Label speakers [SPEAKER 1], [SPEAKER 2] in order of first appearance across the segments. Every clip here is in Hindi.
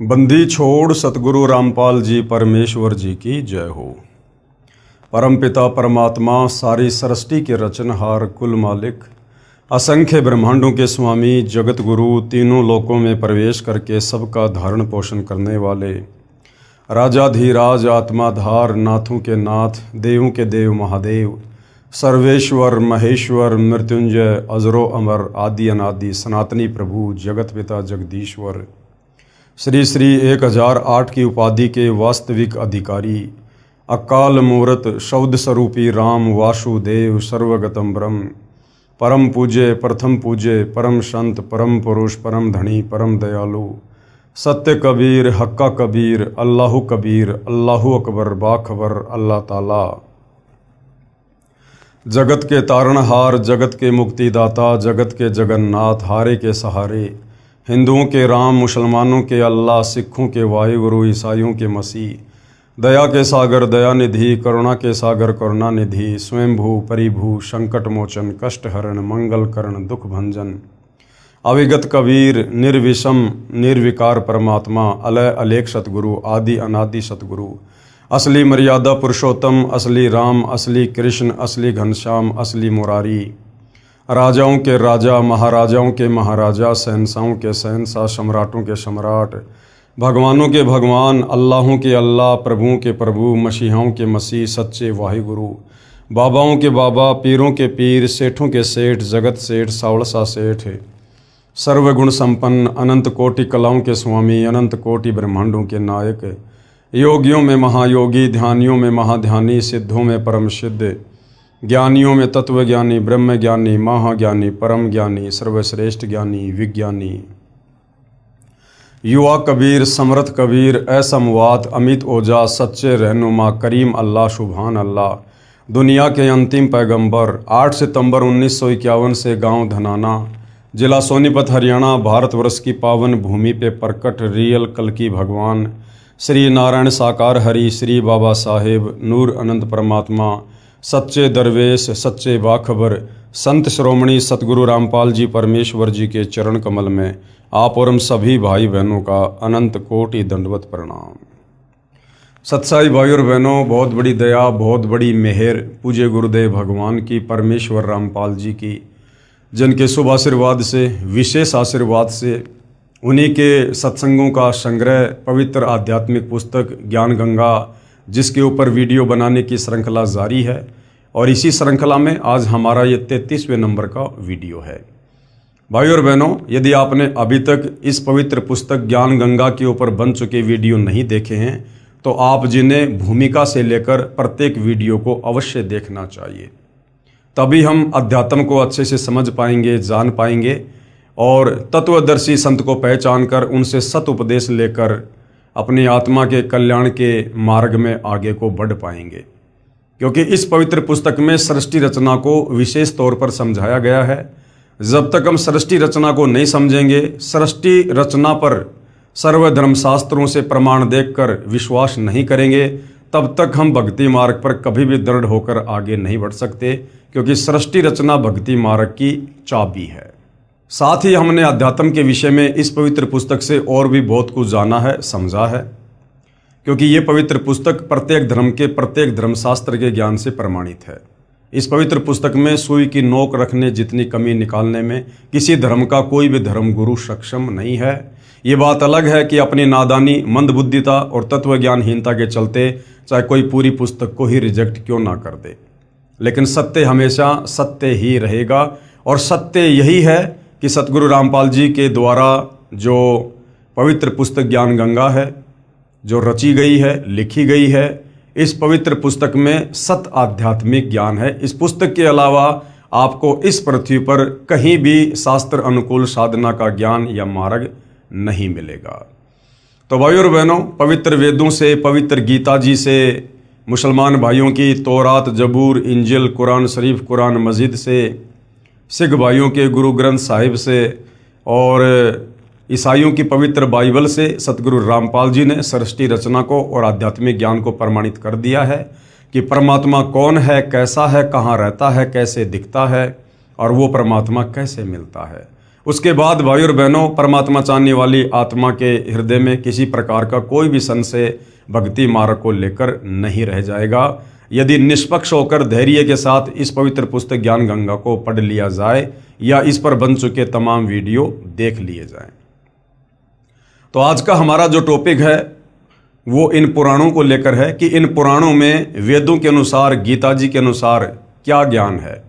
[SPEAKER 1] बंदी छोड़ सतगुरु रामपाल जी परमेश्वर जी की जय हो। परमपिता परमात्मा सारी सृष्टि के रचनहार कुल मालिक असंख्य ब्रह्मांडों के स्वामी जगत गुरु तीनों लोकों में प्रवेश करके सबका धारण पोषण करने वाले राजाधीराज आत्माधार नाथों के नाथ देवों के देव महादेव सर्वेश्वर महेश्वर मृत्युंजय अजरो अमर आदि अनादि सनातनी प्रभु जगत पिता जगदीश्वर श्री श्री 1008 की उपाधि के वास्तविक अधिकारी अकाल मूर्त शब्द स्वरूपी राम वासुदेव सर्वगतम ब्रह्म परम पूज्य प्रथम पूज्य परम संत परम पुरुष परम धनी परम दयालु सत्य कबीर हक्का कबीर अल्लाहु कबीर अल्लाहु अकबर बाखबर अल्लाह ताला जगत के तारणहार जगत के मुक्तिदाता जगत के जगन्नाथ हारे के सहारे हिंदुओं के राम मुसलमानों के अल्लाह सिखों के वाहिगुरु ईसाइयों के मसीह दया के सागर दयानिधि करुणा के सागर करुणानिधि स्वयंभू परिभू संकट मोचन कष्ट हरण मंगल करण दुख भंजन अविगत कबीर निर्विषम निर्विकार परमात्मा अलय अलेख सतगुरु आदि अनादि सतगुरु असली मर्यादा पुरुषोत्तम असली राम असली कृष्ण असली घनश्याम असली मुरारी राजाओं के राजा महाराजाओं के महाराजा शहंशाहों के शहंशाह सम्राटों के सम्राट भगवानों के भगवान अल्लाहों के अल्लाह प्रभुओं के प्रभु मसीहाओं के मसीह सच्चे वाहिगुरु बाबाओं के बाबा पीरों के पीर सेठों के सेठ जगत सेठ सावड़सा सेठ सर्वगुण संपन्न अनंत कोटि कलाओं के स्वामी अनंत कोटि ब्रह्मांडों के नायक योगियों में महायोगी ध्यानियों में महाध्यानी सिद्धों में परम सिद्ध ज्ञानियों में तत्वज्ञानी ब्रह्म ज्ञानी महाज्ञानी परम ज्ञानी सर्वश्रेष्ठ ज्ञानी विज्ञानी युवा कबीर समर्थ कबीर असमवात अमित ओजा सच्चे रहनुमा करीम अल्लाह शुभान अल्लाह दुनिया के अंतिम पैगंबर 8 सितंबर 1951 से गांव धनाना जिला सोनीपत हरियाणा भारतवर्ष की पावन भूमि पे प्रकट रियल कल्कि भगवान श्री नारायण साकार हरि श्री बाबा साहेब नूर अनंत परमात्मा सच्चे दरवेश सच्चे बाखबर संत श्रोमणी सतगुरु रामपाल जी परमेश्वर जी के चरण कमल में आप और हम सभी भाई बहनों का अनंत कोटि दंडवत प्रणाम। सत्साई भाई और बहनों, बहुत बड़ी दया बहुत बड़ी मेहर पूज्य गुरुदेव भगवान की परमेश्वर रामपाल जी की, जिनके शुभ आशीर्वाद से विशेष आशीर्वाद से उन्हीं के सत्संगों का संग्रह पवित्र आध्यात्मिक पुस्तक ज्ञान गंगा जिसके ऊपर वीडियो बनाने की श्रृंखला जारी है और इसी श्रृंखला में आज हमारा ये 33वें नंबर का वीडियो है। भाई और बहनों, यदि आपने अभी तक इस पवित्र पुस्तक ज्ञान गंगा के ऊपर बन चुके वीडियो नहीं देखे हैं तो आप जिन्हें भूमिका से लेकर प्रत्येक वीडियो को अवश्य देखना चाहिए, तभी हम अध्यात्म को अच्छे से समझ पाएंगे जान पाएंगे और तत्वदर्शी संत को पहचान कर उनसे सत उपदेश लेकर अपनी आत्मा के कल्याण के मार्ग में आगे को बढ़ पाएंगे। क्योंकि इस पवित्र पुस्तक में सृष्टि रचना को विशेष तौर पर समझाया गया है। जब तक हम सृष्टि रचना को नहीं समझेंगे, सृष्टि रचना पर सर्वधर्मशास्त्रों से प्रमाण देखकर विश्वास नहीं करेंगे, तब तक हम भक्ति मार्ग पर कभी भी दृढ़ होकर आगे नहीं बढ़ सकते। क्योंकि सृष्टि रचना भक्ति मार्ग की चाबी है। साथ ही हमने अध्यात्म के विषय में इस पवित्र पुस्तक से और भी बहुत कुछ जाना है समझा है, क्योंकि ये पवित्र पुस्तक प्रत्येक धर्म के प्रत्येक धर्मशास्त्र के ज्ञान से प्रमाणित है। इस पवित्र पुस्तक में सुई की नोक रखने जितनी कमी निकालने में किसी धर्म का कोई भी धर्म गुरु सक्षम नहीं है। ये बात अलग है कि अपनी नादानी मंदबुद्धिता और तत्वज्ञानहीनता के चलते चाहे कोई पूरी पुस्तक को ही रिजेक्ट क्यों ना कर दे, लेकिन सत्य हमेशा सत्य ही रहेगा। और सत्य यही है कि सतगुरु रामपाल जी के द्वारा जो पवित्र पुस्तक ज्ञान गंगा है, जो रची गई है लिखी गई है, इस पवित्र पुस्तक में सत आध्यात्मिक ज्ञान है। इस पुस्तक के अलावा आपको इस पृथ्वी पर कहीं भी शास्त्र अनुकूल साधना का ज्ञान या मार्ग नहीं मिलेगा। तो भाइयों और बहनों, पवित्र वेदों से पवित्र गीता जी से मुसलमान भाइयों की तौरात जबूर इंजिल कुरान शरीफ कुरान मजीद से, सिख भाइयों के गुरु ग्रंथ साहिब से और ईसाइयों की पवित्र बाइबल से सतगुरु रामपाल जी ने सृष्टि रचना को और आध्यात्मिक ज्ञान को प्रमाणित कर दिया है कि परमात्मा कौन है, कैसा है, कहाँ रहता है, कैसे दिखता है और वो परमात्मा कैसे मिलता है। उसके बाद भाई और बहनों, परमात्मा चाहने वाली आत्मा के हृदय में किसी प्रकार का कोई भी संशय भक्ति मार्ग को लेकर नहीं रह जाएगा यदि निष्पक्ष होकर धैर्य के साथ इस पवित्र पुस्तक ज्ञान गंगा को पढ़ लिया जाए या इस पर बन चुके तमाम वीडियो देख लिए जाएं। तो आज का हमारा जो टॉपिक है वो इन पुराणों को लेकर है कि इन पुराणों में वेदों के अनुसार, गीता जी के अनुसार क्या ज्ञान है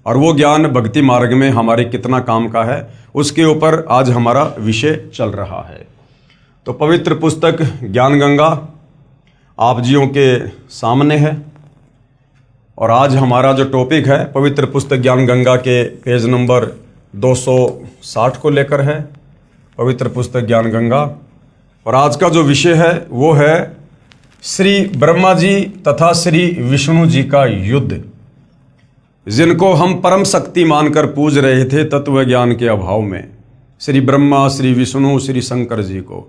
[SPEAKER 1] और वो ज्ञान भक्ति मार्ग में हमारे कितना काम का है, उसके ऊपर आज हमारा विषय चल रहा है। तो पवित्र पुस्तक ज्ञान गंगा आप जियों के सामने है और आज हमारा जो टॉपिक है पवित्र पुस्तक ज्ञान गंगा के पेज नंबर 260 को लेकर है, पवित्र पुस्तक ज्ञान गंगा। और आज का जो विषय है वो है श्री ब्रह्मा जी तथा श्री विष्णु जी का युद्ध, जिनको हम परम शक्ति मानकर पूज रहे थे तत्व ज्ञान के अभाव में। श्री ब्रह्मा, श्री विष्णु, श्री शंकर जी को,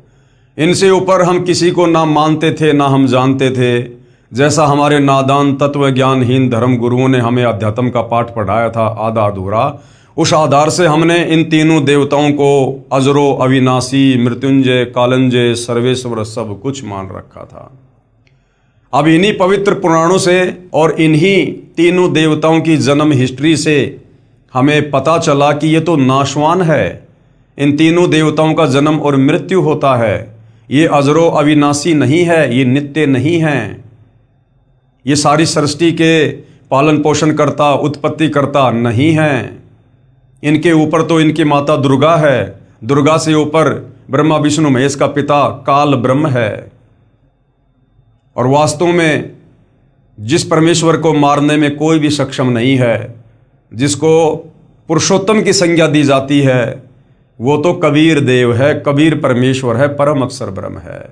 [SPEAKER 1] इनसे ऊपर हम किसी को ना मानते थे ना हम जानते थे। जैसा हमारे नादान तत्व ज्ञानहीन धर्म गुरुओं ने हमें अध्यात्म का पाठ पढ़ाया था आधा अधूरा, उस आधार से हमने इन तीनों देवताओं को अजरो, अविनाशी, मृत्युंजय, कालंजय, सर्वेश्वर सब कुछ मान रखा था। अब इन्हीं पवित्र पुराणों से और इन्हीं तीनों देवताओं की जन्म हिस्ट्री से हमें पता चला कि ये तो नाशवान है। इन तीनों देवताओं का जन्म और मृत्यु होता है। ये अजरो अविनाशी नहीं है, ये नित्य नहीं है। ये सारी सृष्टि के पालन पोषण करता, उत्पत्ति करता नहीं है। इनके ऊपर तो इनकी माता दुर्गा है, दुर्गा से ऊपर ब्रह्मा विष्णु महेश का पिता काल ब्रह्म है। और वास्तव में जिस परमेश्वर को मारने में कोई भी सक्षम नहीं है, जिसको पुरुषोत्तम की संज्ञा दी जाती है, वो तो कबीर देव है, कबीर परमेश्वर है, परम अक्षर ब्रह्म है।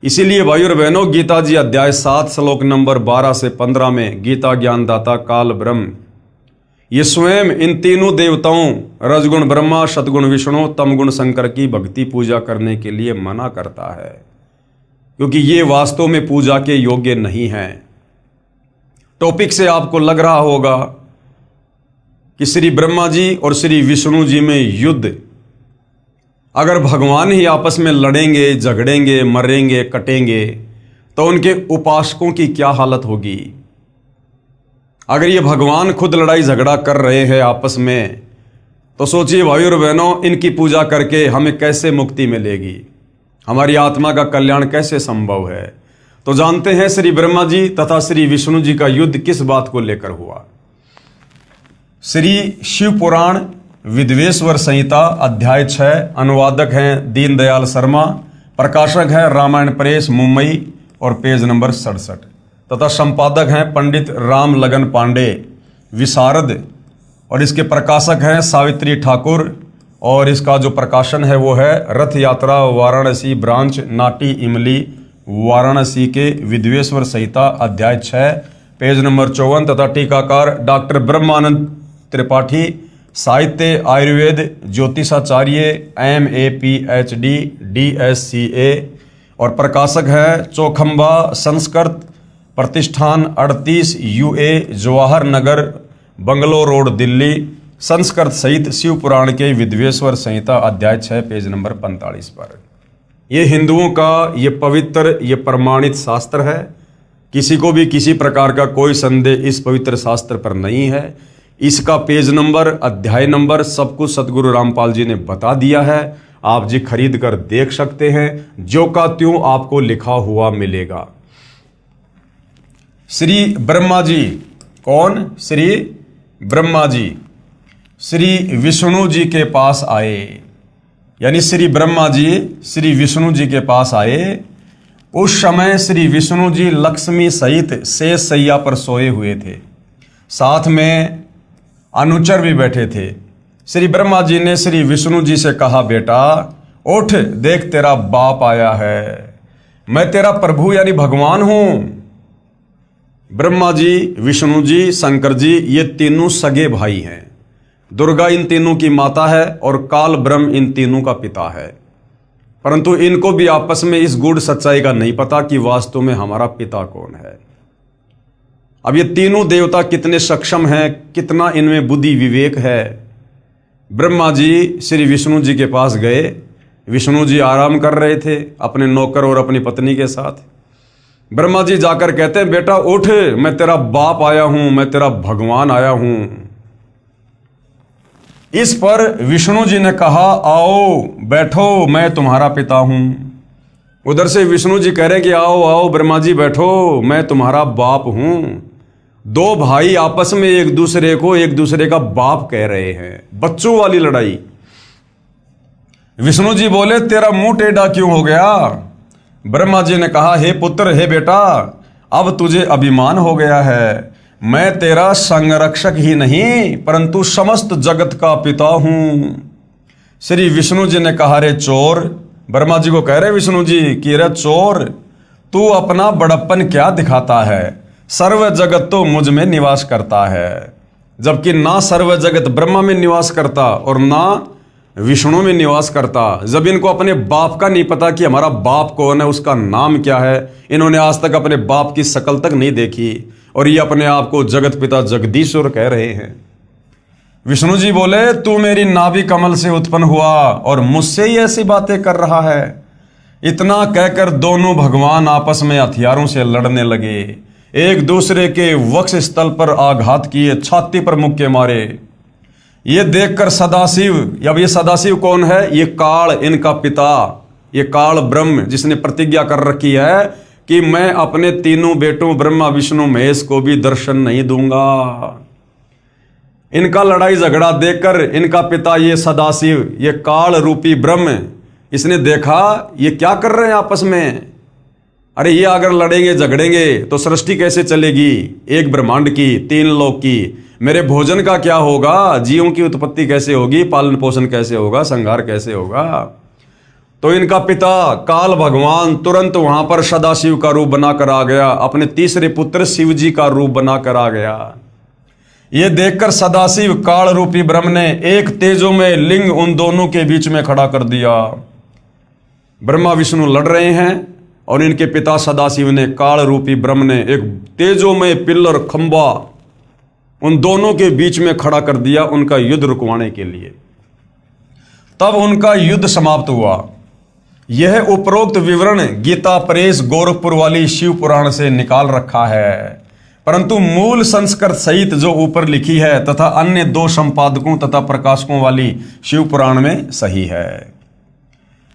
[SPEAKER 1] इसीलिए भाई और बहनों, गीता जी अध्याय 7 श्लोक नंबर 12 से 15 में गीता ज्ञानदाता काल ब्रह्म ये स्वयं इन तीनों देवताओं रजगुण ब्रह्मा, सतगुण विष्णु, तमगुण शंकर की भक्ति पूजा करने के लिए मना करता है, क्योंकि ये वास्तव में पूजा के योग्य नहीं हैं। टॉपिक से आपको लग रहा होगा कि श्री ब्रह्मा जी और श्री विष्णु जी में युद्ध, अगर भगवान ही आपस में लड़ेंगे, झगड़ेंगे, मरेंगे, कटेंगे, तो उनके उपासकों की क्या हालत होगी। अगर ये भगवान खुद लड़ाई झगड़ा कर रहे हैं आपस में, तो सोचिए भाई और बहनों, इनकी पूजा करके हमें कैसे मुक्ति मिलेगी, हमारी आत्मा का कल्याण कैसे संभव है। तो जानते हैं श्री ब्रह्मा जी तथा श्री विष्णु जी का युद्ध किस बात को लेकर हुआ। श्री शिव पुराण विद्वेश्वर संहिता अध्याय 6, अनुवादक हैं दीनदयाल शर्मा, प्रकाशक है रामायण प्रेस मुंबई और पेज नंबर 67, तथा संपादक हैं पंडित राम लगन पांडे विशारद, और इसके प्रकाशक हैं सावित्री ठाकुर, और इसका जो प्रकाशन है वो है रथ यात्रा वाराणसी ब्रांच, नाटी इमली वाराणसी के विद्वेश्वर संहिता अध्याय 6 पेज नंबर 54, तथा टीकाकार डॉक्टर ब्रह्मानंद त्रिपाठी, साहित्य आयुर्वेद ज्योतिषाचार्य MA PhD DSCA, और प्रकाशक है चौखंबा संस्कृत प्रतिष्ठान 38 UA Jawahar Nagar bungalow road Delhi, Sanskrit सहित शिव पुराण के विद्वेश्वर संहिता अध्याय 6 पेज नंबर 45 पर। ये हिंदुओं का ये पवित्र, ये प्रमाणित शास्त्र है। किसी को भी किसी प्रकार का कोई संदेह इस पवित्र शास्त्र पर नहीं है। इसका पेज नंबर, अध्याय नंबर सब कुछ सतगुरु रामपाल जी ने बता दिया है। आप जी खरीद कर देख सकते हैं, जो का त्यों आपको लिखा हुआ मिलेगा। श्री ब्रह्मा जी कौन? श्री ब्रह्मा जी श्री विष्णु जी के पास आए, यानी श्री ब्रह्मा जी श्री विष्णु जी के पास आए। उस समय श्री विष्णु जी लक्ष्मी सहित शेष शैया पर सोए हुए थे, साथ में अनुचर भी बैठे थे। श्री ब्रह्मा जी ने श्री विष्णु जी से कहा, बेटा उठ, देख तेरा बाप आया है, मैं तेरा प्रभु यानी भगवान हूं। ब्रह्मा जी, विष्णु जी, शंकर जी ये तीनों सगे भाई हैं। दुर्गा इन तीनों की माता है और काल ब्रह्म इन तीनों का पिता है, परंतु इनको भी आपस में इस गूढ़ सच्चाई का नहीं पता कि वास्तव में हमारा पिता कौन है। अब ये तीनों देवता कितने सक्षम हैं, कितना इनमें बुद्धि विवेक है, ब्रह्मा जी श्री विष्णु जी के पास गए। विष्णु जी आराम कर रहे थे अपने नौकर और अपनी पत्नी के साथ। ब्रह्मा जी जाकर कहते हैं, बेटा उठ, मैं तेरा बाप आया हूं, मैं तेरा भगवान आया हूं। इस पर विष्णु जी ने कहा, आओ बैठो, मैं तुम्हारा पिता हूं। उधर से विष्णु जी कह रहे हैं कि आओ आओ ब्रह्मा जी बैठो, मैं तुम्हारा बाप हूं। दो भाई आपस में एक दूसरे का बाप कह रहे हैं, बच्चों वाली लड़ाई। विष्णु जी बोले, तेरा मुंह टेढ़ा क्यों हो गया? ब्रह्मा जी ने कहा, हे पुत्र, हे बेटा, अब तुझे अभिमान हो गया है। मैं तेरा संरक्षक ही नहीं परंतु समस्त जगत का पिता हूं। श्री विष्णु जी ने कहा, रे चोर, ब्रह्मा जी को कह रहे विष्णु जी कि रे चोर, तू अपना बड़प्पन क्या दिखाता है? सर्व जगत तो मुझ में निवास करता है, जबकि ना सर्व जगत ब्रह्मा में निवास करता और ना विष्णु में निवास करता। जब इनको अपने बाप का नहीं पता कि हमारा बाप कौन है, उसका नाम क्या है, इन्होंने आज तक अपने बाप की शक्ल तक नहीं देखी और ये अपने आप को जगत पिता जगदीश्वर कह रहे हैं। विष्णु जी बोले, तू मेरी नाभि कमल से उत्पन्न हुआ और मुझसे ही ऐसी बातें कर रहा है। इतना कहकर दोनों भगवान आपस में हथियारों से लड़ने लगे। एक दूसरे के वक्ष स्थल पर आघात किए, छाती पर मुक्के मारे। ये देखकर सदाशिव, अब ये सदाशिव कौन है? ये काल, इनका पिता, ये काल ब्रह्म, जिसने प्रतिज्ञा कर रखी है कि मैं अपने तीनों बेटों ब्रह्मा विष्णु महेश को भी दर्शन नहीं दूंगा। इनका लड़ाई झगड़ा देखकर इनका पिता ये सदाशिव, ये काल रूपी ब्रह्म, इसने देखा ये क्या कर रहे हैं आपस में। अरे ये अगर लड़ेंगे झगड़ेंगे तो सृष्टि कैसे चलेगी? एक ब्रह्मांड की, तीन लोक की। मेरे भोजन का क्या होगा? जीवों की उत्पत्ति कैसे होगी? पालन पोषण कैसे होगा? संहार कैसे होगा? तो इनका पिता काल भगवान तुरंत वहां पर सदाशिव का रूप बनाकर आ गया, अपने तीसरे पुत्र शिव जी का रूप बनाकर आ गया। ये देखकर सदाशिव काल रूपी ब्रह्म ने एक तेजो में लिंग उन दोनों के बीच में खड़ा कर दिया। ब्रह्मा विष्णु लड़ रहे हैं और इनके पिता सदाशिव ने, काल रूपी ब्रह्म ने, एक तेजो में पिल्लर खंबा उन दोनों के बीच में खड़ा कर दिया उनका युद्ध रुकवाने के लिए। तब उनका युद्ध समाप्त हुआ। यह उपरोक्त विवरण गीता प्रेस गोरखपुर वाली शिव पुराण से निकाल रखा है, परंतु मूल संस्कृत सहित जो ऊपर लिखी है तथा अन्य दो संपादकों तथा प्रकाशकों वाली शिव पुराण में सही है।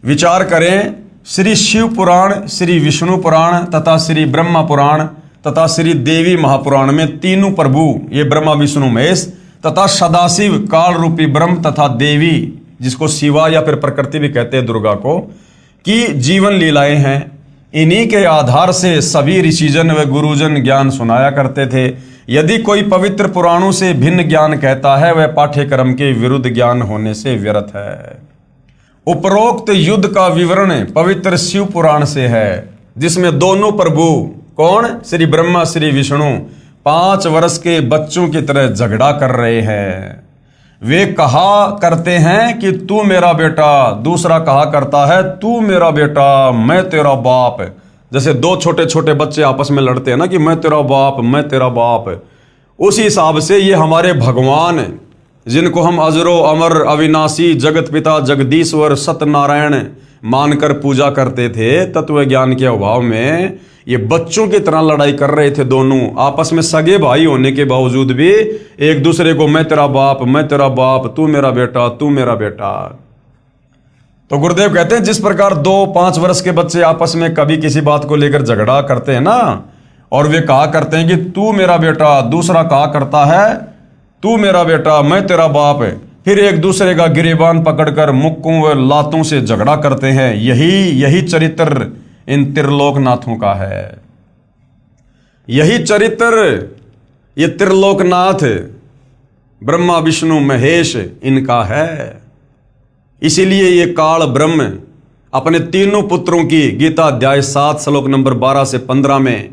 [SPEAKER 1] विचार करें, श्री शिव पुराण, श्री विष्णु पुराण तथा श्री ब्रह्मा पुराण तथा श्री देवी महापुराण में तीनों प्रभु, ये ब्रह्मा विष्णु महेश तथा सदाशिव काल रूपी ब्रह्म तथा देवी, जिसको शिवा या फिर प्रकृति भी कहते हैं दुर्गा को, की जीवन लीलाएं हैं। इन्हीं के आधार से सभी ऋषिजन व गुरुजन ज्ञान सुनाया करते थे। यदि कोई पवित्र पुराणों से भिन्न ज्ञान कहता है वह पाठ्यक्रम के विरुद्ध ज्ञान होने से व्यर्थ है। उपरोक्त युद्ध का विवरण पवित्र शिव पुराण से है, जिसमें दोनों प्रभु, कौन? श्री ब्रह्मा श्री विष्णु 5 वर्ष के बच्चों की तरह झगड़ा कर रहे हैं। वे कहा करते हैं कि तू मेरा बेटा, दूसरा कहा करता है तू मेरा बेटा, मैं तेरा बाप। जैसे दो छोटे छोटे बच्चे आपस में लड़ते हैं ना कि मैं तेरा बाप, मैं तेरा बाप। उसी हिसाब से ये हमारे भगवान, जिनको हम अजरो अमर अविनाशी जगत पिता जगदीश्वर सत्यनारायण मानकर पूजा करते थे, तत्व ज्ञान के अभाव में ये बच्चों की तरह लड़ाई कर रहे थे। दोनों आपस में सगे भाई होने के बावजूद भी एक दूसरे को मैं तेरा बाप, मैं तेरा बाप, तू मेरा बेटा, तू मेरा बेटा। तो गुरुदेव कहते हैं जिस प्रकार 2-5 वर्ष के बच्चे आपस में कभी किसी बात को लेकर झगड़ा करते हैं ना, और वे कहा करते हैं कि तू मेरा बेटा, दूसरा कहा करता है तू मेरा बेटा, मैं तेरा बाप, फिर एक दूसरे का गिरेबान पकड़कर मुक्कों व लातों से झगड़ा करते हैं। यही चरित्र इन त्रिलोकनाथों का है। यही चरित्र ये त्रिलोकनाथ ब्रह्मा विष्णु महेश इनका है। इसीलिए ये काल ब्रह्म अपने तीनों पुत्रों की गीता अध्याय 7 श्लोक नंबर 12 से 15 में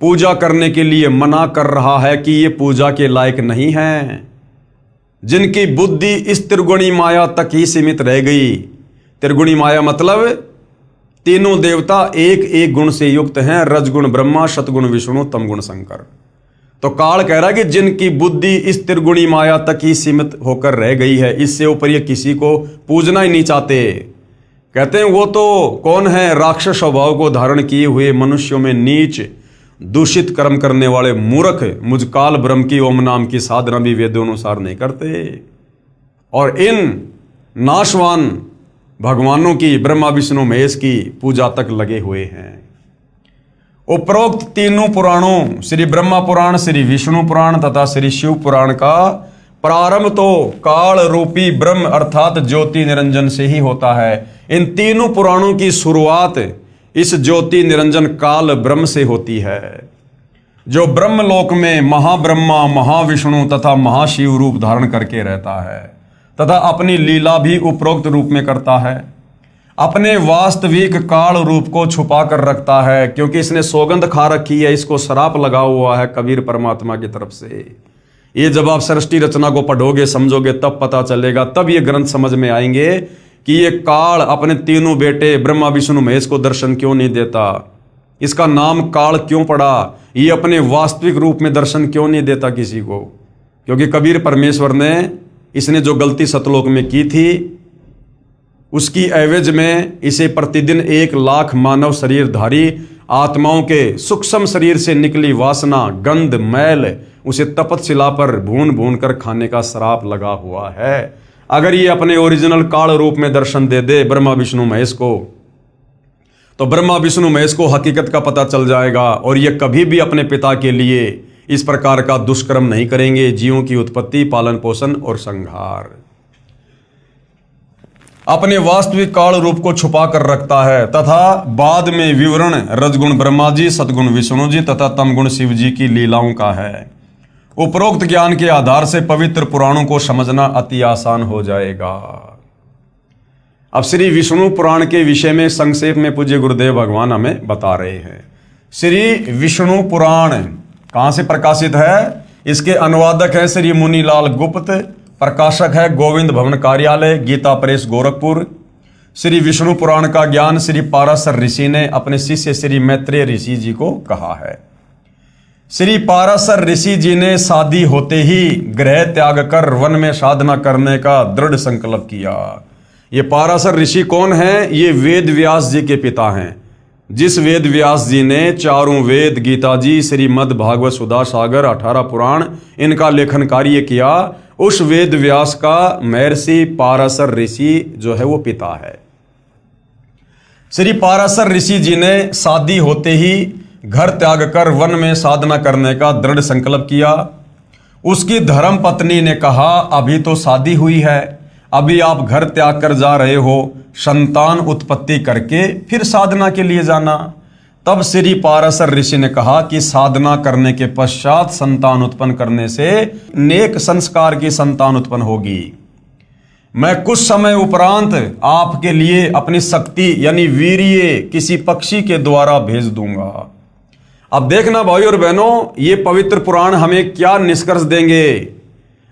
[SPEAKER 1] पूजा करने के लिए मना कर रहा है कि ये पूजा के लायक नहीं है। जिनकी बुद्धि इस त्रिगुणी माया तक ही सीमित रह गई। त्रिगुणी माया मतलब तीनों देवता एक एक गुण से युक्त हैं, रजगुण ब्रह्मा, सतगुण विष्णु, तमगुण शंकर। तो काल कह रहा है कि जिनकी बुद्धि इस त्रिगुणी माया तक ही सीमित होकर रह गई है, इससे ऊपर ये किसी को पूजना ही नहीं चाहते। कहते हैं वो तो कौन है, राक्षस स्वभाव को धारण किए हुए मनुष्यों में नीच दूषित कर्म करने वाले मूर्ख मुझ काल ब्रह्म की ओम नाम की साधना भी वेदों अनुसार नहीं करते, और इन नाशवान भगवानों की, ब्रह्मा विष्णु महेश की पूजा तक लगे हुए हैं। उपरोक्त तीनों पुराणों, श्री ब्रह्मा पुराण, श्री विष्णु पुराण तथा श्री शिव पुराण का प्रारंभ तो काल रूपी ब्रह्म अर्थात ज्योति निरंजन से ही होता है। इन तीनों पुराणों की शुरुआत इस ज्योति निरंजन काल ब्रह्म से होती है, जो ब्रह्मलोक में महाब्रह्मा, महाविष्णु तथा महाशिव रूप धारण करके रहता है तथा अपनी लीला भी उपरोक्त रूप में करता है। अपने वास्तविक काल रूप को छुपा कर रखता है, क्योंकि इसने सौगंध खा रखी है, इसको श्राप लगा हुआ है कबीर परमात्मा की तरफ से। ये जब आप सृष्टि रचना को पढ़ोगे, समझोगे, तब पता चलेगा, तब ये ग्रंथ समझ में आएंगे कि ये काल अपने तीनों बेटे ब्रह्मा विष्णु महेश को दर्शन क्यों नहीं देता, इसका नाम काल क्यों पड़ा, ये अपने वास्तविक रूप में दर्शन क्यों नहीं देता किसी को। क्योंकि कबीर परमेश्वर ने, इसने जो गलती सतलोक में की थी, उसकी एवज में इसे प्रतिदिन 1 लाख मानव शरीरधारी आत्माओं के सूक्ष्म शरीर से निकली वासना, गंध, मैल उसे तपतशिला पर भून भून कर खाने का श्राप लगा हुआ है। अगर ये अपने ओरिजिनल काल रूप में दर्शन दे दे ब्रह्मा विष्णु महेश को, तो ब्रह्मा विष्णु महेश को हकीकत का पता चल जाएगा, और ये कभी भी अपने पिता के लिए इस प्रकार का दुष्कर्म नहीं करेंगे, जीवों की उत्पत्ति, पालन पोषण और संहार। अपने वास्तविक काल रूप को छुपा कर रखता है तथा बाद में विवरण रजगुण ब्रह्मा जी, सतगुण विष्णु जी तथा तमगुण शिव जी की लीलाओं का है। उपरोक्त ज्ञान के आधार से पवित्र पुराणों को समझना अति आसान हो जाएगा। अब श्री विष्णु पुराण के विषय में संक्षेप में पूज्य गुरुदेव भगवान हमें बता रहे हैं। श्री विष्णु पुराण कहाँ से प्रकाशित है? इसके अनुवादक है श्री मुनीलाल गुप्त, प्रकाशक है गोविंद भवन कार्यालय, गीता प्रेस गोरखपुर। श्री विष्णु पुराण का ज्ञान श्री पाराशर ऋषि ने अपने शिष्य श्री मैत्रेय ऋषि जी को कहा है। श्री पाराशर ऋषि जी ने शादी होते ही गृह त्याग कर वन में साधना करने का दृढ़ संकल्प किया। ये पाराशर ऋषि कौन है? ये वेद व्यास जी के पिता हैं, जिस वेद व्यास जी ने चारों वेद, गीता जी, श्रीमद् भागवत, सुधा सागर, 18 पुराण इनका लेखन कार्य किया, उस वेद व्यास का महर्षि पाराशर ऋषि जो है वो पिता है। श्री पाराशर ऋषि जी ने शादी होते ही घर त्याग कर वन में साधना करने का दृढ़ संकल्प किया। उसकी धर्म पत्नी ने कहा, अभी तो शादी हुई है, अभी आप घर त्याग कर जा रहे हो, संतान उत्पत्ति करके फिर साधना के लिए जाना। तब श्री पाराशर ऋषि ने कहा कि साधना करने के पश्चात संतान उत्पन्न करने से नेक संस्कार की संतान उत्पन्न होगी। मैं कुछ समय उपरांत आपके लिए अपनी शक्ति यानी वीर्य किसी पक्षी के द्वारा भेज दूंगा। अब देखना भाई और बहनों, ये पवित्र पुराण हमें क्या निष्कर्ष देंगे,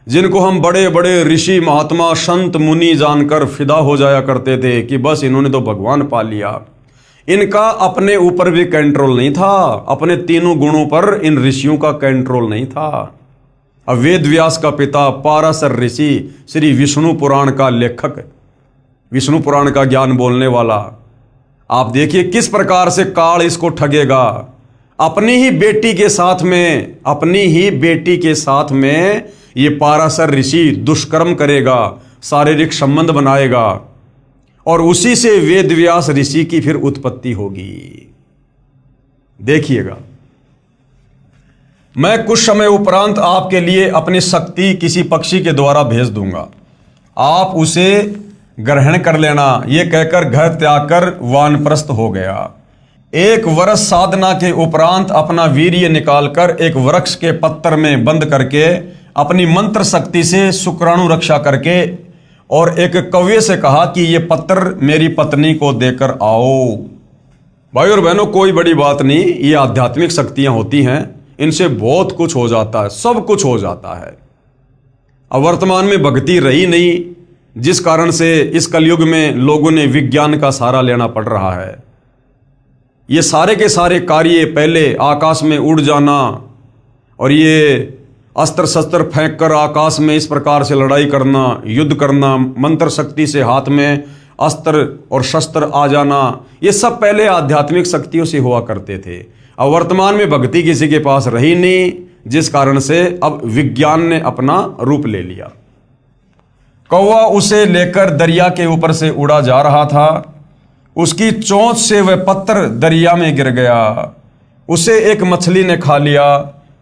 [SPEAKER 1] जिनको हम बड़े बड़े ऋषि, महात्मा, संत, मुनि जानकर फिदा हो जाया करते थे कि बस इन्होंने तो भगवान पा लिया। इनका अपने ऊपर भी कंट्रोल नहीं था, अपने तीनों गुणों पर इन ऋषियों का कंट्रोल नहीं था। अब वेद व्यास का पिता पाराशर ऋषि, श्री विष्णु पुराण का लेखक, विष्णु पुराण का ज्ञान बोलने वाला, आप देखिए किस प्रकार से काल इसको ठगेगा। अपनी ही बेटी के साथ में ये पाराशर ऋषि दुष्कर्म करेगा, शारीरिक संबंध बनाएगा, और उसी से वेद व्यास ऋषि की फिर उत्पत्ति होगी। देखिएगा, मैं कुछ समय उपरांत आपके लिए अपनी शक्ति किसी पक्षी के द्वारा भेज दूंगा, आप उसे ग्रहण कर लेना। यह कहकर घर त्याग कर वानप्रस्थ हो गया। 1 वर्ष साधना के उपरांत अपना वीर्य निकालकर एक वृक्ष के पत्तर में बंद करके अपनी मंत्र शक्ति से शुक्राणु रक्षा करके और एक कौवे से कहा कि ये पत्थर मेरी पत्नी को देकर आओ। भाई और बहनों, कोई बड़ी बात नहीं, ये आध्यात्मिक शक्तियां होती हैं, इनसे बहुत कुछ हो जाता है, सब कुछ हो जाता है। अब वर्तमान में भक्ति रही नहीं, जिस कारण से इस कलयुग में लोगों ने विज्ञान का सहारा लेना पड़ रहा है। ये सारे के सारे कार्य, पहले आकाश में उड़ जाना और ये अस्त्र शस्त्र फेंक कर आकाश में इस प्रकार से लड़ाई करना, युद्ध करना, मंत्र शक्ति से हाथ में अस्त्र और शस्त्र आ जाना, ये सब पहले आध्यात्मिक शक्तियों से हुआ करते थे। अब वर्तमान में भक्ति किसी के पास रही नहीं, जिस कारण से अब विज्ञान ने अपना रूप ले लिया। कौवा उसे लेकर दरिया के ऊपर से उड़ा जा रहा था। उसकी चोंच से वह पत्थर दरिया में गिर गया। उसे एक मछली ने खा लिया।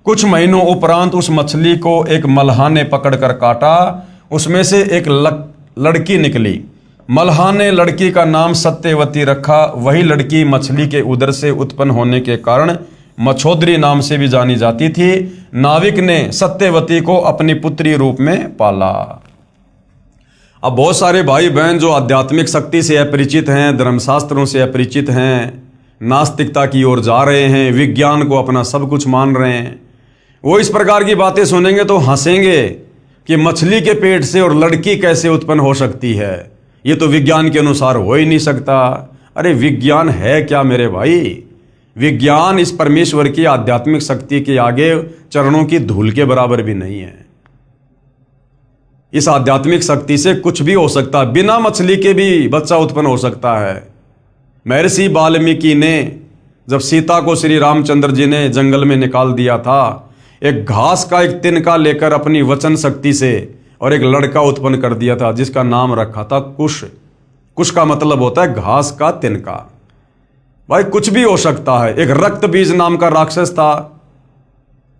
[SPEAKER 1] कुछ महीनों उपरांत उस मछली को एक मल्हा ने पकड़कर काटा। उसमें से एक लड़की निकली। मल्हा ने लड़की का नाम सत्यवती रखा। वही लड़की मछली के उदर से उत्पन्न होने के कारण मछोदरी नाम से भी जानी जाती थी। नाविक ने सत्यवती को अपनी पुत्री रूप में पाला। अब बहुत सारे भाई बहन जो आध्यात्मिक शक्ति से अपरिचित हैं, धर्मशास्त्रों से अपरिचित हैं, नास्तिकता की ओर जा रहे हैं, विज्ञान को अपना सब कुछ मान रहे हैं, वो इस प्रकार की बातें सुनेंगे तो हंसेंगे कि मछली के पेट से और लड़की कैसे उत्पन्न हो सकती है, ये तो विज्ञान के अनुसार हो ही नहीं सकता। अरे विज्ञान है क्या मेरे भाई? विज्ञान इस परमेश्वर की आध्यात्मिक शक्ति के आगे चरणों की धूल के बराबर भी नहीं है। इस आध्यात्मिक शक्ति से कुछ भी हो सकता है। बिना मछली के भी बच्चा उत्पन्न हो सकता है। महर्षि वाल्मीकि ने जब सीता को श्री रामचंद्र जी ने जंगल में निकाल दिया था, एक घास का एक तिनका लेकर अपनी वचन शक्ति से और एक लड़का उत्पन्न कर दिया था, जिसका नाम रखा था कुश। कुश का मतलब होता है घास का तिनका। भाई कुछ भी हो सकता है। एक रक्त बीज नाम का राक्षस था।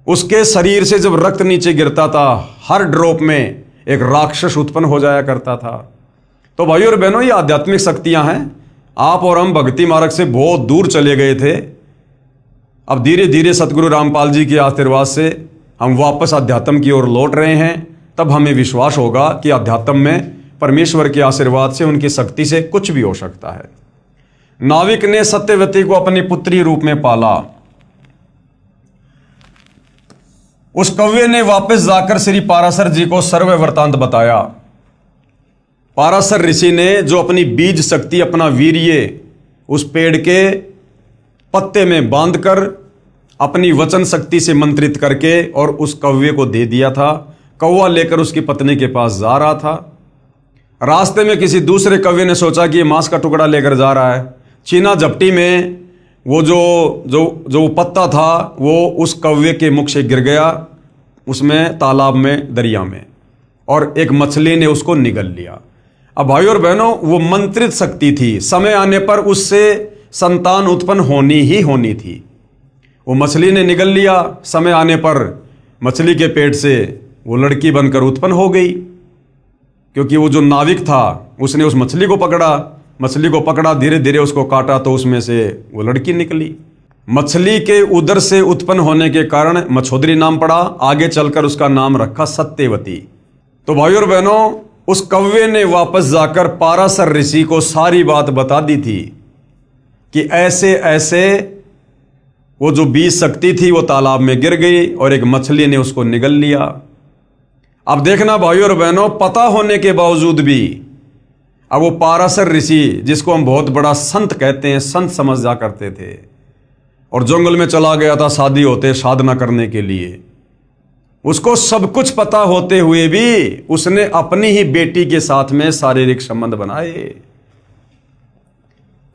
[SPEAKER 1] उसके शरीर से जब रक्त नीचे गिरता था, हर ड्रॉप में एक राक्षस उत्पन्न हो जाया करता था। तो भाइयों और बहनों, ये आध्यात्मिक शक्तियां हैं। आप और हम भक्ति मार्ग से बहुत दूर चले गए थे। अब धीरे धीरे सतगुरु रामपाल जी के आशीर्वाद से हम वापस अध्यात्म की ओर लौट रहे हैं। तब हमें विश्वास होगा कि अध्यात्म में परमेश्वर के आशीर्वाद से, उनकी शक्ति से कुछ भी हो सकता है। नाविक ने सत्यवती को अपनी पुत्री रूप में पाला। उस कौवे ने वापस जाकर श्री पाराशर जी को सर्व वृतांत बताया। पाराशर ऋषि ने जो अपनी बीज शक्ति, अपना वीर्य उस पेड़ के पत्ते में बांधकर अपनी वचन शक्ति से मंत्रित करके और उस कौवे को दे दिया था। कौवा लेकर उसकी पत्नी के पास जा रहा था। रास्ते में किसी दूसरे कौवे ने सोचा कि ये मांस का टुकड़ा लेकर जा रहा है। छीना झपटी में वो जो पत्ता था वो उस कौवे के मुख से गिर गया, उसमें तालाब में, दरिया में, और एक मछली ने उसको निगल लिया। अब भाइयों और बहनों, वो मंत्रित शक्ति थी। समय आने पर उससे संतान उत्पन्न होनी ही होनी थी। वो मछली ने निगल लिया। समय आने पर मछली के पेट से वो लड़की बनकर उत्पन्न हो गई, क्योंकि वो जो नाविक था उसने उस मछली को पकड़ा, धीरे धीरे उसको काटा तो उसमें से वो लड़की निकली। मछली के उदर से उत्पन्न होने के कारण मछोदरी नाम पड़ा। आगे चलकर उसका नाम रखा सत्यवती। तो भाइयों और बहनों, उस कौवे ने वापस जाकर पाराशर ऋषि को सारी बात बता दी थी कि ऐसे ऐसे वो जो बीज शक्ति थी वो तालाब में गिर गई और एक मछली ने उसको निगल लिया। अब देखना भाइयों और बहनों, पता होने के बावजूद भी अब वो पाराशर ऋषि, जिसको हम बहुत बड़ा संत कहते हैं, संत समझ जा करते थे, और जंगल में चला गया था शादी होते साधना करने के लिए। उसको सब कुछ पता होते हुए भी उसने अपनी ही बेटी के साथ में शारीरिक संबंध बनाए।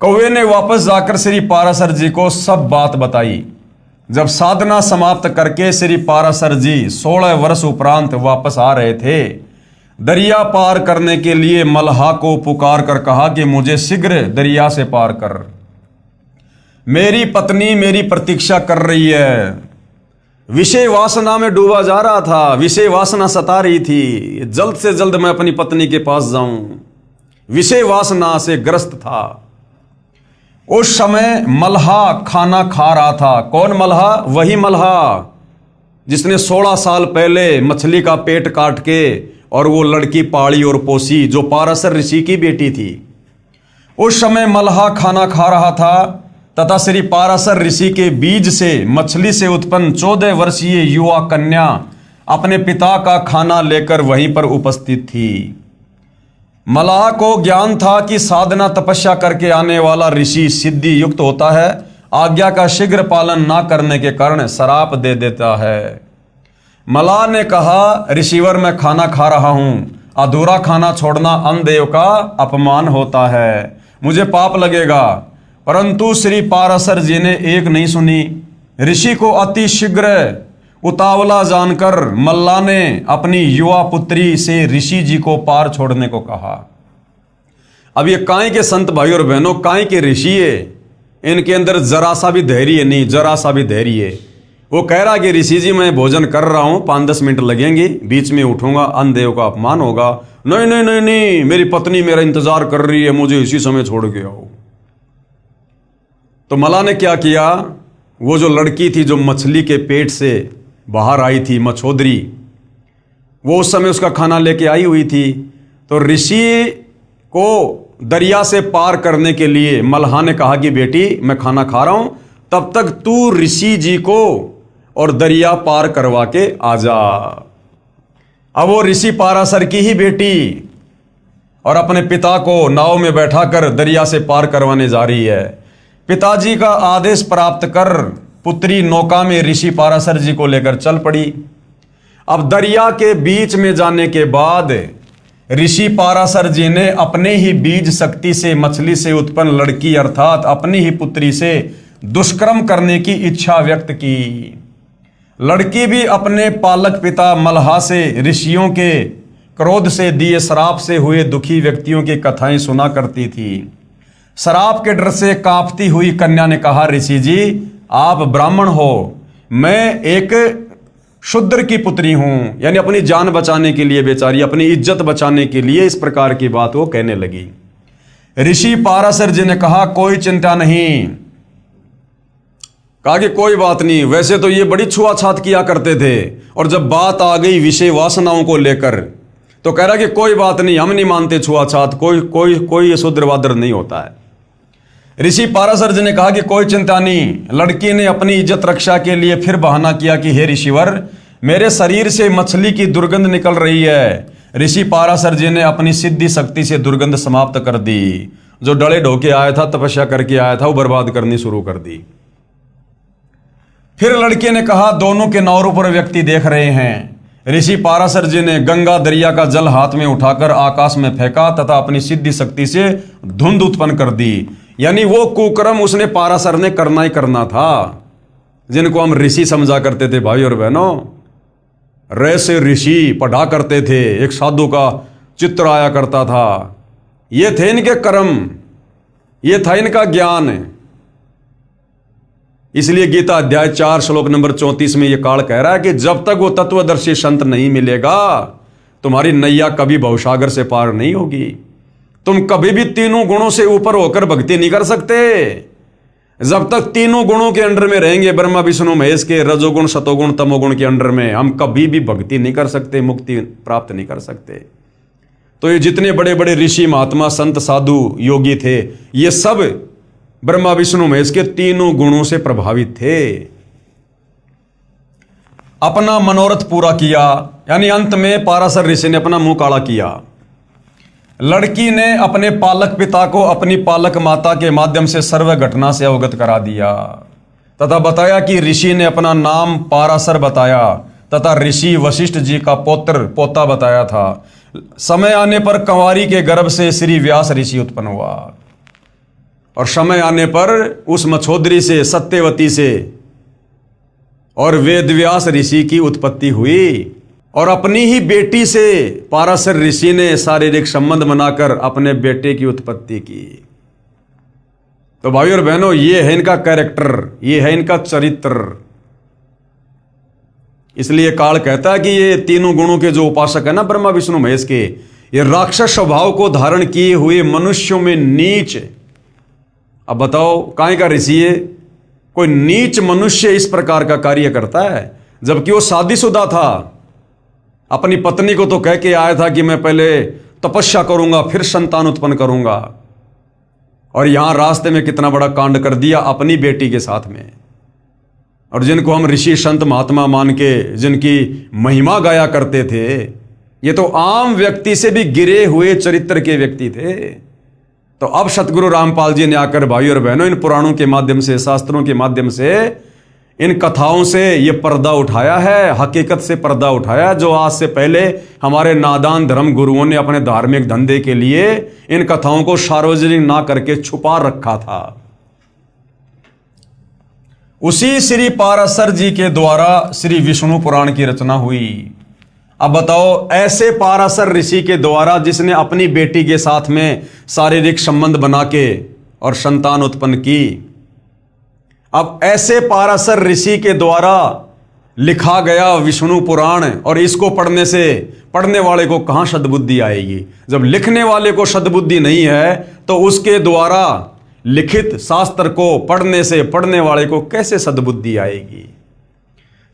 [SPEAKER 1] कौवे ने वापस जाकर श्री पाराशर जी को सब बात बताई। जब साधना समाप्त करके श्री पाराशर जी 16 वर्ष उपरांत वापस आ रहे थे, दरिया पार करने के लिए मल्हा को पुकार कर कहा कि मुझे शीघ्र दरिया से पार कर, मेरी पत्नी मेरी प्रतीक्षा कर रही है। विषय वासना में डूबा जा रहा था, विषय वासना सता रही थी, जल्द से जल्द मैं अपनी पत्नी के पास जाऊं। विषय वासना से ग्रस्त था। उस समय मल्हा खाना खा रहा था। कौन मल्हा? वही मल्हा जिसने 16 साल पहले मछली का पेट काट के और वो लड़की पाली और पोसी, जो पाराशर ऋषि की बेटी थी। उस समय मल्हा खाना खा रहा था तथा श्री पाराशर ऋषि के बीज से, मछली से उत्पन्न 14 वर्षीय युवा कन्या अपने पिता का खाना लेकर वहीं पर उपस्थित थी। मल्लाह को ज्ञान था कि साधना तपस्या करके आने वाला ऋषि सिद्धि युक्त होता है, आज्ञा का शीघ्र पालन ना करने के कारण श्राप दे देता है। मल्लाह ने कहा, ऋषिवर मैं खाना खा रहा हूं, अधूरा खाना छोड़ना अन्नदेव का अपमान होता है, मुझे पाप लगेगा। परंतु श्री पाराशर जी ने एक नहीं सुनी। ऋषि को अति शीघ्र उतावला जानकर मल्लाह ने अपनी युवा पुत्री से ऋषि जी को पार छोड़ने को कहा। अब ये काहे के संत भाई और बहनों, काहे के ऋषि है, इनके अंदर जरा सा भी धैर्य नहीं, जरा सा भी धैर्य है। वो कह रहा कि ऋषि जी मैं भोजन कर रहा हूं, 5-10 मिनट लगेंगे, बीच में उठूंगा, अन्नदेव का अपमान होगा। नहीं नहीं नहीं नहीं, मेरी पत्नी मेरा इंतजार कर रही है, मुझे इसी समय छोड़ के आओ। तो मल्लाह ने क्या किया, वो जो लड़की थी जो मछली के पेट से बाहर आई थी, मछोदरी, वो उस समय उसका खाना लेके आई हुई थी। तो ऋषि को दरिया से पार करने के लिए मल्लाह ने कहा कि बेटी मैं खाना खा रहा हूं, तब तक तू ऋषि जी को और दरिया पार करवा के आ जा। अब वो ऋषि पाराशर की ही बेटी और अपने पिता को नाव में बैठाकर दरिया से पार करवाने जा रही है। पिताजी का आदेश प्राप्त कर पुत्री नौका में ऋषि पाराशर जी को लेकर चल पड़ी। अब दरिया के बीच में जाने के बाद ऋषि पाराशर जी ने अपने ही बीज शक्ति से मछली से उत्पन्न लड़की अर्थात अपनी ही पुत्री से दुष्कर्म करने की इच्छा व्यक्त की। लड़की भी अपने पालक पिता मल्लाह से ऋषियों के क्रोध से दिए श्राप से हुए दुखी व्यक्तियों की कथाएं सुना करती थी। श्राप के डर से कांपती हुई कन्या ने कहा, ऋषि जी आप ब्राह्मण हो, मैं एक शूद्र की पुत्री हूं। यानी अपनी जान बचाने के लिए, बेचारी अपनी इज्जत बचाने के लिए इस प्रकार की बात वो कहने लगी। ऋषि पाराशर जी ने कहा, कोई चिंता नहीं। कहा कि कोई बात नहीं, वैसे तो ये बड़ी छुआछात किया करते थे, और जब बात आ गई विषय वासनाओं को लेकर तो कह रहा कि कोई बात नहीं, हम नहीं मानते छुआछात, कोई कोई कोई शूद्रवादर नहीं होता है। ऋषि पाराशर जी ने कहा कि कोई चिंता नहीं। लड़की ने अपनी इज्जत रक्षा के लिए फिर बहाना किया कि हे ऋषिवर, मेरे शरीर से मछली की दुर्गंध निकल रही है। ऋषि पाराशर जी ने अपनी सिद्धि शक्ति से दुर्गंध समाप्त कर दी। जो डले ढोके आया था, तपस्या करके आया था, वो बर्बाद करनी शुरू कर दी। फिर लड़के ने कहा, दोनों के नौरों पर व्यक्ति देख रहे हैं। ऋषि पाराशर जी ने गंगा दरिया का जल हाथ में उठाकर आकाश में फेंका तथा अपनी सिद्धि शक्ति से धुंध उत्पन्न कर दी। यानी वो कुकर्म उसने पाराशर ने करना ही करना था, जिनको हम ऋषि समझा करते थे भाई और बहनों। रे से ऋषि पढ़ा करते थे, एक साधु का चित्र आया करता था। ये थे इनके कर्म, ये था इनका ज्ञान। इसलिए गीता अध्याय 4 श्लोक नंबर 34 में यह काल कह रहा है कि जब तक वो तत्वदर्शी संत नहीं मिलेगा, तुम्हारी नैया कभी भवसागर से पार नहीं होगी। तुम कभी भी तीनों गुणों से ऊपर होकर भक्ति नहीं कर सकते। जब तक तीनों गुणों के अंडर में रहेंगे, ब्रह्मा विष्णु महेश के रजोगुण सतोगुण तमोगुण के अंडर में, हम कभी भी भक्ति नहीं कर सकते, मुक्ति प्राप्त नहीं कर सकते। तो ये जितने बड़े बड़े ऋषि महात्मा संत साधु योगी थे, ये सब ब्रह्मा विष्णु महेश के तीनों गुणों से प्रभावित थे। अपना मनोरथ पूरा किया, यानी अंत में पाराशर ऋषि ने अपना मुंह काला किया। लड़की ने अपने पालक पिता को अपनी पालक माता के माध्यम से सर्व घटना से अवगत करा दिया तथा बताया कि ऋषि ने अपना नाम पाराशर बताया तथा ऋषि वशिष्ठ जी का पोता बताया था। समय आने पर कंवारी के गर्भ से श्री व्यास ऋषि उत्पन्न हुआ और समय आने पर उस मछोदरी से, सत्यवती से और वेदव्यास ऋषि की उत्पत्ति हुई। और अपनी ही बेटी से पाराशर ऋषि ने शारीरिक संबंध बनाकर अपने बेटे की उत्पत्ति की। तो भाई और बहनों, ये है इनका कैरेक्टर, ये है इनका चरित्र। इसलिए काल कहता है कि ये तीनों गुणों के जो उपासक है ना, ब्रह्मा विष्णु महेश के, ये राक्षस स्वभाव को धारण किए हुए मनुष्यों में नीच। अब बताओ काहे का ऋषि है? कोई नीच मनुष्य इस प्रकार का कार्य करता है, जबकि वो शादीशुदा था। अपनी पत्नी को तो कह के आया था कि मैं पहले तपस्या करूंगा फिर संतान उत्पन्न करूंगा, और यहां रास्ते में कितना बड़ा कांड कर दिया अपनी बेटी के साथ में। और जिनको हम ऋषि संत महात्मा मान के जिनकी महिमा गाया करते थे, ये तो आम व्यक्ति से भी गिरे हुए चरित्र के व्यक्ति थे। तो अब सतगुरु रामपाल जी ने आकर भाई और बहनों इन पुराणों के माध्यम से, शास्त्रों के माध्यम से इन कथाओं से ये पर्दा उठाया है, हकीकत से पर्दा उठाया, जो आज से पहले हमारे नादान धर्म गुरुओं ने अपने धार्मिक धंधे के लिए इन कथाओं को सार्वजनिक ना करके छुपा रखा था। उसी श्री पाराशर जी के द्वारा श्री विष्णु पुराण की रचना हुई। अब बताओ, ऐसे पाराशर ऋषि के द्वारा जिसने अपनी बेटी के साथ में शारीरिक संबंध बना के और संतान उत्पन्न की, अब ऐसे पाराशर ऋषि के द्वारा लिखा गया विष्णु पुराण, और इसको पढ़ने से पढ़ने वाले को कहां सद्बुद्धि आएगी? जब लिखने वाले को सद्बुद्धि नहीं है तो उसके द्वारा लिखित शास्त्र को पढ़ने से पढ़ने वाले को कैसे सद्बुद्धि आएगी?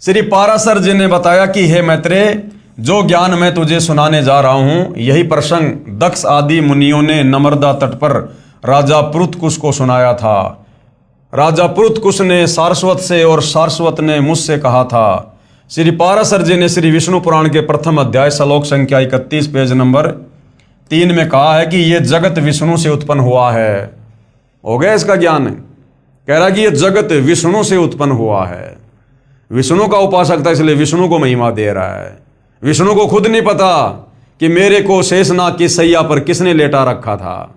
[SPEAKER 1] श्री पाराशर जी ने बताया कि हे मैत्रेय, जो ज्ञान मैं तुझे सुनाने जा रहा हूं, यही प्रसंग दक्ष आदि मुनियों ने नर्मदा तट पर राजा पृथकुश को सुनाया था। राजा पृथकुश ने सारस्वत से और सारस्वत ने मुझसे कहा था। श्री पाराशर जी ने श्री विष्णु पुराण के प्रथम अध्याय श्लोक संख्या 31 पेज नंबर 3 में कहा है कि यह जगत विष्णु से उत्पन्न हुआ है। हो गया इसका ज्ञान? कह रहा कि यह जगत विष्णु से उत्पन्न हुआ है। विष्णु का उपासक था, इसलिए विष्णु को महिमा दे रहा है। विष्णु को खुद नहीं पता कि मेरे को शेषनाग की सैया पर किसने लेटा रखा था।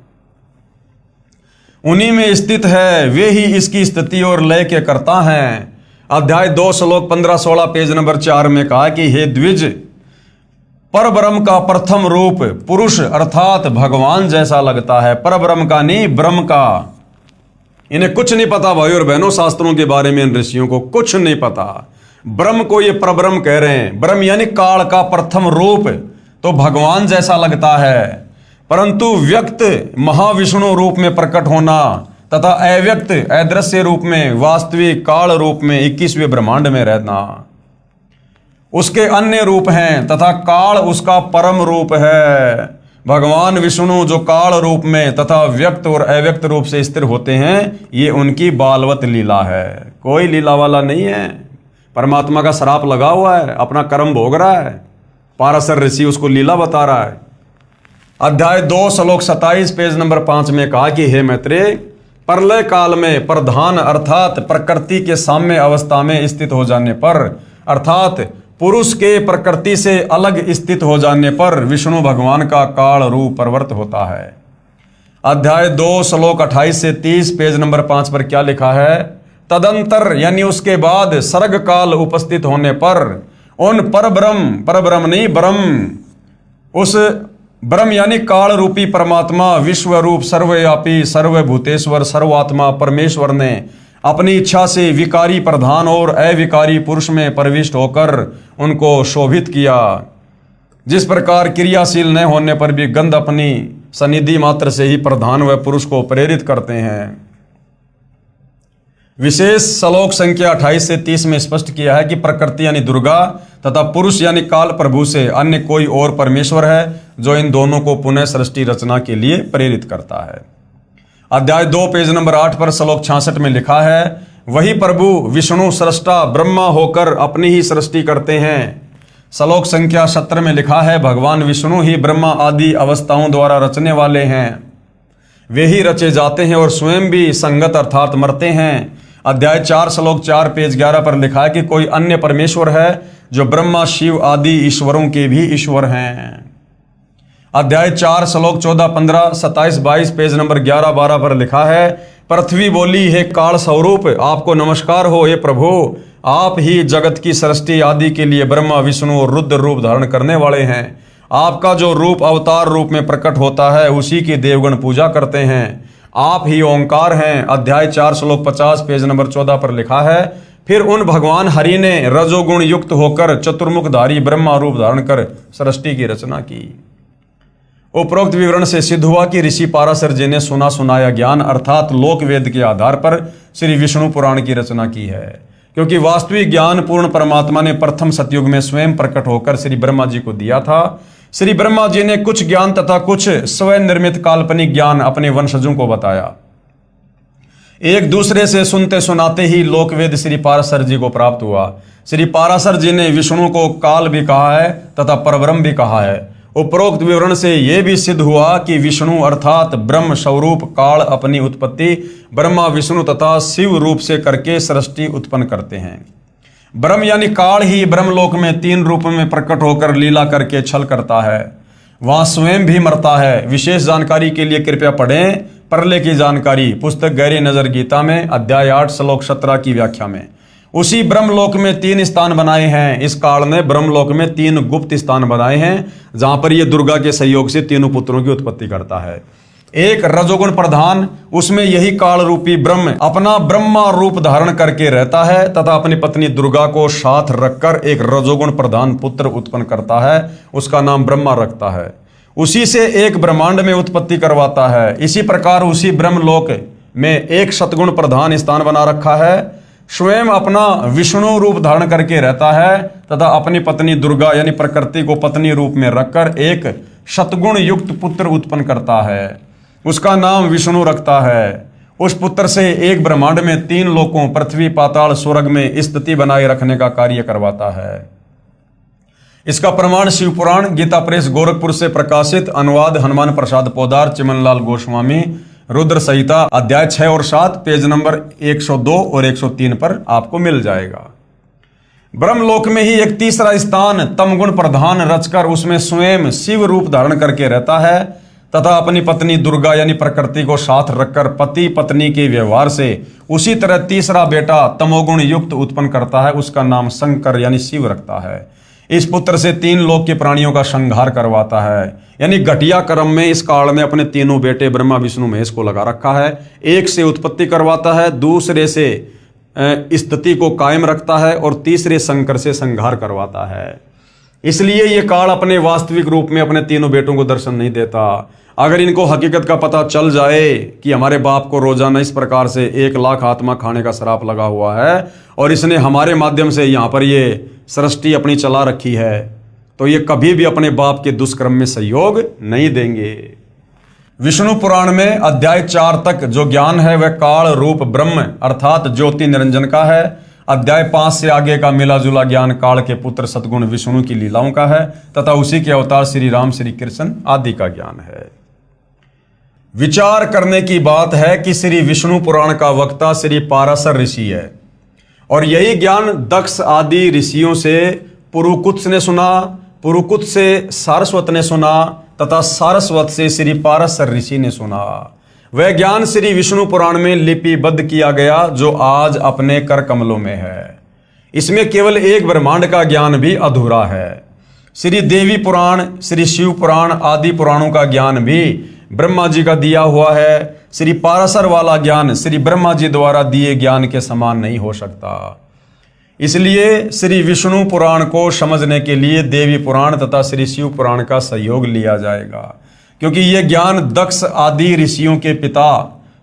[SPEAKER 1] उन्हीं में स्थित है, वे ही इसकी स्थिति और लय के करता हैं। अध्याय 2 श्लोक 15-16 पेज नंबर 4 में कहा कि हे द्विज, परब्रह्म का प्रथम रूप पुरुष अर्थात भगवान जैसा लगता है। परब्रह्म का नहीं, ब्रह्म का। इन्हें कुछ नहीं पता भाई और बहनों, शास्त्रों के बारे में इन ऋषियों को कुछ नहीं पता। ब्रह्म को ये परब्रह्म कह रहे हैं। ब्रह्म यानी काल का प्रथम रूप तो भगवान जैसा लगता है, परंतु व्यक्त महाविष्णु रूप में प्रकट होना तथा अव्यक्त अदृश्य रूप में वास्तविक काल रूप में 21वें ब्रह्मांड में रहना उसके अन्य रूप हैं तथा काल उसका परम रूप है। भगवान विष्णु जो काल रूप में तथा व्यक्त और अव्यक्त रूप से स्थिर होते हैं, ये उनकी बालवत लीला है। कोई लीला वाला नहीं है। परमात्मा का श्राप लगा हुआ है, अपना कर्म भोग रहा है। पाराशर ऋषि उसको लीला बता रहा है। अध्याय 2 श्लोक 27 पेज नंबर 5 में कहा कि हे मैत्रेय, प्रलय काल में प्रधान अर्थात प्रकृति के साम्य अवस्था में स्थित हो जाने पर, अर्थात पुरुष के प्रकृति से अलग स्थित हो जाने पर विष्णु भगवान का काल रूप प्रवृत्त होता है। अध्याय 2 श्लोक 28 से 30 पेज नंबर 5 पर क्या लिखा है? तदंतर यानी उसके बाद सर्ग काल उपस्थित होने पर उन परब्रह्म नहीं ब्रह्म, उस ब्रह्म यानी काल रूपी परमात्मा विश्व रूप सर्वव्यापी सर्वभूतेश्वर सर्वात्मा परमेश्वर ने अपनी इच्छा से विकारी प्रधान और अविकारी पुरुष में प्रविष्ट होकर उनको शोभित किया। जिस प्रकार क्रियाशील न होने पर भी गंध अपनी सनिधि मात्र से ही प्रधान व पुरुष को प्रेरित करते हैं। विशेष श्लोक संख्या 28 से 30 में स्पष्ट किया है कि प्रकृति यानी दुर्गा तथा पुरुष यानी काल प्रभु से अन्य कोई और परमेश्वर है जो इन दोनों को पुनः सृष्टि रचना के लिए प्रेरित करता है। अध्याय 2 पेज नंबर 8 पर श्लोक 66 में लिखा है, वही प्रभु विष्णु सृष्टा ब्रह्मा होकर अपनी ही सृष्टि करते हैं। श्लोक संख्या 17 में लिखा है, भगवान विष्णु ही ब्रह्मा आदि अवस्थाओं द्वारा रचने वाले हैं। वे ही रचे जाते हैं और स्वयं भी संगत अर्थात मरते हैं। अध्याय 4 श्लोक 4 पेज 11 पर लिखा है कि कोई अन्य परमेश्वर है जो ब्रह्मा शिव आदि ईश्वरों के भी ईश्वर हैं। अध्याय 4 श्लोक 14 15 27 22 पेज नंबर 11 12 पर लिखा है, पृथ्वी बोली, हे काल स्वरूप आपको नमस्कार हो। हे प्रभु, आप ही जगत की सृष्टि आदि के लिए ब्रह्मा विष्णु और रुद्र रूप धारण करने वाले हैं। आपका जो रूप अवतार रूप में प्रकट होता है उसी की देवगण पूजा करते हैं। आप ही ओंकार हैं। अध्याय 4 श्लोक 50 पेज नंबर 14 पर लिखा है, फिर उन भगवान हरि ने रजोगुण युक्त होकर चतुर्मुखधारी ब्रह्मा रूप धारण कर सृष्टि की रचना की। उपरोक्त विवरण से सिद्ध हुआ कि ऋषि पाराशर जी ने सुना सुनाया ज्ञान अर्थात लोक वेद के आधार पर श्री विष्णु पुराण की रचना की है, क्योंकि वास्तविक ज्ञान पूर्ण परमात्मा ने प्रथम सतयुग में स्वयं प्रकट होकर श्री ब्रह्मा जी को दिया था। श्री ब्रह्मा जी ने कुछ ज्ञान तथा कुछ स्वयं निर्मित काल्पनिक ज्ञान अपने वंशजों को बताया। एक दूसरे से सुनते सुनाते ही लोकवेद श्री पाराशर जी को प्राप्त हुआ। श्री पाराशर जी ने विष्णु को काल भी कहा है तथा परब्रह्म भी कहा है। उपरोक्त विवरण से यह भी सिद्ध हुआ कि विष्णु अर्थात ब्रह्म स्वरूप काल अपनी उत्पत्ति ब्रह्मा विष्णु तथा शिव रूप से करके सृष्टि उत्पन्न करते हैं। ब्रह्म यानी काल ही ब्रह्मलोक में 3 रूप में प्रकट होकर लीला करके छल करता है, वहां स्वयं भी मरता है। विशेष जानकारी के लिए कृपया पढ़ें प्रलय की जानकारी पुस्तक गहरी नजर गीता में अध्याय 8 श्लोक 17 की व्याख्या में। उसी ब्रह्मलोक में 3 स्थान बनाए हैं। इस काल ने ब्रह्मलोक में 3 गुप्त स्थान बनाए हैं जहां पर यह दुर्गा के सहयोग से तीनों पुत्रों की उत्पत्ति करता है। एक रजोगुण प्रधान, उसमें यही काल रूपी ब्रह्म अपना ब्रह्मा रूप धारण करके रहता है तथा अपनी पत्नी दुर्गा को साथ रखकर एक रजोगुण प्रधान पुत्र उत्पन्न करता है, उसका नाम ब्रह्मा रखता है। उसी से एक ब्रह्मांड में उत्पत्ति करवाता है। इसी प्रकार उसी ब्रह्मलोक में एक सतगुण प्रधान स्थान बना रखा है, स्वयं अपना विष्णु रूप धारण करके रहता है तथा अपनी पत्नी दुर्गा यानी प्रकृति को पत्नी रूप में रखकर एक सतगुण युक्त पुत्र उत्पन्न करता है, उसका नाम विष्णु रखता है। उस पुत्र से एक ब्रह्मांड में 3 लोकों पृथ्वी पाताल स्वर्ग में स्थिति बनाए रखने का कार्य करवाता है। इसका प्रमाण शिव पुराण गीता प्रेस गोरखपुर से प्रकाशित अनुवाद हनुमान प्रसाद पोदार चिमनलाल गोस्वामी रुद्र संहिता अध्याय 6 और 7 पेज नंबर 102 और 103 पर आपको मिल जाएगा। ब्रह्मलोक में ही एक तीसरा स्थान तमगुण प्रधान रचकर उसमें स्वयं शिव रूप धारण करके रहता है तथा अपनी पत्नी दुर्गा यानी प्रकृति को साथ रखकर पति पत्नी के व्यवहार से उसी तरह तीसरा बेटा तमोगुण युक्त उत्पन्न करता है, उसका नाम शंकर यानी शिव रखता है। इस पुत्र से 3 लोक के प्राणियों का संहार करवाता है। यानी घटिया कर्म में इस काल ने अपने तीनों बेटे ब्रह्मा विष्णु महेश को लगा रखा है। एक से उत्पत्ति करवाता है, दूसरे से स्थिति को कायम रखता है और तीसरे शंकर से संहार करवाता है। इसलिए ये काल अपने वास्तविक रूप में अपने तीनों बेटों को दर्शन नहीं देता। अगर इनको हकीकत का पता चल जाए कि हमारे बाप को रोजाना इस प्रकार से 1 लाख आत्मा खाने का श्राप लगा हुआ है और इसने हमारे माध्यम से यहाँ पर ये सृष्टि अपनी चला रखी है, तो ये कभी भी अपने बाप के दुष्कर्म में सहयोग नहीं देंगे। विष्णु पुराण में अध्याय 4 तक जो ज्ञान है वह काल रूप ब्रह्म अर्थात ज्योति निरंजन का है। अध्याय 5 से आगे का मिला जुला ज्ञान काल के पुत्र सद्गुण विष्णु की लीलाओं का है तथा उसी के अवतार श्री राम श्री कृष्ण आदि का ज्ञान है। विचार करने की बात है कि श्री विष्णु पुराण का वक्ता श्री पाराशर ऋषि है और यही ज्ञान दक्ष आदि ऋषियों से पुरुकुत्स ने सुना, पुरुकुत्स से सारस्वत ने सुना तथा सारस्वत से श्री पाराशर ऋषि ने सुना। वह ज्ञान श्री विष्णु पुराण में लिपिबद्ध किया गया जो आज अपने कर कमलों में है। इसमें केवल एक ब्रह्मांड का ज्ञान भी अधूरा है। श्री देवी पुराण, श्री शिव पुराण आदि पुराणों का ज्ञान भी ब्रह्मा जी का दिया हुआ है। श्री पाराशर वाला ज्ञान श्री ब्रह्मा जी द्वारा दिए ज्ञान के समान नहीं हो सकता। इसलिए श्री विष्णु पुराण को समझने के लिए देवी पुराण तथा श्री शिव पुराण का सहयोग लिया जाएगा, क्योंकि यह ज्ञान दक्ष आदि ऋषियों के पिता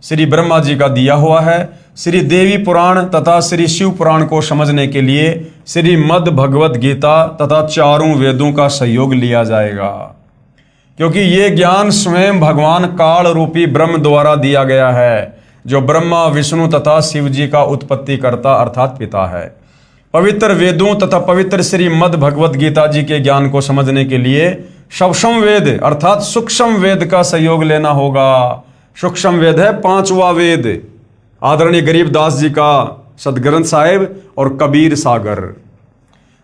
[SPEAKER 1] श्री ब्रह्मा जी का दिया हुआ है। श्री देवी पुराण तथा श्री शिव पुराण को समझने के लिए श्रीमद् भगवद गीता तथा 4 वेदों का सहयोग लिया जाएगा, क्योंकि ये ज्ञान स्वयं भगवान काल रूपी ब्रह्म द्वारा दिया गया है, जो ब्रह्मा विष्णु तथा शिव जी का उत्पत्ति करता अर्थात पिता है। पवित्र वेदों तथा पवित्र श्रीमद् भगवद गीता जी के ज्ञान को समझने के लिए सवसम वेद अर्थात सूक्ष्म वेद का सहयोग लेना होगा। सूक्ष्म वेद है 5वां वेद, आदरणीय गरीबदास जी का सदग्रंथ साहिब और कबीर सागर,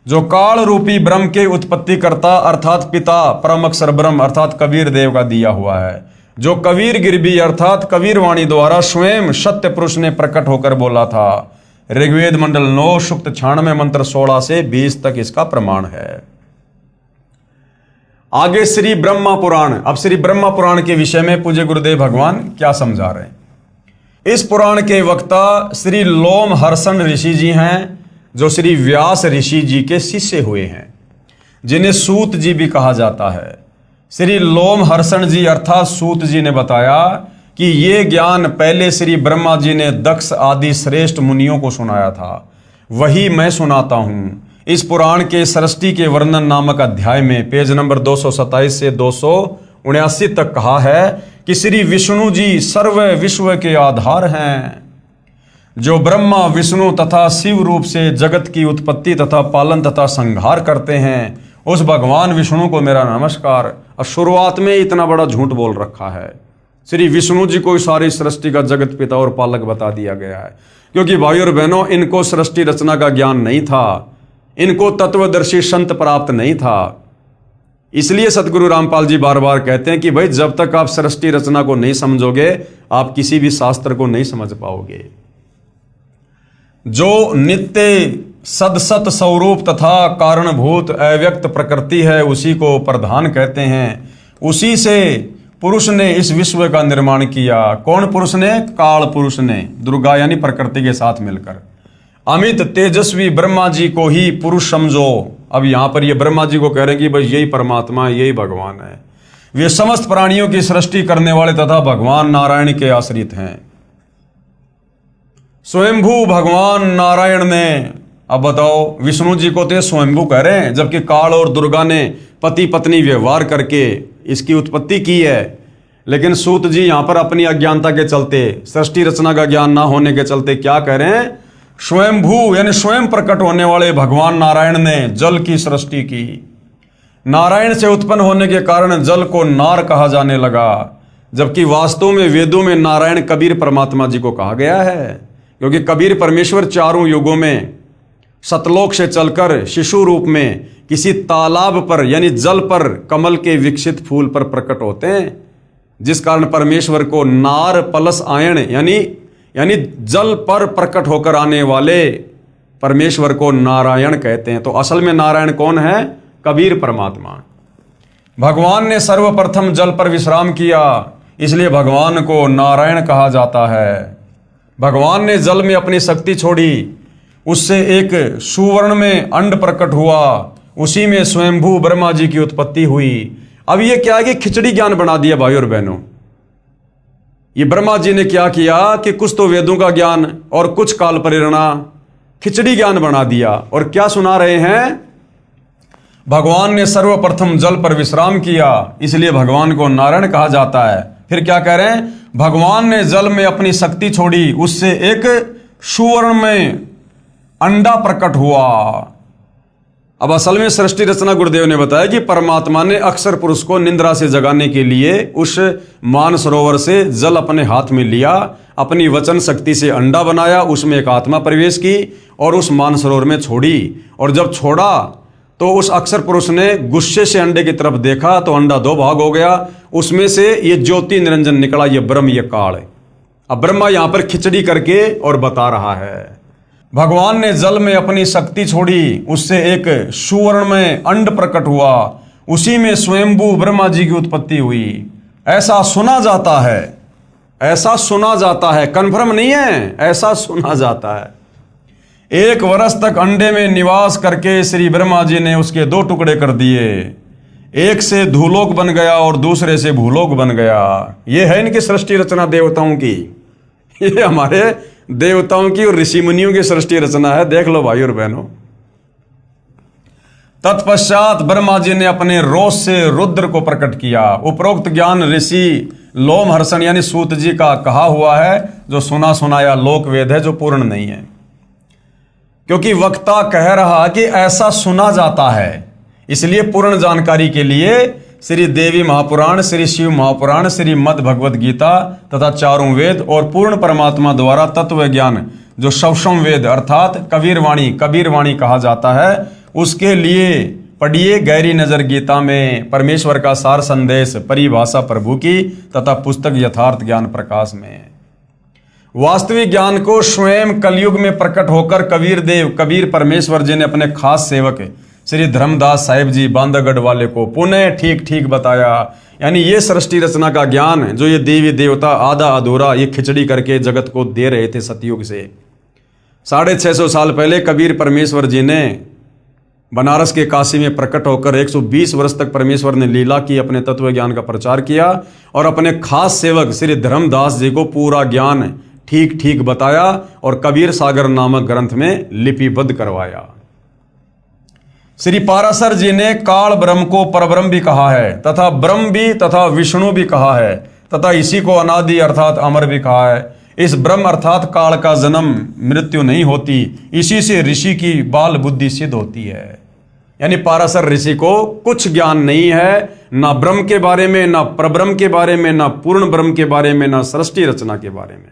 [SPEAKER 1] जो काल रूपी ब्रह्म के उत्पत्ति करता अर्थात पिता परम अक्षर ब्रह्म अर्थात कबीर देव का दिया हुआ है, जो कबीर गिरबी अर्थात कबीर वाणी द्वारा स्वयं सत्य पुरुष ने प्रकट होकर बोला था। ऋग्वेद मंडल 9 सूक्त 96 मंत्र 16 से 20 तक इसका प्रमाण है। आगे श्री ब्रह्मा पुराण। अब श्री ब्रह्मा पुराण के विषय में पूज्य गुरुदेव भगवान क्या समझा रहे हैं। इस पुराण के वक्ता श्री लोम हर्षण ऋषि जी हैं, जो श्री व्यास ऋषि जी के शिष्य हुए हैं, जिन्हें सूत जी भी कहा जाता है। श्री लोम हर्षण जी अर्थात सूत जी ने बताया कि ये ज्ञान पहले श्री ब्रह्मा जी ने दक्ष आदि श्रेष्ठ मुनियों को सुनाया था, वही मैं सुनाता हूं। इस पुराण के सृष्टि के वर्णन नामक अध्याय में पेज नंबर 227 से 279 तक कहा है कि श्री विष्णु जी सर्व विश्व के आधार हैं, जो ब्रह्मा विष्णु तथा शिव रूप से जगत की उत्पत्ति तथा पालन तथा संहार करते हैं। उस भगवान विष्णु को मेरा नमस्कार। और शुरुआत में इतना बड़ा झूठ बोल रखा है, श्री विष्णु जी को सारी सृष्टि का जगत पिता और पालक बता दिया गया है। क्योंकि भाई और बहनों, इनको सृष्टि रचना का ज्ञान नहीं था, इनको तत्वदर्शी संत प्राप्त नहीं था। इसलिए सतगुरु रामपाल जी बार बार कहते हैं कि भाई जब तक आप सृष्टि रचना को नहीं समझोगे, आप किसी भी शास्त्र को नहीं समझ पाओगे। जो नित्य सदसत स्वरूप तथा कारणभूत अव्यक्त प्रकृति है, उसी को प्रधान कहते हैं। उसी से पुरुष ने इस विश्व का निर्माण किया। कौन पुरुष ने? काल पुरुष ने, दुर्गा यानी प्रकृति के साथ मिलकर। अमित तेजस्वी ब्रह्मा जी को ही पुरुष समझो। अब यहां पर ये ब्रह्मा जी को कह रहे हैं कि भाई यही परमात्मा, यही भगवान है। वे समस्त प्राणियों की सृष्टि करने वाले तथा भगवान नारायण के आश्रित हैं। स्वयंभू भगवान नारायण ने, अब बताओ, विष्णु जी को तो स्वयंभू कह रहे हैं, जबकि काल और दुर्गा ने पति पत्नी व्यवहार करके इसकी उत्पत्ति की है। लेकिन सूत जी यहां पर अपनी अज्ञानता के चलते, सृष्टि रचना का ज्ञान ना होने के चलते क्या कह रहे हैं? स्वयंभू यानी स्वयं प्रकट होने वाले भगवान नारायण ने जल की सृष्टि की। नारायण से उत्पन्न होने के कारण जल को नार कहा जाने लगा, जबकि वास्तव में वेदों में नारायण कबीर परमात्मा जी को कहा गया है। क्योंकि कबीर परमेश्वर चारों युगों में सतलोक से चलकर शिशु रूप में किसी तालाब पर यानी जल पर कमल के विकसित फूल पर प्रकट होते हैं, जिस कारण परमेश्वर को नार प्लस आयन यानी जल पर प्रकट होकर आने वाले परमेश्वर को नारायण कहते हैं। तो असल में नारायण कौन है? कबीर परमात्मा। भगवान ने सर्वप्रथम जल पर विश्राम किया, इसलिए भगवान को नारायण कहा जाता है। भगवान ने जल में अपनी शक्ति छोड़ी, उससे एक सुवर्ण में अंड प्रकट हुआ, उसी में स्वयंभू ब्रह्मा जी की उत्पत्ति हुई। अब ये क्या है कि खिचड़ी ज्ञान बना दिया भाई और बहनों। ये ब्रह्मा जी ने क्या किया कि कुछ तो वेदों का ज्ञान और कुछ काल प्रेरणा खिचड़ी ज्ञान बना दिया। और क्या सुना रहे हैं? भगवान ने सर्वप्रथम जल पर विश्राम किया, इसलिए भगवान को नारायण कहा जाता है। फिर क्या कह रहे हैं? भगवान ने जल में अपनी शक्ति छोड़ी, उससे एक सुवर्ण में अंडा प्रकट हुआ। अब असल में सृष्टि रचना गुरुदेव ने बताया कि परमात्मा ने अक्षर पुरुष को निंद्रा से जगाने के लिए उस मानसरोवर से जल अपने हाथ में लिया, अपनी वचन शक्ति से अंडा बनाया, उसमें एक आत्मा प्रवेश की और उस मानसरोवर में छोड़ी। और जब छोड़ा तो उस अक्षर पुरुष ने गुस्से से अंडे की तरफ देखा तो अंडा दो भाग हो गया, उसमें से ये ज्योति निरंजन निकला, ये ब्रह्म, ये काल। अब ब्रह्मा यहां पर खिचड़ी करके और बता रहा है। भगवान ने जल में अपनी शक्ति छोड़ी, उससे एक सुवर्ण में अंड प्रकट हुआ, उसी में स्वयंभू ब्रह्मा जी की उत्पत्ति हुई। ऐसा सुना जाता है, ऐसा सुना जाता है, कन्फर्म नहीं है, ऐसा सुना जाता है। 1 वर्ष तक अंडे में निवास करके श्री ब्रह्मा जी ने उसके 2 टुकड़े कर दिए, एक से धूलोक बन गया और दूसरे से भूलोक बन गया। ये है इनकी सृष्टि रचना देवताओं की, ये हमारे देवताओं की और ऋषि मुनियों की सृष्टि रचना है। देख लो भाई और बहनों। तत्पश्चात ब्रह्मा जी ने अपने रोष से रुद्र को प्रकट किया। उपरोक्त ज्ञान ऋषि लोमहर्षण यानी सूत जी का कहा हुआ है, जो सुना सुनाया लोक वेद है, जो पूर्ण नहीं है। क्योंकि वक्ता कह रहा कि ऐसा सुना जाता है, इसलिए पूर्ण जानकारी के लिए श्री देवी महापुराण, श्री शिव महापुराण, श्री मद् भगवत गीता तथा चारों वेद और पूर्ण परमात्मा द्वारा तत्व ज्ञान जो शवशम वेद अर्थात कबीर वाणी कहा जाता है, उसके लिए पढ़िए गहरी नजर गीता में परमेश्वर का सार संदेश, परिभाषा प्रभु की तथा पुस्तक यथार्थ ज्ञान प्रकाश में। वास्तविक ज्ञान को स्वयं कलयुग में प्रकट होकर कबीर परमेश्वर जी ने अपने खास सेवक श्री धर्मदास साहिब जी बांधवगढ़ वाले को पुनः ठीक ठीक बताया। यानी ये सृष्टि रचना का ज्ञान जो ये देवी देवता आधा अधूरा ये खिचड़ी करके जगत को दे रहे थे सतयुग से 650 साल पहले कबीर परमेश्वर जी ने बनारस के काशी में प्रकट होकर 120 वर्ष तक परमेश्वर ने लीला की, अपने तत्व ज्ञान का प्रचार किया और अपने खास सेवक श्री धर्मदास जी को पूरा ज्ञान ठीक ठीक बताया और कबीर सागर नामक ग्रंथ में लिपिबद्ध करवाया। श्री पाराशर जी ने काल ब्रह्म को परब्रह्म भी कहा है तथा ब्रह्म भी तथा विष्णु भी कहा है तथा इसी को अनादि अर्थात अमर भी कहा है। इस ब्रह्म अर्थात काल का जन्म मृत्यु नहीं होती, इसी से ऋषि की बाल बुद्धि सिद्ध होती है। यानी पाराशर ऋषि को कुछ ज्ञान नहीं है, ना ब्रह्म के बारे में, ना परब्रह्म के बारे में, ना पूर्ण ब्रह्म के बारे में, ना सृष्टि रचना के बारे में।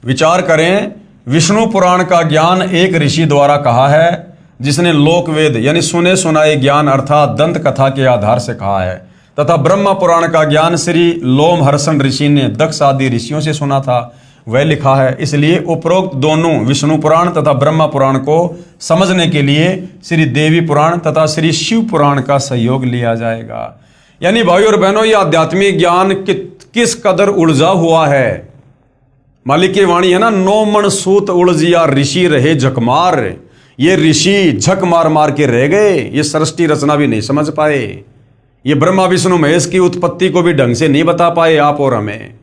[SPEAKER 1] विचार करें, विष्णु पुराण का ज्ञान एक ऋषि द्वारा कहा है, जिसने लोकवेद यानी सुने सुनाए ज्ञान अर्थात दंत कथा के आधार से कहा है, तथा ब्रह्मा पुराण का ज्ञान श्री लोमहर्षण ऋषि ने दक्ष आदि ऋषियों से सुना था, वह लिखा है। इसलिए उपरोक्त दोनों विष्णु पुराण तथा ब्रह्मा पुराण को समझने के लिए श्री देवी पुराण तथा श्री शिव पुराण का सहयोग लिया जाएगा। यानी भाइयों और बहनों, यह आध्यात्मिक ज्ञान किस कदर उलझा हुआ है। मालिक की वाणी है ना, 9 मन सूत उलझिया ऋषि रहे झकमार। ये ऋषि झक मार मार के रह गए, ये सृष्टि रचना भी नहीं समझ पाए, ये ब्रह्मा विष्णु महेश की उत्पत्ति को भी ढंग से नहीं बता पाए आप और हमें,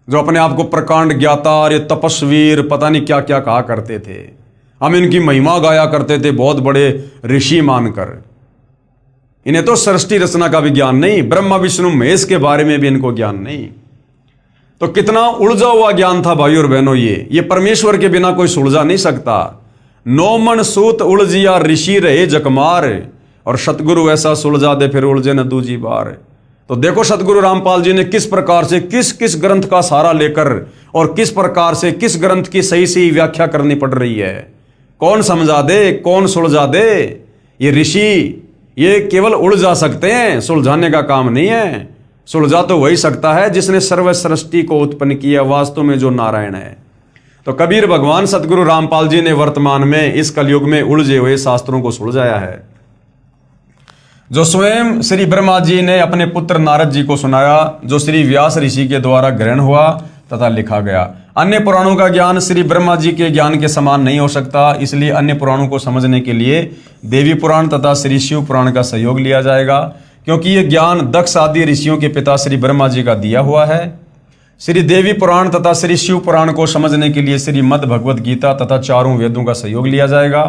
[SPEAKER 1] जो अपने आप को प्रकांड ज्ञाता और ये तपस्वीर पता नहीं क्या क्या कहा करते थे। हम इनकी महिमा गाया करते थे बहुत बड़े ऋषि मानकर। इन्हें तो सृष्टि रचना का भी ज्ञान नहीं, ब्रह्मा विष्णु महेश के बारे में भी इनको ज्ञान नहीं। तो कितना उलझा हुआ ज्ञान था भाइयों और बहनों। ये परमेश्वर के बिना कोई सुलझा नहीं सकता। 9 मन सूत उलझिया ऋषि रहे जकमार, और सतगुरु ऐसा सुलझा दे फिर उलझे न दूजी बार। तो देखो सतगुरु रामपाल जी ने किस प्रकार से किस ग्रंथ का सहारा लेकर और किस प्रकार से किस ग्रंथ की सही सही व्याख्या करनी पड़ रही है। कौन समझा दे, कौन सुलझा दे। ये ऋषि ये केवल उलझा सकते हैं, सुलझाने का काम नहीं है। सुलझा तो वही सकता है जिसने सर्व सृष्टि को उत्पन्न किया, वास्तव में जो नारायण है। तो कबीर भगवान सतगुरु रामपाल जी ने वर्तमान में इस कलयुग में उलझे हुए शास्त्रों को सुलझाया है, जो स्वयं श्री ब्रह्मा जी ने अपने पुत्र नारद जी को सुनाया, जो श्री व्यास ऋषि के द्वारा ग्रहण हुआ तथा लिखा गया। अन्य पुराणों का ज्ञान श्री ब्रह्मा जी के ज्ञान के समान नहीं हो सकता, इसलिए अन्य पुराणों को समझने के लिए देवी पुराण तथा श्री शिव पुराण का सहयोग लिया जाएगा, क्योंकि यह ज्ञान दक्ष आदि ऋषियों के पिता श्री ब्रह्मा जी का दिया हुआ है। श्री देवी पुराण तथा श्री शिव पुराण को समझने के लिए श्रीमद् भगवद गीता तथा चारों वेदों का सहयोग लिया जाएगा,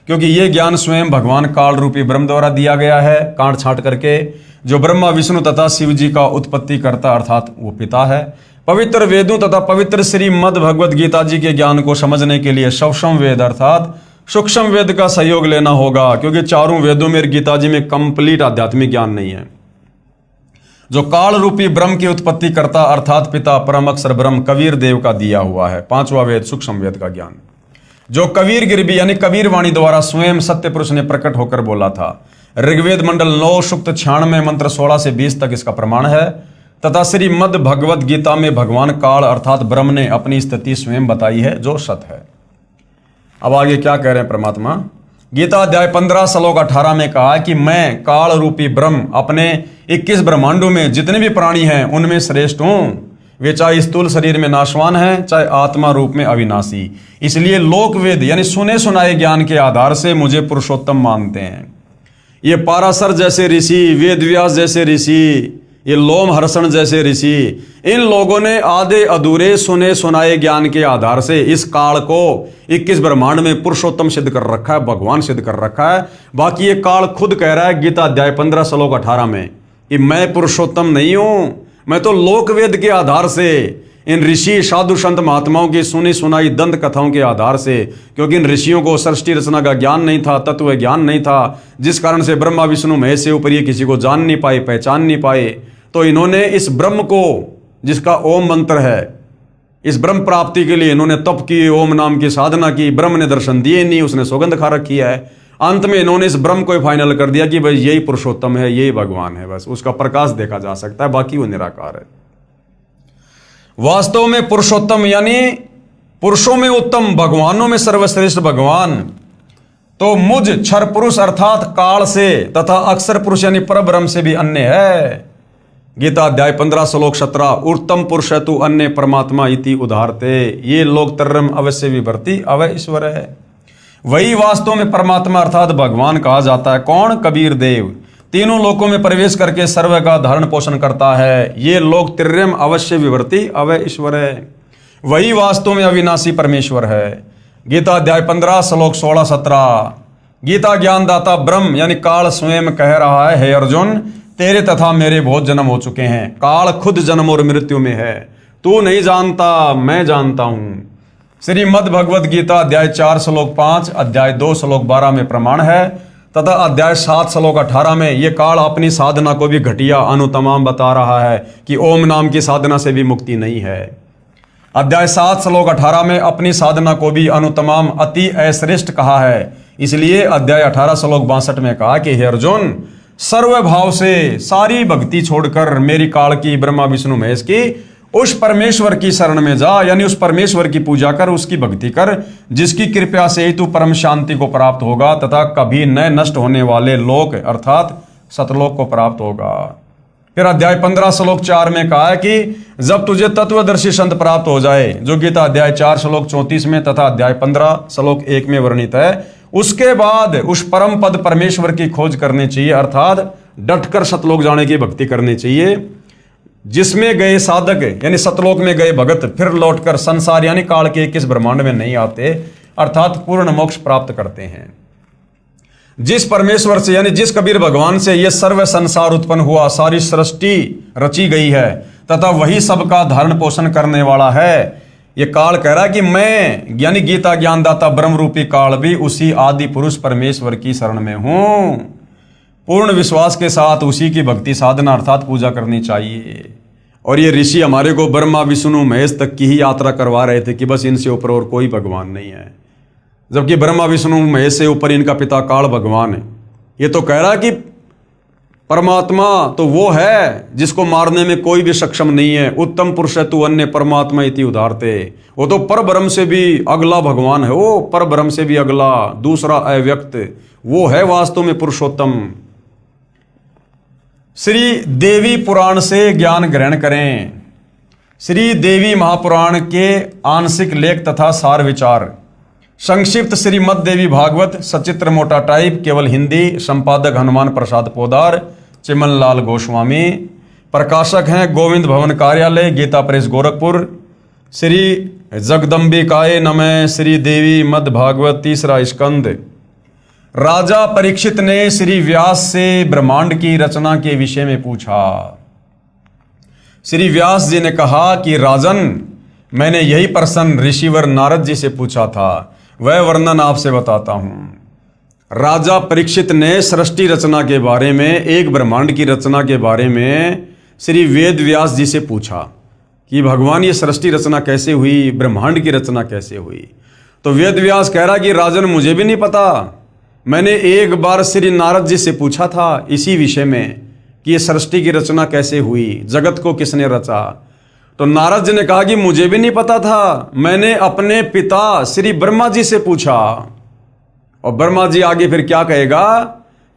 [SPEAKER 1] क्योंकि यह ज्ञान स्वयं भगवान काल रूपी ब्रह्म द्वारा दिया गया है, काट छांट करके, जो ब्रह्मा विष्णु तथा शिव जी का उत्पत्ति करता अर्थात वो पिता है। पवित्र वेदों तथा पवित्र श्रीमद् भगवद गीता जी के ज्ञान को समझने के लिए सूक्ष्म वेद अर्थात सूक्ष्म वेद का सहयोग लेना होगा, क्योंकि चारों वेदों में गीता जी में कंप्लीट आध्यात्मिक ज्ञान नहीं है। जो काल रूपी ब्रह्म की उत्पत्ति करता अर्थात पिता परम अक्षर ब्रह्म कबीर देव का दिया हुआ है, 5वां वेद सूक्ष्म वेद का ज्ञान, जो कबीर गिरबी यानी कबीर वाणी द्वारा स्वयं सत्य पुरुष ने प्रकट होकर बोला था। ऋग्वेद मंडल 9 सूक्त 96 मंत्र 16 से 20 तक इसका प्रमाण है, तथा श्रीमद् भगवद गीता में भगवान काल अर्थात ब्रह्म ने अपनी स्थिति स्वयं बताई है, जो सत्य है। अब आगे क्या कह रहे हैं परमात्मा। गीता अध्याय 15 श्लोक 18 में कहा कि मैं काल रूपी ब्रह्म अपने 21 ब्रह्मांडों में जितने भी प्राणी हैं उनमें श्रेष्ठ हूं। वे चाहे स्थूल शरीर में नाशवान हैं, चाहे आत्मा रूप में अविनाशी। इसलिए लोकवेद यानी सुने सुनाए ज्ञान के आधार से मुझे पुरुषोत्तम मानते हैं। ये पाराशर जैसे ऋषि, वेद व्यास जैसे ऋषि, ये लोमहर्षण जैसे ऋषि, इन लोगों ने आधे अधूरे सुने सुनाए ज्ञान के आधार से इस काल को 21 ब्रह्मांड में पुरुषोत्तम सिद्ध कर रखा है, भगवान सिद्ध कर रखा है। बाकी ये काल खुद कह रहा है गीता अध्याय 15 श्लोक 18 में कि मैं पुरुषोत्तम नहीं हूं, मैं तो लोकवेद के आधार से, इन ऋषि साधु संत महात्माओं की सुनी सुनाई दंत कथाओं के आधार से, क्योंकि इन ऋषियों को सृष्टि रचना का ज्ञान नहीं था, तत्व ज्ञान नहीं था, जिस कारण से ब्रह्मा विष्णु महेश से ऊपर ये किसी को जान नहीं पाए, पहचान नहीं पाए। तो इन्होंने इस ब्रह्म को, जिसका ओम मंत्र है, इस ब्रह्म प्राप्ति के लिए इन्होंने तप की, ओम नाम की साधना की। ब्रह्म ने दर्शन दिए नहीं, उसने सौगंध खा रखी है। अंत में इन्होंने इस ब्रह्म को फाइनल कर दिया कि भाई यही पुरुषोत्तम है, यही भगवान है, बस उसका प्रकाश देखा जा सकता है, बाकी वो निराकार है। वास्तव में पुरुषोत्तम यानी पुरुषों में उत्तम, भगवानों में सर्वश्रेष्ठ भगवान तो मुझ क्षर पुरुष अर्थात काल से तथा अक्षर पुरुष यानी परब्रह्म से भी अन्य है। गीता अध्याय 15 श्लोक 17 उत्तम पुरुष तु अन्य परमात्मा इति उदाहरते ये लोक तरम अवश्य विभर्ति अवय ईश्वर है। वही वास्तव में परमात्मा अर्थात भगवान कहा जाता है। कौन? कबीर देव। तीनों लोकों में प्रवेश करके सर्व का धारण पोषण करता है। ये लोक त्रियम अवश्य विभर्ति अवय ईश्वर है। वही वास्तव में अविनाशी परमेश्वर है। गीता अध्याय 15 श्लोक 16-17 गीता ज्ञानदाता ब्रह्म यानी काल स्वयं कह रहा है, हे अर्जुन तेरे तथा मेरे बहुत जन्म हो चुके हैं। काल खुद जन्म और मृत्यु में है, तू नहीं जानता, मैं जानता हूं। श्रीमद् भगवद गीता अध्याय 4 श्लोक 5 अध्याय 2 श्लोक 12 में प्रमाण है तथा अध्याय 7 श्लोक 18 में ये काल अपनी साधना को भी घटिया अनुतमाम बता रहा है कि ओम नाम की साधना से भी मुक्ति नहीं है। अध्याय 7 श्लोक 18 में अपनी साधना को भी अनुतमाम अति अश्रेष्ठ कहा है। इसलिए अध्याय 18 श्लोक 62 में कहा कि हे अर्जुन, सर्व भाव से सारी भक्ति छोड़कर मेरी काल की, ब्रह्मा विष्णु महेश की उस परमेश्वर की शरण में जा, यानी उस परमेश्वर की पूजा कर, उसकी भक्ति कर, जिसकी कृपा से ही तू परम शांति को प्राप्त होगा तथा कभी न नष्ट होने वाले लोक अर्थात सतलोक को प्राप्त होगा। फिर अध्याय 15 श्लोक 4 में कहा है कि जब तुझे तत्वदर्शी संत प्राप्त हो जाए, जो गीता अध्याय 4 श्लोक 34 में तथा अध्याय 15 श्लोक 1 में वर्णित है, उसके बाद उस परम पद परमेश्वर की खोज करनी चाहिए, अर्थात डटकर सतलोक जाने की भक्ति करनी चाहिए, जिसमें गए साधक यानी सतलोक में गए भगत फिर लौटकर संसार यानी काल के किस ब्रह्मांड में नहीं आते, अर्थात पूर्ण मोक्ष प्राप्त करते हैं। जिस परमेश्वर से यानी जिस कबीर भगवान से यह सर्व संसार उत्पन्न हुआ, सारी सृष्टि रची गई है तथा वही सबका धारण पोषण करने वाला है, ये काल कह रहा है कि मैं यानी गीता ज्ञानदाता ब्रह्म रूपी काल भी उसी आदि पुरुष परमेश्वर की शरण में हूं। पूर्ण विश्वास के साथ उसी की भक्ति साधना अर्थात पूजा करनी चाहिए। और ये ऋषि हमारे को ब्रह्मा विष्णु महेश तक की ही यात्रा करवा रहे थे कि बस इनसे ऊपर और कोई भगवान नहीं है, जबकि ब्रह्मा विष्णु महेश से ऊपर इनका पिता काल भगवान है। ये तो कह रहा है कि परमात्मा तो वो है जिसको मारने में कोई भी सक्षम नहीं है, उत्तम पुरुष है तू अन्य परमात्मा इति उदारते। वो तो पर ब्रह्म से भी अगला भगवान है, वो पर ब्रह्म से भी अगला दूसरा अव्यक्त, वो है वास्तव में पुरुषोत्तम। श्री देवी पुराण से ज्ञान ग्रहण करें। श्री देवी महापुराण के आंशिक लेख तथा सार विचार, संक्षिप्त श्रीमद देवी भागवत, सचित्र मोटा टाइप, केवल हिंदी, संपादक हनुमान प्रसाद पोदार, चिमन लाल गोस्वामी, प्रकाशक हैं गोविंद भवन कार्यालय, गीता प्रेस गोरखपुर। श्री जगदम्बिकाय नमः। श्री देवी मद भागवत, तीसरा स्कंद। राजा परीक्षित ने श्री व्यास से ब्रह्मांड की रचना के विषय में पूछा। श्री व्यास जी ने कहा कि राजन, मैंने यही प्रश्न ऋषिवर नारद जी से पूछा था, वह वर्णन आपसे बताता हूं। राजा परीक्षित ने सृष्टि रचना के बारे में, एक ब्रह्मांड की रचना के बारे में श्री वेद व्यास जी से पूछा कि भगवान ये सृष्टि रचना कैसे हुई, ब्रह्मांड की रचना कैसे हुई। तो वेद व्यास कह रहा कि राजन मुझे भी नहीं पता, मैंने एक बार श्री नारद जी से पूछा था इसी विषय में कि ये सृष्टि की रचना कैसे हुई, जगत को किसने रचा। तो नारद जी ने कहा कि मुझे भी नहीं पता था, मैंने अपने पिता श्री ब्रह्मा जी से पूछा। और ब्रह्मा जी आगे फिर क्या कहेगा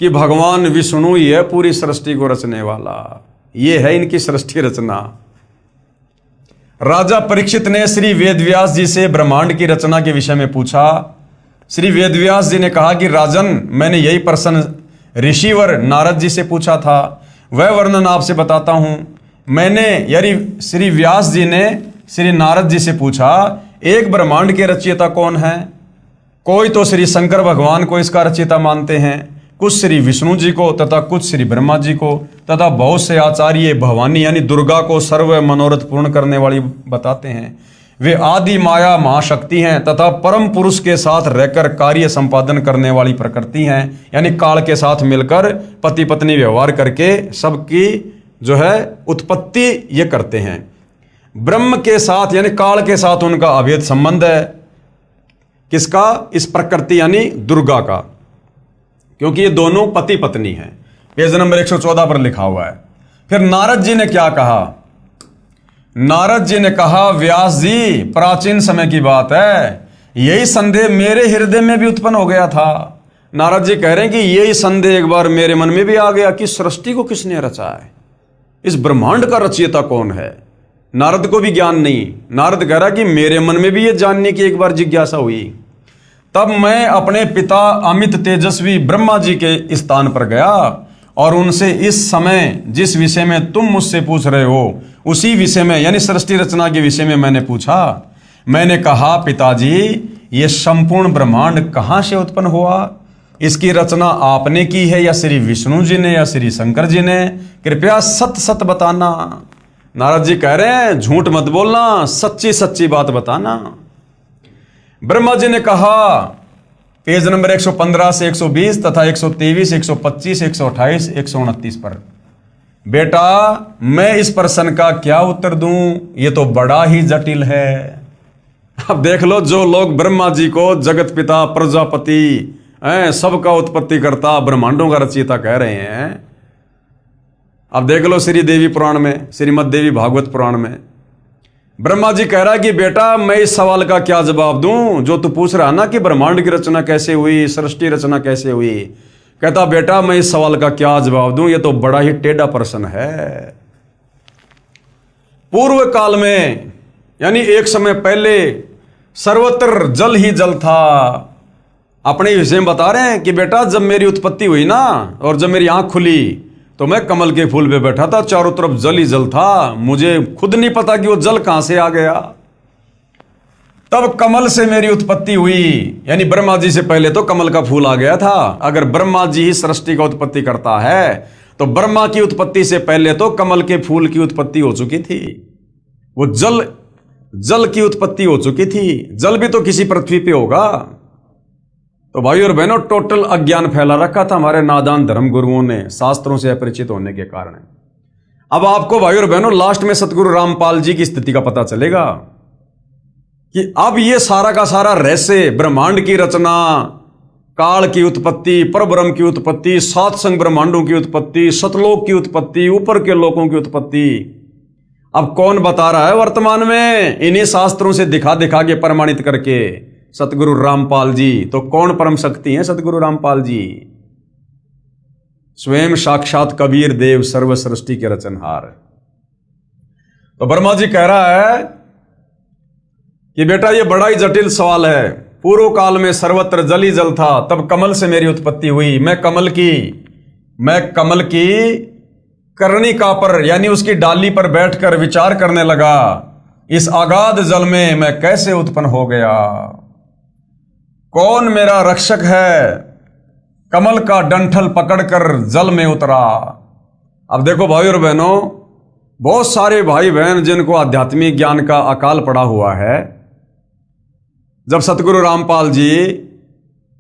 [SPEAKER 1] कि भगवान विष्णु ही है पूरी सृष्टि को रचने वाला, ये है इनकी सृष्टि रचना। राजा परीक्षित ने श्री वेदव्यास जी से ब्रह्मांड की रचना के विषय में पूछा। श्री वेदव्यास जी ने कहा कि राजन, मैंने यही प्रश्न ऋषिवर नारद जी से पूछा था, वह वर्णन आपसे बताता हूं। मैंने यानी श्री व्यास जी ने श्री नारद जी से पूछा, एक ब्रह्मांड के रचयिता कौन है? कोई तो श्री शंकर भगवान को इसका रचयिता मानते हैं, कुछ श्री विष्णु जी को तथा कुछ श्री ब्रह्मा जी को, तथा बहुत से आचार्य भवानी यानी दुर्गा को सर्व मनोरथ पूर्ण करने वाली बताते हैं। वे आदि माया महाशक्ति हैं तथा परम पुरुष के साथ रहकर कार्य संपादन करने वाली प्रकृति हैं, यानी काल के साथ मिलकर पति पत्नी व्यवहार करके सबकी जो है उत्पत्ति ये करते हैं। ब्रह्म के साथ यानी काल के साथ उनका अभेद संबंध है। किसका? इस प्रकृति यानी दुर्गा का, क्योंकि ये दोनों पति पत्नी हैं। पेज नंबर 114 पर लिखा हुआ है। फिर नारद जी ने क्या कहा? नारद जी ने कहा, व्यास जी, प्राचीन समय की बात है, यही संदेह मेरे हृदय में भी उत्पन्न हो गया था। नारद जी कह रहे हैं कि यही संदेह एक बार मेरे मन में भी आ गया कि सृष्टि को किसने रचा है, इस ब्रह्मांड का रचयिता कौन है। नारद को भी ज्ञान नहीं। नारद कह रहा कि मेरे मन में भी ये जानने की एक बार जिज्ञासा हुई। तब मैं अपने पिता अमित तेजस्वी ब्रह्मा जी के स्थान पर गया और उनसे इस समय जिस विषय में तुम मुझसे पूछ रहे हो उसी विषय में यानी सृष्टि रचना के विषय में मैंने पूछा। मैंने कहा, पिताजी, ये संपूर्ण ब्रह्मांड कहाँ से उत्पन्न हुआ? इसकी रचना आपने की है या श्री विष्णु जी ने या श्री शंकर जी ने? कृपया सत सत बताना। नारद जी कह रहे हैं, झूठ मत बोलना, सच्ची सच्ची बात बताना। ब्रह्मा जी ने कहा पेज नंबर 115 से 120 तथा 123, 125, 128, 129 पर। बेटा मैं इस प्रश्न का क्या उत्तर दूं, ये तो बड़ा ही जटिल है। अब देख लो, जो लोग ब्रह्मा जी को जगत पिता, प्रजापति, सबका उत्पत्ति करता, ब्रह्मांडों का रचयिता कह रहे हैं, अब देख लो श्री देवी पुराण में, श्रीमद् देवी भागवत पुराण में ब्रह्मा जी कह रहा है कि बेटा मैं इस सवाल का क्या जवाब दूं जो तू पूछ रहा ना कि ब्रह्मांड की रचना कैसे हुई, सृष्टि रचना कैसे हुई। कहता बेटा मैं इस सवाल का क्या जवाब दूं, ये तो बड़ा ही टेढ़ा प्रश्न है। पूर्व काल में यानी एक समय पहले सर्वत्र जल ही जल था। अपने विषय में बता रहे हैं कि बेटा जब मेरी उत्पत्ति हुई ना और जब मेरी आंख खुली तो मैं कमल के फूल पे बैठा था, चारों तरफ जल ही जल था, मुझे खुद नहीं पता कि वो जल कहां से आ गया। तब कमल से मेरी उत्पत्ति हुई, यानी ब्रह्मा जी से पहले तो कमल का फूल आ गया था। अगर ब्रह्मा जी ही सृष्टि का उत्पत्ति करता है तो ब्रह्मा की उत्पत्ति से पहले तो कमल के फूल की उत्पत्ति हो चुकी थी। वो जल की उत्पत्ति हो चुकी थी। जल भी तो किसी पृथ्वी पे होगा। तो भाई और बहनों, टोटल अज्ञान फैला रखा था हमारे नादान धर्म गुरुओं ने, शास्त्रों से अपरिचित होने के कारण। अब आपको भाई और बहनों लास्ट में सतगुरु रामपाल जी की स्थिति का पता चलेगा कि अब ये सारा का सारा रहस्य, ब्रह्मांड की रचना, काल की उत्पत्ति, परब्रह्म की उत्पत्ति, सात संग ब्रह्मांडों की उत्पत्ति, सतलोक की उत्पत्ति, ऊपर के लोकों की उत्पत्ति, अब कौन बता रहा है वर्तमान में? इन्हीं शास्त्रों से दिखा दिखा के प्रमाणित करके सतगुरु रामपाल जी। तो कौन परम शक्ति हैं सतगुरु रामपाल जी? स्वयं साक्षात कबीर देव, सर्व सृष्टि के रचनहार। तो ब्रह्मा जी कह रहा है कि बेटा ये बड़ा ही जटिल सवाल है। पूर्व काल में सर्वत्र जल ही जल था, तब कमल से मेरी उत्पत्ति हुई। मैं कमल की कर्णिका पर यानी उसकी डाली पर बैठकर विचार करने लगा, इस अगाध जल में मैं कैसे उत्पन्न हो गया, कौन मेरा रक्षक है। कमल का डंठल पकड़कर जल में उतरा। अब देखो भाई और बहनों, बहुत सारे भाई बहन जिनको आध्यात्मिक ज्ञान का अकाल पड़ा हुआ है, जब सतगुरु रामपाल जी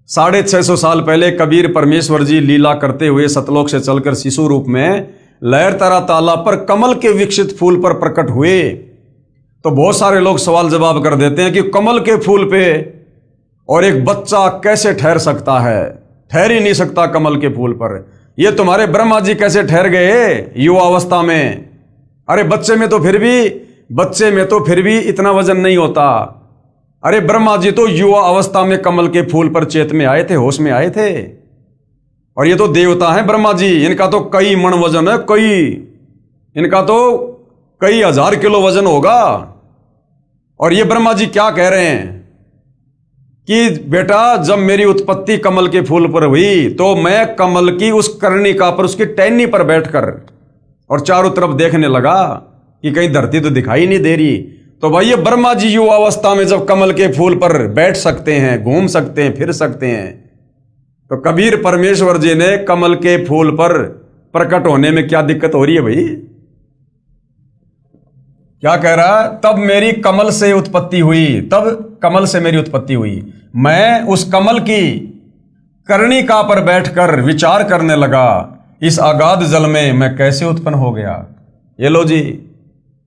[SPEAKER 1] 650 साल पहले कबीर परमेश्वर जी लीला करते हुए सतलोक से चलकर शिशु रूप में लहर तरा तालाब पर कमल के विकसित फूल पर प्रकट हुए, तो बहुत सारे लोग सवाल जवाब कर देते हैं कि कमल के फूल पे और एक बच्चा कैसे ठहर सकता है? ठहर ही नहीं सकता कमल के फूल पर। ये तुम्हारे ब्रह्मा जी कैसे ठहर गए युवा अवस्था में? अरे बच्चे में तो फिर भी इतना वजन नहीं होता। अरे ब्रह्मा जी तो युवा अवस्था में कमल के फूल पर चेत में आए थे, होश में आए थे। और ये तो देवता हैं ब्रह्मा जी, इनका तो कई मन वजन है, इनका तो कई हजार किलो वजन होगा। और ये ब्रह्मा जी क्या कह रहे हैं कि बेटा जब मेरी उत्पत्ति कमल के फूल पर हुई तो मैं कमल की उस कर्णिका पर, उसकी टहनी पर बैठकर और चारों तरफ देखने लगा कि कहीं धरती तो दिखाई नहीं दे रही। तो भाई ये ब्रह्मा जी युवा अवस्था में जब कमल के फूल पर बैठ सकते हैं, घूम सकते हैं, फिर सकते हैं, तो कबीर परमेश्वर जी ने कमल के फूल पर प्रकट होने में क्या दिक्कत हो रही है भाई? क्या कह रहा है? तब कमल से मेरी उत्पत्ति हुई। मैं उस कमल की कर्णिका पर बैठकर विचार करने लगा, इस अगाध जल में मैं कैसे उत्पन्न हो गया। ये लो जी,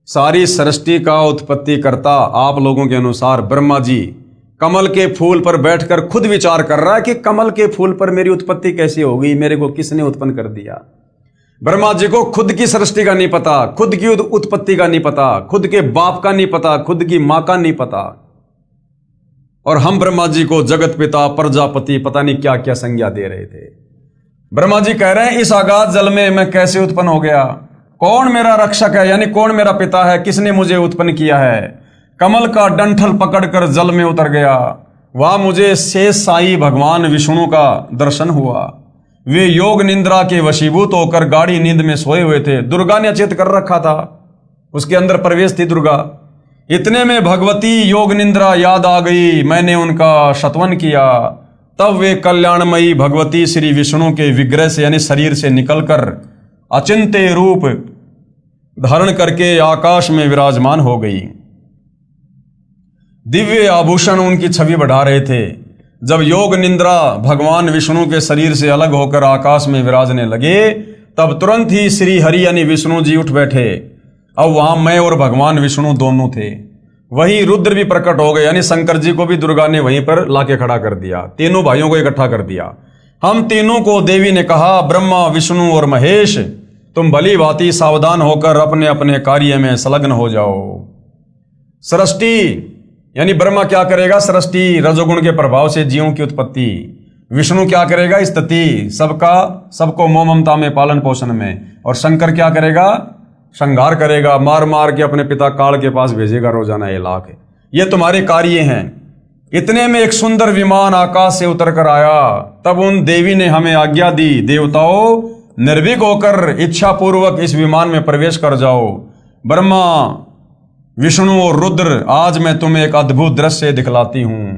[SPEAKER 1] सारी सृष्टि का उत्पत्ति करता आप लोगों के अनुसार ब्रह्मा जी कमल के फूल पर बैठकर खुद विचार कर रहा है कि कमल के फूल पर मेरी उत्पत्ति कैसे हो गई, मेरे को किसने उत्पन्न कर दिया। ब्रह्मा जी को खुद की सृष्टि का नहीं पता, खुद की उत्पत्ति का नहीं पता, खुद के बाप का नहीं पता, खुद की मां का नहीं पता। और हम ब्रह्मा जी को जगत पिता, प्रजापति, पता नहीं क्या क्या संज्ञा दे रहे थे। ब्रह्मा जी कह रहे हैं इस अगाध जल में मैं कैसे उत्पन्न हो गया, कौन मेरा रक्षक है, यानी कौन मेरा पिता है, किसने मुझे उत्पन्न किया है। कमल का डंठल पकड़कर जल में उतर गया। वहां मुझे शेष साई भगवान विष्णु का दर्शन हुआ। वे योग निंद्रा के वशीभूत होकर गाढ़ी नींद में सोए हुए थे। दुर्गा ने अचेत कर रखा था, उसके अंदर प्रवेश थी दुर्गा। इतने में भगवती योग निंद्रा याद आ गई, मैंने उनका शतवन किया। तब वे कल्याणमयी भगवती श्री विष्णु के विग्रह से यानी शरीर से निकलकर अचिंत्य रूप धारण करके आकाश में विराजमान हो गई। दिव्य आभूषण उनकी छवि बढ़ा रहे थे। जब योग निंद्रा भगवान विष्णु के शरीर से अलग होकर आकाश में विराजने लगे, तब तुरंत ही श्री हरि यानी विष्णु जी उठ बैठे। अब वहां मैं और भगवान विष्णु दोनों थे। वही रुद्र भी प्रकट हो गए, यानी शंकर जी को भी दुर्गा ने वहीं पर लाके खड़ा कर दिया, तीनों भाइयों को इकट्ठा कर दिया। हम तीनों को देवी ने कहा, ब्रह्मा विष्णु और महेश, तुम भली भांति सावधान होकर अपने अपने कार्य में संलग्न हो जाओ। सृष्टि यानी ब्रह्मा क्या करेगा? सृष्टि रजोगुण के प्रभाव से जीवों की उत्पत्ति। विष्णु क्या करेगा? स्थिति, सबको मोह ममता में, पालन पोषण में। और शंकर क्या करेगा? संहार करेगा, मार मार के अपने पिता काल के पास भेजेगा रोजाना 1 लाख। ये तुम्हारे कार्य हैं। इतने में एक सुंदर विमान आकाश से उतर कर आया। तब उन देवी ने हमें आज्ञा दी, देवताओं निर्भीक होकर इच्छा पूर्वक इस विमान में प्रवेश कर जाओ। ब्रह्मा विष्णु और रुद्र, आज मैं तुम्हें एक अद्भुत दृश्य दिखलाती हूं।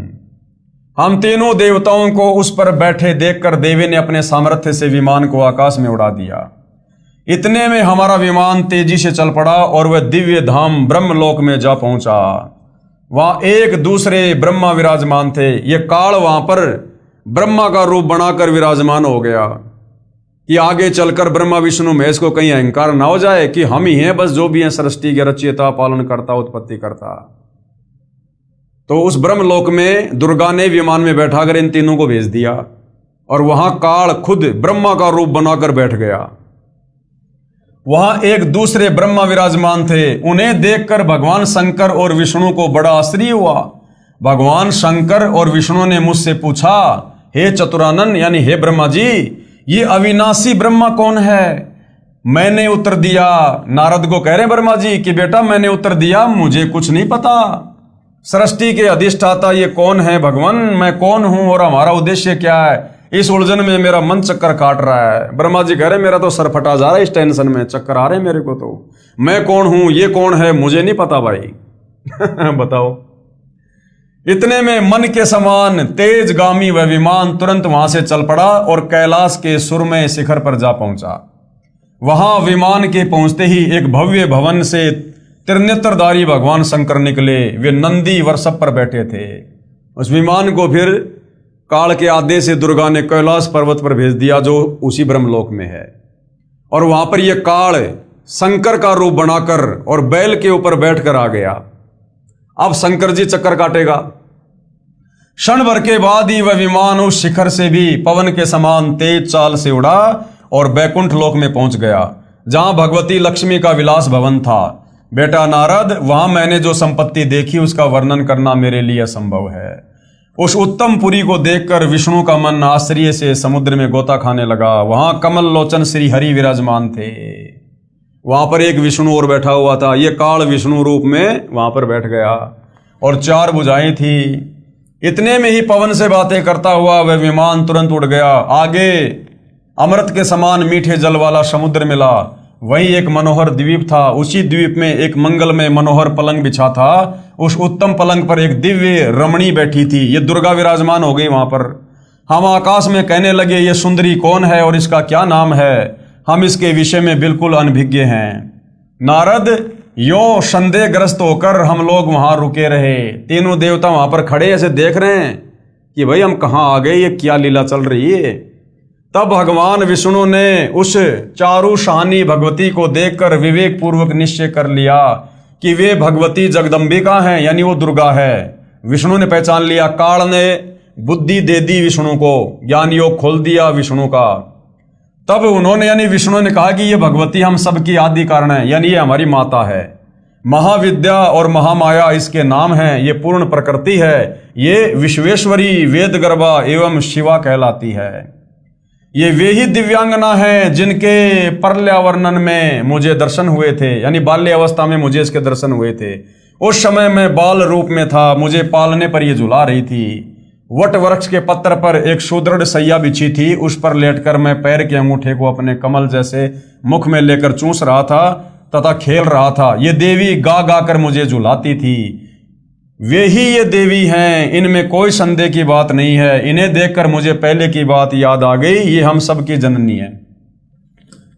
[SPEAKER 1] हम तीनों देवताओं को उस पर बैठे देखकर देवी ने अपने सामर्थ्य से विमान को आकाश में उड़ा दिया। इतने में हमारा विमान तेजी से चल पड़ा और वह दिव्य धाम ब्रह्मलोक में जा पहुंचा। वहां एक दूसरे ब्रह्मा विराजमान थे। ये काल वहां पर ब्रह्मा का रूप बनाकर विराजमान हो गया कि आगे चलकर ब्रह्मा विष्णु महेश को कहीं अहंकार ना हो जाए कि हम ही हैं बस जो भी हैं सृष्टि के रचयिता, पालन करता, उत्पत्ति करता। तो उस ब्रह्मलोक में दुर्गा ने विमान में बैठाकर इन तीनों को भेज दिया और वहां काल खुद ब्रह्मा का रूप बनाकर बैठ गया। वहां एक दूसरे ब्रह्मा विराजमान थे। उन्हें देखकर भगवान शंकर और विष्णु को बड़ा आश्चर्य हुआ। भगवान शंकर और विष्णु ने मुझसे पूछा, हे चतुरानन यानी हे ब्रह्मा जी, ये अविनाशी ब्रह्मा कौन है? मैंने उत्तर दिया, नारद को कह रहे ब्रह्मा जी कि बेटा मैंने उत्तर दिया, मुझे कुछ नहीं पता। सृष्टि के अधिष्ठाता ये कौन है भगवान? मैं कौन हूं और हमारा उद्देश्य क्या है? इस उलझन में मेरा मन चक्कर काट रहा है। ब्रह्मा जी कह रहे मेरा तो सर फटा जा रहा है, इस टेंशन में चक्कर आ रहे हैं मेरे को। तो मैं कौन हूं, ये कौन है, मुझे नहीं पता भाई। बताओ। इतने में मन के समान तेजगामी वह विमान तुरंत वहां से चल पड़ा और कैलाश के सुरमय शिखर पर जा पहुंचा। वहां विमान के पहुंचते ही एक भव्य भवन से त्रिनेत्रधारी भगवान शंकर निकले। वे नंदी वृषभ पर बैठे थे। उस विमान को फिर काल के आदेश से दुर्गा ने कैलाश पर्वत पर भेज दिया जो उसी ब्रह्मलोक में है। और वहां पर यह काल शंकर का रूप बनाकर और बैल के ऊपर बैठकर आ गया। अब शंकर जी चक्कर काटेगा। क्षण भर के बाद ही वह विमान उस शिखर से भी पवन के समान तेज चाल से उड़ा और बैकुंठ लोक में पहुंच गया, जहां भगवती लक्ष्मी का विलास भवन था। बेटा नारद, वहां मैंने जो संपत्ति देखी उसका वर्णन करना मेरे लिए असंभव है। उस उत्तम पुरी को देखकर विष्णु का मन आश्चर्य से समुद्र में गोता खाने लगा। वहां कमल लोचन श्री हरि विराजमान थे। वहां पर एक विष्णु और बैठा हुआ था। ये काल विष्णु रूप में वहां पर बैठ गया और 4 भुजाएं थी। इतने में ही पवन से बातें करता हुआ वह विमान तुरंत उड़ गया। आगे अमृत के समान मीठे जल वाला समुद्र मिला। वहीं एक मनोहर द्वीप था। उसी द्वीप में एक मंगलमय मनोहर पलंग बिछा था। उस उत्तम पलंग पर एक दिव्य रमणी बैठी थी। ये दुर्गा विराजमान हो गई वहां पर। हम आकाश में कहने लगे, ये सुंदरी कौन है और इसका क्या नाम है? हम इसके विषय में बिल्कुल अनभिज्ञ हैं। नारद, यो संदेहग्रस्त होकर हम लोग वहां रुके रहे। तीनों देवता वहां पर खड़े ऐसे देख रहे हैं कि भाई हम कहां आ गए, ये क्या लीला चल रही है। तब भगवान विष्णु ने उस चारु शानी भगवती को देखकर विवेक पूर्वक निश्चय कर लिया कि वे भगवती जगदम्बिका हैं, यानी वो दुर्गा है। विष्णु ने पहचान लिया। काल ने बुद्धि दे दी विष्णु को, ज्ञान योग खोल दिया विष्णु का। तब उन्होंने यानी विष्णु ने कहा कि ये भगवती हम सबकी आदि कारण है, यानी ये हमारी माता है। महाविद्या और महामाया इसके नाम हैं। ये पूर्ण प्रकृति है। ये विश्वेश्वरी, वेद गर्भा एवं शिवा कहलाती है। ये वे ही दिव्यांगना हैं जिनके परल्यावर्णन में मुझे दर्शन हुए थे, यानी बाल्य अवस्था में मुझे इसके दर्शन हुए थे। उस समय मैं बाल रूप में था। मुझे पालने पर ये झुला रही थी। वट वृक्ष के पत्थर पर एक सुदृढ़ सैया बिछी थी। उस पर लेटकर मैं पैर के अंगूठे को अपने कमल जैसे मुख में लेकर चूस रहा था तथा खेल रहा था। ये देवी गा गा कर मुझे झुलाती थी। वे ही ये देवी हैं, इनमें कोई संदेह की बात नहीं है। इन्हें देखकर मुझे पहले की बात याद आ गई। ये हम सबकी जननी है।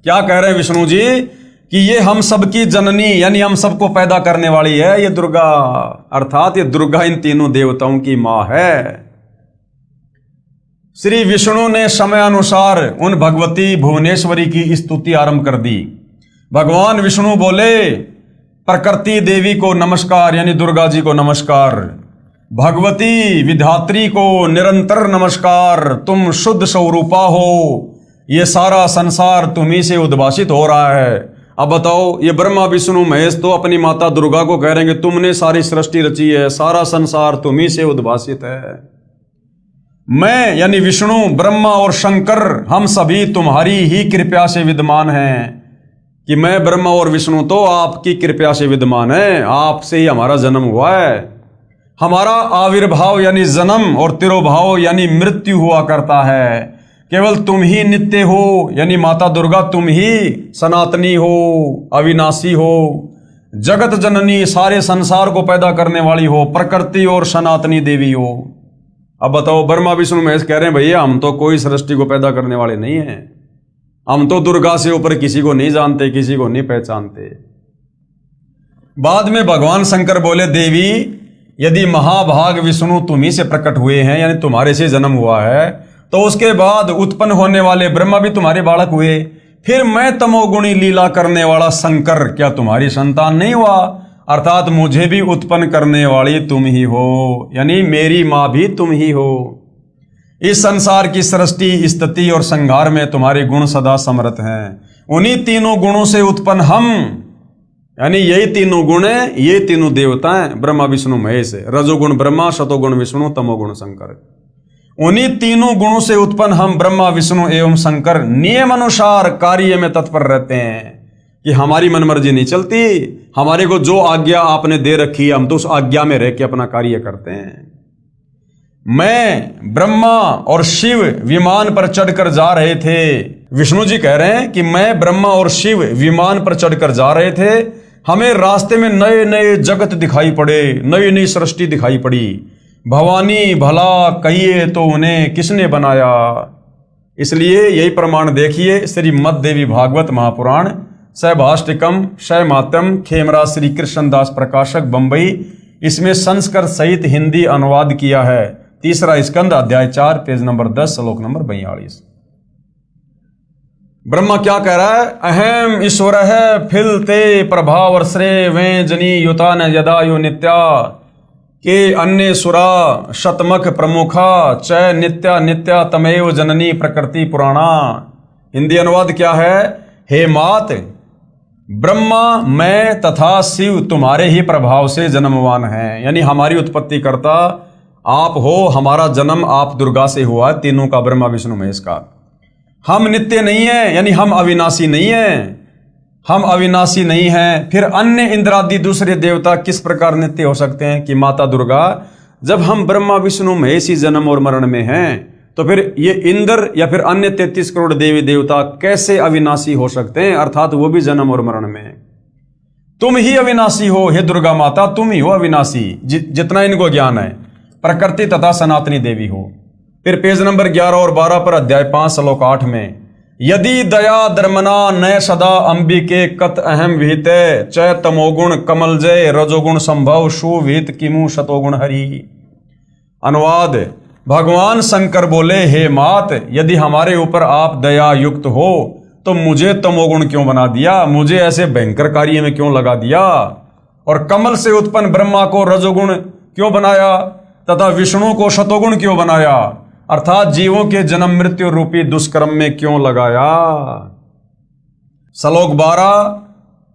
[SPEAKER 1] क्या कह रहे हैं विष्णु जी कि ये हम सबकी जननी, यानी हम सबको पैदा करने वाली है ये दुर्गा, अर्थात ये दुर्गा इन तीनों देवताओं की मां है। श्री विष्णु ने समय अनुसार उन भगवती भुवनेश्वरी की स्तुति आरंभ कर दी। भगवान विष्णु बोले, प्रकृति देवी को नमस्कार, यानी दुर्गा जी को नमस्कार। भगवती विधात्री को निरंतर नमस्कार, तुम शुद्ध स्वरूपा हो, ये सारा संसार तुम्ही से उद्भासित हो रहा है। अब बताओ, ये ब्रह्मा विष्णु महेश तो अपनी माता दुर्गा को कह रहे हैं कि तुमने सारी सृष्टि रची है, सारा संसार तुम्ही से उद्भासित है। मैं यानी विष्णु, ब्रह्मा और शंकर, हम सभी तुम्हारी ही कृपा से विद्यमान हैं। कि मैं ब्रह्मा और विष्णु तो आपकी कृपा से विद्यमान है, आपसे ही हमारा जन्म हुआ है। हमारा आविर्भाव यानी जन्म और तिरोभाव यानी मृत्यु हुआ करता है। केवल तुम ही नित्य हो, यानी माता दुर्गा तुम ही सनातनी हो, अविनाशी हो, जगत जननी, सारे संसार को पैदा करने वाली हो, प्रकृति और सनातनी देवी हो। अब बताओ, ब्रह्मा विष्णु महेश कह रहे हैं भैया हम तो कोई सृष्टि को पैदा करने वाले नहीं हैं, हम तो दुर्गा से ऊपर किसी को नहीं जानते, किसी को नहीं पहचानते। बाद में भगवान शंकर बोले, देवी यदि महाभाग विष्णु तुम्ही से प्रकट हुए हैं, यानी तुम्हारे से जन्म हुआ है, तो उसके बाद उत्पन्न होने वाले ब्रह्मा भी तुम्हारे बालक हुए, फिर मैं तमोगुणी लीला करने वाला शंकर क्या तुम्हारी संतान नहीं हुआ? अर्थात मुझे भी उत्पन्न करने वाली तुम ही हो, यानी मेरी मां भी तुम ही हो। इस संसार की सृष्टि, स्थिति और संहार में तुम्हारे गुण सदा समर्थ हैं। उन्हीं तीनों गुणों से उत्पन्न हम, यानी यही तीनों गुण है, ये तीनों देवता हैं, ब्रह्मा विष्णु महेश, रजोगुण ब्रह्मा, शतोगुण विष्णु, तमोगुण शंकर। उन्हीं तीनों गुणों से उत्पन्न हम ब्रह्मा विष्णु एवं शंकर नियम अनुसार कार्य में तत्पर रहते हैं। कि हमारी मनमर्जी नहीं चलती, हमारे को जो आज्ञा आपने दे रखी है हम तो उस आज्ञा में रह के अपना कार्य करते हैं। मैं, ब्रह्मा और शिव विमान पर चढ़कर जा रहे थे। विष्णु जी कह रहे हैं कि मैं, ब्रह्मा और शिव विमान पर चढ़कर जा रहे थे। हमें रास्ते में नए नए जगत दिखाई पड़े, नई नई सृष्टि दिखाई पड़ी। भवानी भला कहिए तो उन्हें किसने बनाया। इसलिए यही प्रमाण देखिए, श्रीमद् देवी भागवत महापुराण, सहभाष्टिकम, शैमात्यम, खेमरा श्री कृष्णदास प्रकाशक, बंबई। इसमें संस्कृत सहित हिंदी अनुवाद किया है। तीसरा स्कंद, अध्याय 4, पेज नंबर 10, श्लोक नंबर 42। ब्रह्मा क्या कह रहा है? अहम ईश्वर है फिलते प्रभाव श्रेय वे जनी युता न यदायु नित्या के अन्य सुरा शतमख प्रमुखा च नित्या नित्या तमेव जननी प्रकृति पुराणा। हिंदी अनुवाद क्या है? हे मात, ब्रह्मा, मैं तथा शिव तुम्हारे ही प्रभाव से जन्मवान हैं, यानी हमारी उत्पत्ति करता आप हो। हमारा जन्म आप दुर्गा से हुआ, तीनों का, ब्रह्मा विष्णु महेश का। हम नित्य नहीं है, यानी हम अविनाशी नहीं है, हम अविनाशी नहीं हैं। फिर अन्य इंद्रादि दूसरे देवता किस प्रकार नित्य हो सकते हैं? कि माता दुर्गा, जब हम ब्रह्मा विष्णु महेश ही जन्म और मरण में हैं, तो फिर ये इंद्र या फिर अन्य 33 करोड़ देवी देवता कैसे अविनाशी हो सकते हैं? अर्थात वो भी जन्म और मरण में। तुम ही अविनाशी हो, हे दुर्गा माता, तुम ही हो अविनाशी, जितना इनको ज्ञान है, प्रकृति तथा सनातनी देवी हो। फिर पेज नंबर 11 और 12 पर, अध्याय 5, श्लोक 8 में, यदि दया धर्मना नय सदा अंबिके कत अहम विहिते च तमोगुण कमल जय रजोगुण संभव सुविहित किमु शतोगुण हरि। अनुवाद, भगवान शंकर बोले, हे मात, यदि हमारे ऊपर आप दया युक्त हो तो मुझे तमोगुण क्यों बना दिया? मुझे ऐसे भयंकर कार्य में क्यों लगा दिया? और कमल से उत्पन्न ब्रह्मा को रजोगुण क्यों बनाया तथा विष्णु को शतोगुण क्यों बनाया? अर्थात जीवों के जन्म मृत्यु रूपी दुष्कर्म में क्यों लगाया? श्लोक 12,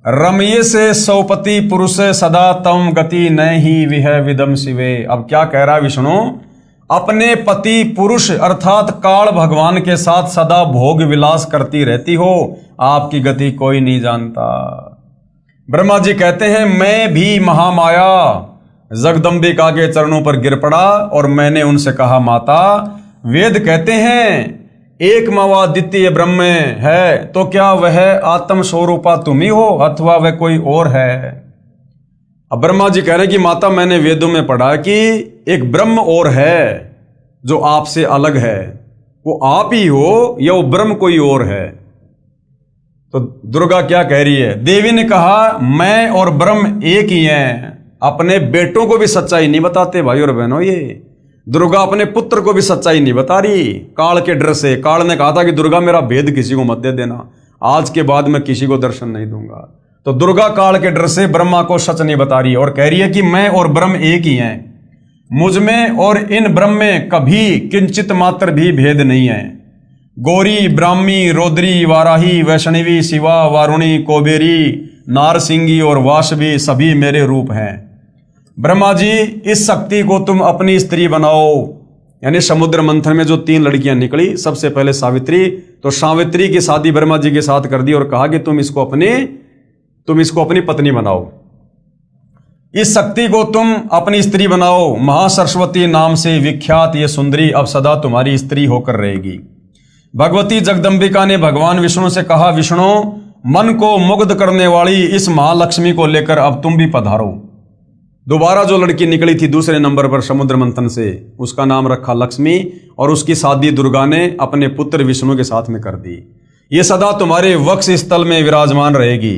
[SPEAKER 1] रमये से सौपति पुरुष सदा तम गति न ही विह विदम शिवे। अब क्या कह रहा है विष्णु? अपने पति पुरुष अर्थात काल भगवान के साथ सदा भोग विलास करती रहती हो, आपकी गति कोई नहीं जानता। ब्रह्मा जी कहते हैं, मैं भी महामाया जगदम्बिका के चरणों पर गिर पड़ा और मैंने उनसे कहा, माता, वेद कहते हैं एक मवा द्वितीय ब्रह्म है, तो क्या वह आत्म स्वरूपा तुम ही हो अथवा वह कोई और है? अब ब्रह्मा जी कह रहे हैं कि माता, मैंने वेदों में पढ़ा कि एक ब्रह्म और है जो आपसे अलग है, वो आप ही हो या वो ब्रह्म कोई और है? तो दुर्गा क्या कह रही है? देवी ने कहा, मैं और ब्रह्म एक ही हैं। अपने बेटों को भी सच्चाई नहीं बताते भाई और बहनों। ये दुर्गा अपने पुत्र को भी सच्चाई नहीं बता रही काल के डर से। काल ने कहा था कि दुर्गा मेरा भेद किसी को मत दे देना, आज के बाद मैं किसी को दर्शन नहीं दूंगा। तो दुर्गा काल के डर से ब्रह्मा को सच नहीं बता रही और कह रही है कि मैं और ब्रह्म एक ही हैं, मुझ में और इन ब्रह्म में कभी किंचित मात्र भी भेद नहीं है। गौरी, ब्राह्मी, रौद्री, वाराही, वैष्णवी, शिवा, वारुणी, कोबेरी, नारसिंगी और वासवी सभी मेरे रूप हैं। ब्रह्मा जी, इस शक्ति को तुम अपनी स्त्री बनाओ। यानी समुद्र मंथन में जो 3 लड़कियां निकली, सबसे पहले सावित्री, तो सावित्री की शादी ब्रह्मा जी के साथ कर दी और कहा कि तुम इसको अपनी पत्नी बनाओ। इस शक्ति को तुम अपनी स्त्री बनाओ। महासरस्वती नाम से विख्यात ये सुंदरी अब सदा तुम्हारी स्त्री होकर रहेगी। भगवती जगदम्बिका ने भगवान विष्णु से कहा, विष्णु, मन को मुग्ध करने वाली इस महालक्ष्मी को लेकर अब तुम भी पधारो। दोबारा जो लड़की निकली थी दूसरे नंबर पर समुद्र मंथन से, उसका नाम रखा लक्ष्मी और उसकी शादी दुर्गा ने अपने पुत्र विष्णु के साथ में कर दी। ये सदा तुम्हारे वक्ष स्थल में विराजमान रहेगी।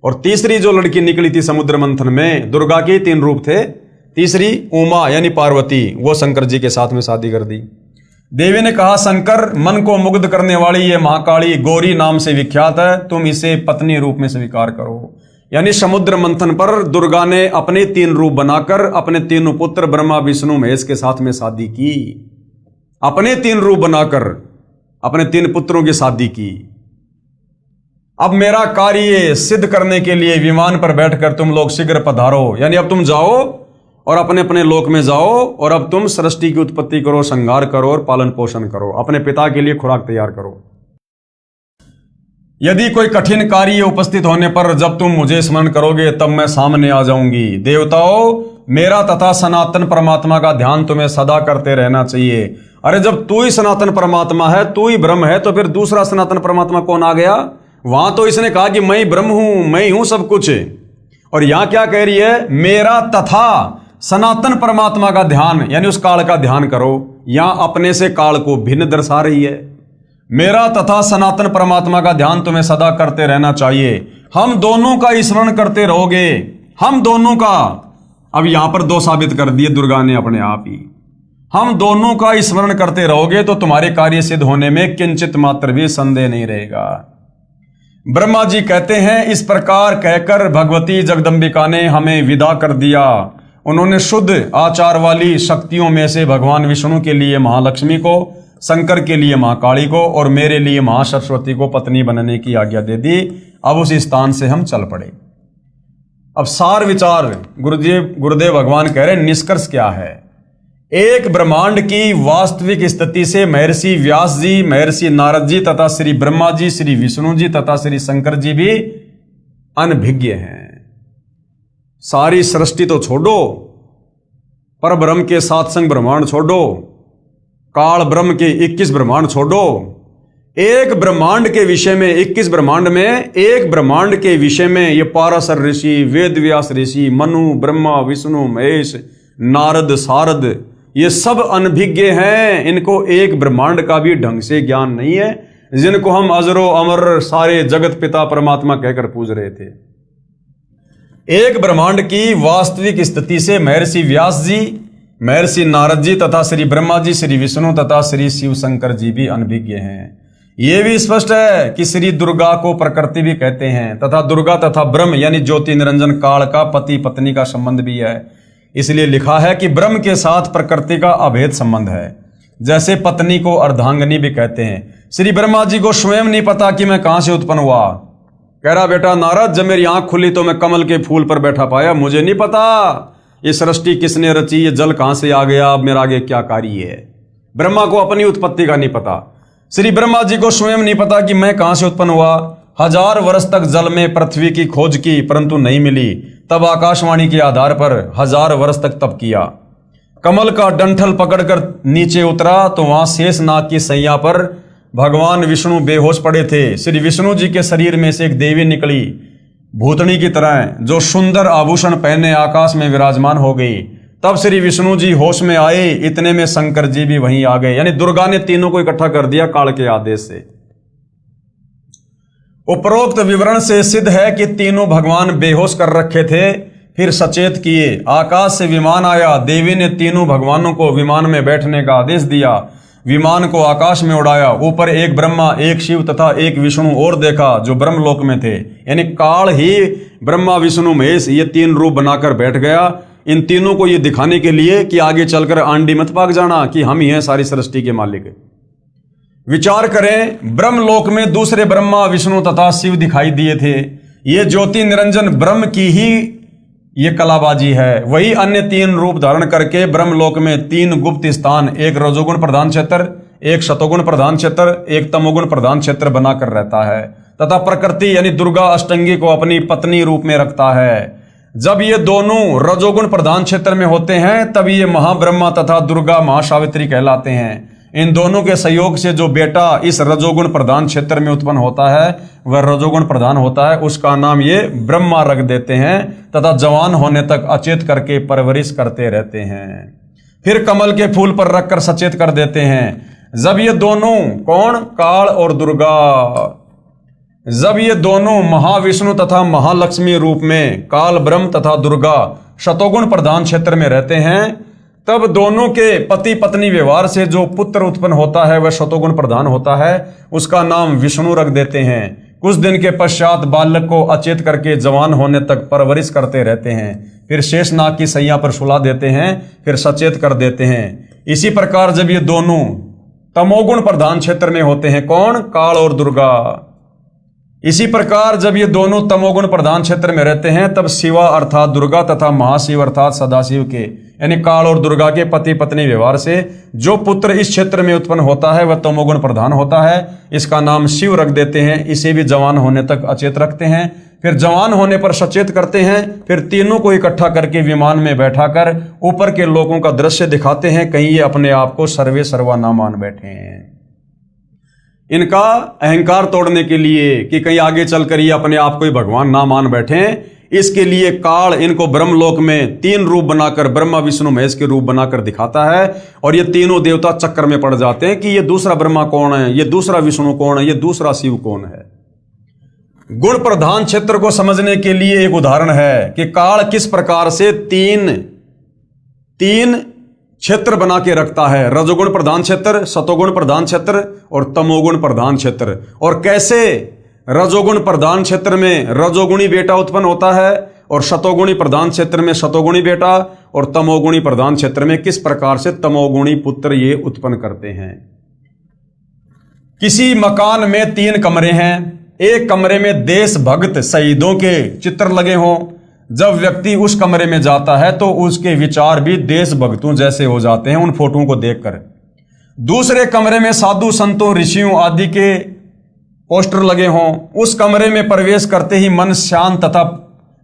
[SPEAKER 1] और तीसरी जो लड़की निकली थी समुद्र मंथन में, दुर्गा के 3 रूप थे, तीसरी उमा यानी पार्वती, वो शंकर जी के साथ में शादी कर दी। देवी ने कहा, शंकर, मन को मुग्ध करने वाली ये महाकाली गौरी नाम से विख्यात है, तुम इसे पत्नी रूप में स्वीकार करो। यानी समुद्र मंथन पर दुर्गा ने अपने 3 रूप बनाकर अपने 3 पुत्र ब्रह्मा, विष्णु, महेश के साथ में शादी की। अपने 3 रूप बनाकर अपने 3 पुत्रों की शादी की। अब मेरा कार्य सिद्ध करने के लिए विमान पर बैठकर तुम लोग शीघ्र पधारो। यानी अब तुम जाओ और अपने अपने लोक में जाओ और अब तुम सृष्टि की उत्पत्ति करो, संहार करो और पालन पोषण करो, अपने पिता के लिए खुराक तैयार करो। यदि कोई कठिन कार्य उपस्थित होने पर जब तुम मुझे स्मरण करोगे तब मैं सामने आ जाऊंगी। देवताओं, मेरा तथा सनातन परमात्मा का ध्यान तुम्हें सदा करते रहना चाहिए। अरे जब तू ही सनातन परमात्मा है, तू ही ब्रह्म है, तो फिर दूसरा सनातन परमात्मा कौन आ गया? वहां तो इसने कहा कि मैं ही ब्रह्म हूं, मैं ही हूं सब कुछ। और यहां क्या कह रही है? मेरा तथा सनातन परमात्मा का ध्यान, यानी उस काल का ध्यान करो। यहां अपने से काल को भिन्न दर्शा रही है। मेरा तथा सनातन परमात्मा का ध्यान तुम्हें सदा करते रहना चाहिए। हम दोनों का स्मरण करते रहोगे, हम दोनों का। अब यहां पर 2 साबित कर दिए दुर्गा ने अपने आप ही। हम दोनों का स्मरण करते रहोगे तो तुम्हारे कार्य सिद्ध होने में किंचित मात्र भी संदेह नहीं रहेगा। ब्रह्मा जी कहते हैं, इस प्रकार कहकर भगवती जगदम्बिका ने हमें विदा कर दिया। उन्होंने शुद्ध आचार वाली शक्तियों में से भगवान विष्णु के लिए महालक्ष्मी को, शंकर के लिए महाकाली को और मेरे लिए महासरस्वती को पत्नी बनने की आज्ञा दे दी। अब उस स्थान से हम चल पड़े। अब सार विचार गुरुदेव भगवान कह रहे, निष्कर्ष क्या है? एक ब्रह्मांड की वास्तविक स्थिति से महर्षि व्यास जी, महर्षि नारद जी तथा श्री ब्रह्मा जी, श्री विष्णु जी तथा श्री शंकर जी भी अनभिज्ञ हैं। सारी सृष्टि तो छोड़ो, पर ब्रह्म के 7 संग ब्रह्मांड छोड़ो, काल ब्रह्म के 21 ब्रह्मांड छोड़ो, एक ब्रह्मांड के विषय में 21 ब्रह्मांड में एक ब्रह्मांड के विषय में ये पाराशर ऋषि, वेद व्यास ऋषि, मनु, ब्रह्मा, विष्णु, महेश, नारद, सारद, ये सब अनभिज्ञ हैं। इनको एक ब्रह्मांड का भी ढंग से ज्ञान नहीं है, जिनको हम अजरो अमर सारे जगत पिता परमात्मा कहकर पूज रहे थे। एक ब्रह्मांड की वास्तविक स्थिति से महर्षि व्यास जी, महर्षि नारद जी तथा श्री ब्रह्मा जी, श्री विष्णु तथा श्री शिव शंकर जी भी अनभिज्ञ हैं। यह भी स्पष्ट है कि श्री दुर्गा को प्रकृति भी कहते हैं तथा दुर्गा तथा ब्रह्म यानी ज्योति निरंजन काल का पति पत्नी का संबंध भी है। इसलिए लिखा है कि ब्रह्म के साथ प्रकृति का अभेद संबंध है। जैसे पत्नी को अर्धांगिनी भी कहते हैं। श्री ब्रह्मा जी को स्वयं नहीं पता कि मैं कहां से उत्पन्न हुआ। कह रहा, बेटा नारद, जब मेरी आंख खुली तो मैं कमल के फूल पर बैठा पाया, मुझे नहीं पता ये सृष्टि किसने रची, ये जल कहां से आ गया, अब मेरा आगे क्या कार्य है। ब्रह्मा को अपनी उत्पत्ति का नहीं पता। श्री ब्रह्मा जी को स्वयं नहीं पता कि मैं कहां से उत्पन्न हुआ। 1000 वर्ष तक जल में पृथ्वी की खोज की परंतु नहीं मिली। तब आकाशवाणी के आधार पर 1000 वर्ष तक तप किया। कमल का डंठल पकड़कर नीचे उतरा तो वहां शेषनाग की सैया पर भगवान विष्णु बेहोश पड़े थे। श्री विष्णु जी के शरीर में से एक देवी निकली, भूतनी की तरह, जो सुंदर आभूषण पहने आकाश में विराजमान हो गई। तब श्री विष्णु जी होश में आए, इतने में शंकर जी भी वहीं आ गए। यानी दुर्गा ने तीनों को इकट्ठा कर दिया काल के आदेश से। उपरोक्त विवरण से सिद्ध है कि तीनों भगवान बेहोश कर रखे थे, फिर सचेत किए। आकाश से विमान आया, देवी ने तीनों भगवानों को विमान में बैठने का आदेश दिया। विमान को आकाश में उड़ाया। ऊपर एक ब्रह्मा, एक शिव तथा एक विष्णु और देखा जो ब्रह्मलोक में थे। यानी काल ही ब्रह्मा विष्णु महेश ये तीन रूप बनाकर बैठ गया, इन तीनों को ये दिखाने के लिए कि आगे चलकर आंडी मत भाग जाना कि हम ही हैं सारी सृष्टि के मालिक। विचार करें, ब्रह्मलोक में दूसरे ब्रह्मा विष्णु तथा शिव दिखाई दिए थे। ये ज्योति निरंजन ब्रह्म की ही ये कलाबाजी है। वही अन्य तीन रूप धारण करके ब्रह्मलोक में तीन गुप्त स्थान, एक रजोगुण प्रधान क्षेत्र, एक शतोगुण प्रधान क्षेत्र, एक तमोगुण प्रधान क्षेत्र बनाकर रहता है तथा प्रकृति यानी दुर्गा अष्टंगी को अपनी पत्नी रूप में रखता है। जब ये दोनों रजोगुण प्रधान क्षेत्र में होते हैं तब ये महाब्रह्मा तथा दुर्गा महासावित्री कहलाते हैं। इन दोनों के सहयोग से जो बेटा इस रजोगुण प्रधान क्षेत्र में उत्पन्न होता है वह रजोगुण प्रधान होता है, उसका नाम ये ब्रह्मा रख देते हैं तथा जवान होने तक अचेत करके परवरिश करते रहते हैं। फिर कमल के फूल पर रखकर सचेत कर देते हैं। जब ये दोनों कौन, काल और दुर्गा, जब ये दोनों महाविष्णु तथा महालक्ष्मी रूप में काल ब्रह्म तथा दुर्गा शतोगुण प्रधान क्षेत्र में रहते हैं, तब दोनों के पति पत्नी व्यवहार से जो पुत्र उत्पन्न होता है वह शतोगुण प्रधान होता है, उसका नाम विष्णु रख देते हैं। कुछ दिन के पश्चात बालक को अचेत करके जवान होने तक परवरिश करते रहते हैं। फिर शेषनाग की सैया पर सुला देते हैं, फिर सचेत कर देते हैं। इसी प्रकार जब ये दोनों तमोगुण प्रधान क्षेत्र में होते हैं, कौन, काल और दुर्गा, इसी प्रकार जब ये दोनों तमोगुण प्रधान क्षेत्र में रहते हैं तब शिवा अर्थात दुर्गा तथा महाशिव अर्थात सदाशिव के यानी काल और दुर्गा के पति पत्नी व्यवहार से जो पुत्र इस क्षेत्र में उत्पन्न होता है वह तमोगुण प्रधान होता है, इसका नाम शिव रख देते हैं। इसे भी जवान होने तक अचेत रखते हैं, फिर जवान होने पर सचेत करते हैं। फिर तीनों को इकट्ठा करके विमान में बैठाकर ऊपर के लोगों का दृश्य दिखाते हैं, कहीं ये अपने आप को सर्वे सर्वा ना मान बैठे हैं। इनका अहंकार तोड़ने के लिए कि कहीं आगे चलकर ये अपने आप को ही भगवान ना मान बैठे, इसके लिए काल इनको ब्रह्मलोक में तीन रूप बनाकर ब्रह्मा विष्णु महेश के रूप बनाकर दिखाता है और ये तीनों देवता चक्कर में पड़ जाते हैं कि ये दूसरा ब्रह्मा कौन है, ये दूसरा विष्णु कौन है, ये दूसरा शिव कौन है। गुण प्रधान क्षेत्र को समझने के लिए एक उदाहरण है कि काल किस प्रकार से तीन क्षेत्र बना के रखता है, रजोगुण प्रधान क्षेत्र, शतोगुण प्रधान क्षेत्र और तमोगुण प्रधान क्षेत्र, और कैसे रजोगुण प्रधान क्षेत्र में रजोगुणी बेटा उत्पन्न होता है और शतोगुणी प्रधान क्षेत्र में शतोगुणी बेटा और तमोगुणी प्रधान क्षेत्र में किस प्रकार से तमोगुणी पुत्र ये उत्पन्न करते हैं। किसी मकान में 3 कमरे हैं, एक कमरे में देशभक्त शहीदों के चित्र लगे हों। जब व्यक्ति उस कमरे में जाता है तो उसके विचार भी देशभक्तों जैसे हो जाते हैं उन फोटोओं को देखकर। दूसरे कमरे में साधु संतों ऋषियों आदि के पोस्टर लगे हों, उस कमरे में प्रवेश करते ही मन शांत तथा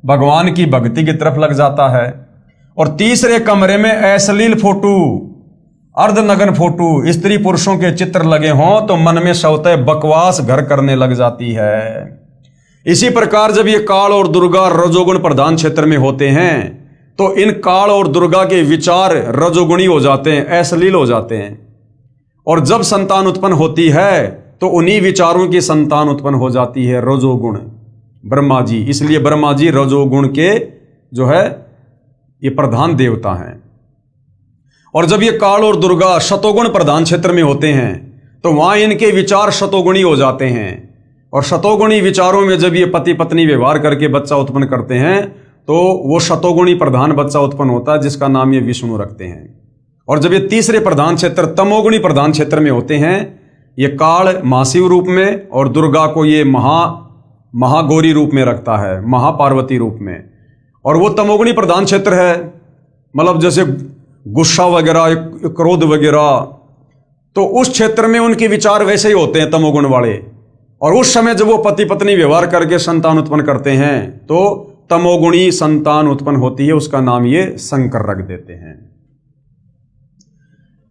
[SPEAKER 1] भगवान की भक्ति की तरफ लग जाता है। और तीसरे कमरे में अश्लील फोटो, अर्धनग्न फोटो, स्त्री पुरुषों के चित्र लगे हों तो मन में स्वतः बकवास घर करने लग जाती है। इसी प्रकार जब ये काल और दुर्गा रजोगुण प्रधान क्षेत्र में होते हैं तो इन काल और दुर्गा के विचार रजोगुणी हो जाते हैं, अश्लील हो जाते हैं। और जब संतान उत्पन्न होती है तो उन्हीं विचारों की संतान उत्पन्न हो जाती है रजोगुण, ब्रह्मा जी। इसलिए ब्रह्मा जी रजोगुण के जो है ये प्रधान देवता हैं। और जब ये काल और दुर्गा शतोगुण प्रधान क्षेत्र में होते हैं तो वहां इनके विचार शतोगुणी हो जाते हैं। और शतोगुणी विचारों में जब ये पति पत्नी व्यवहार करके बच्चा उत्पन्न करते हैं तो वो शतोगुणी प्रधान बच्चा उत्पन्न होता है जिसका नाम ये विष्णु रखते हैं। और जब ये तीसरे प्रधान क्षेत्र तमोगुणी प्रधान क्षेत्र में होते हैं, ये काल महाशिव रूप में और दुर्गा को ये महागौरी रूप में रखता है, महापार्वती रूप में। और वो तमोगुणी प्रधान क्षेत्र है, मतलब जैसे गुस्सा वगैरह, क्रोध वगैरह, तो उस क्षेत्र में उनके विचार वैसे ही होते हैं तमोगुण वाले। और उस समय जब वो पति पत्नी व्यवहार करके संतान उत्पन्न करते हैं तो तमोगुणी संतान उत्पन्न होती है, उसका नाम ये शंकर रख देते हैं।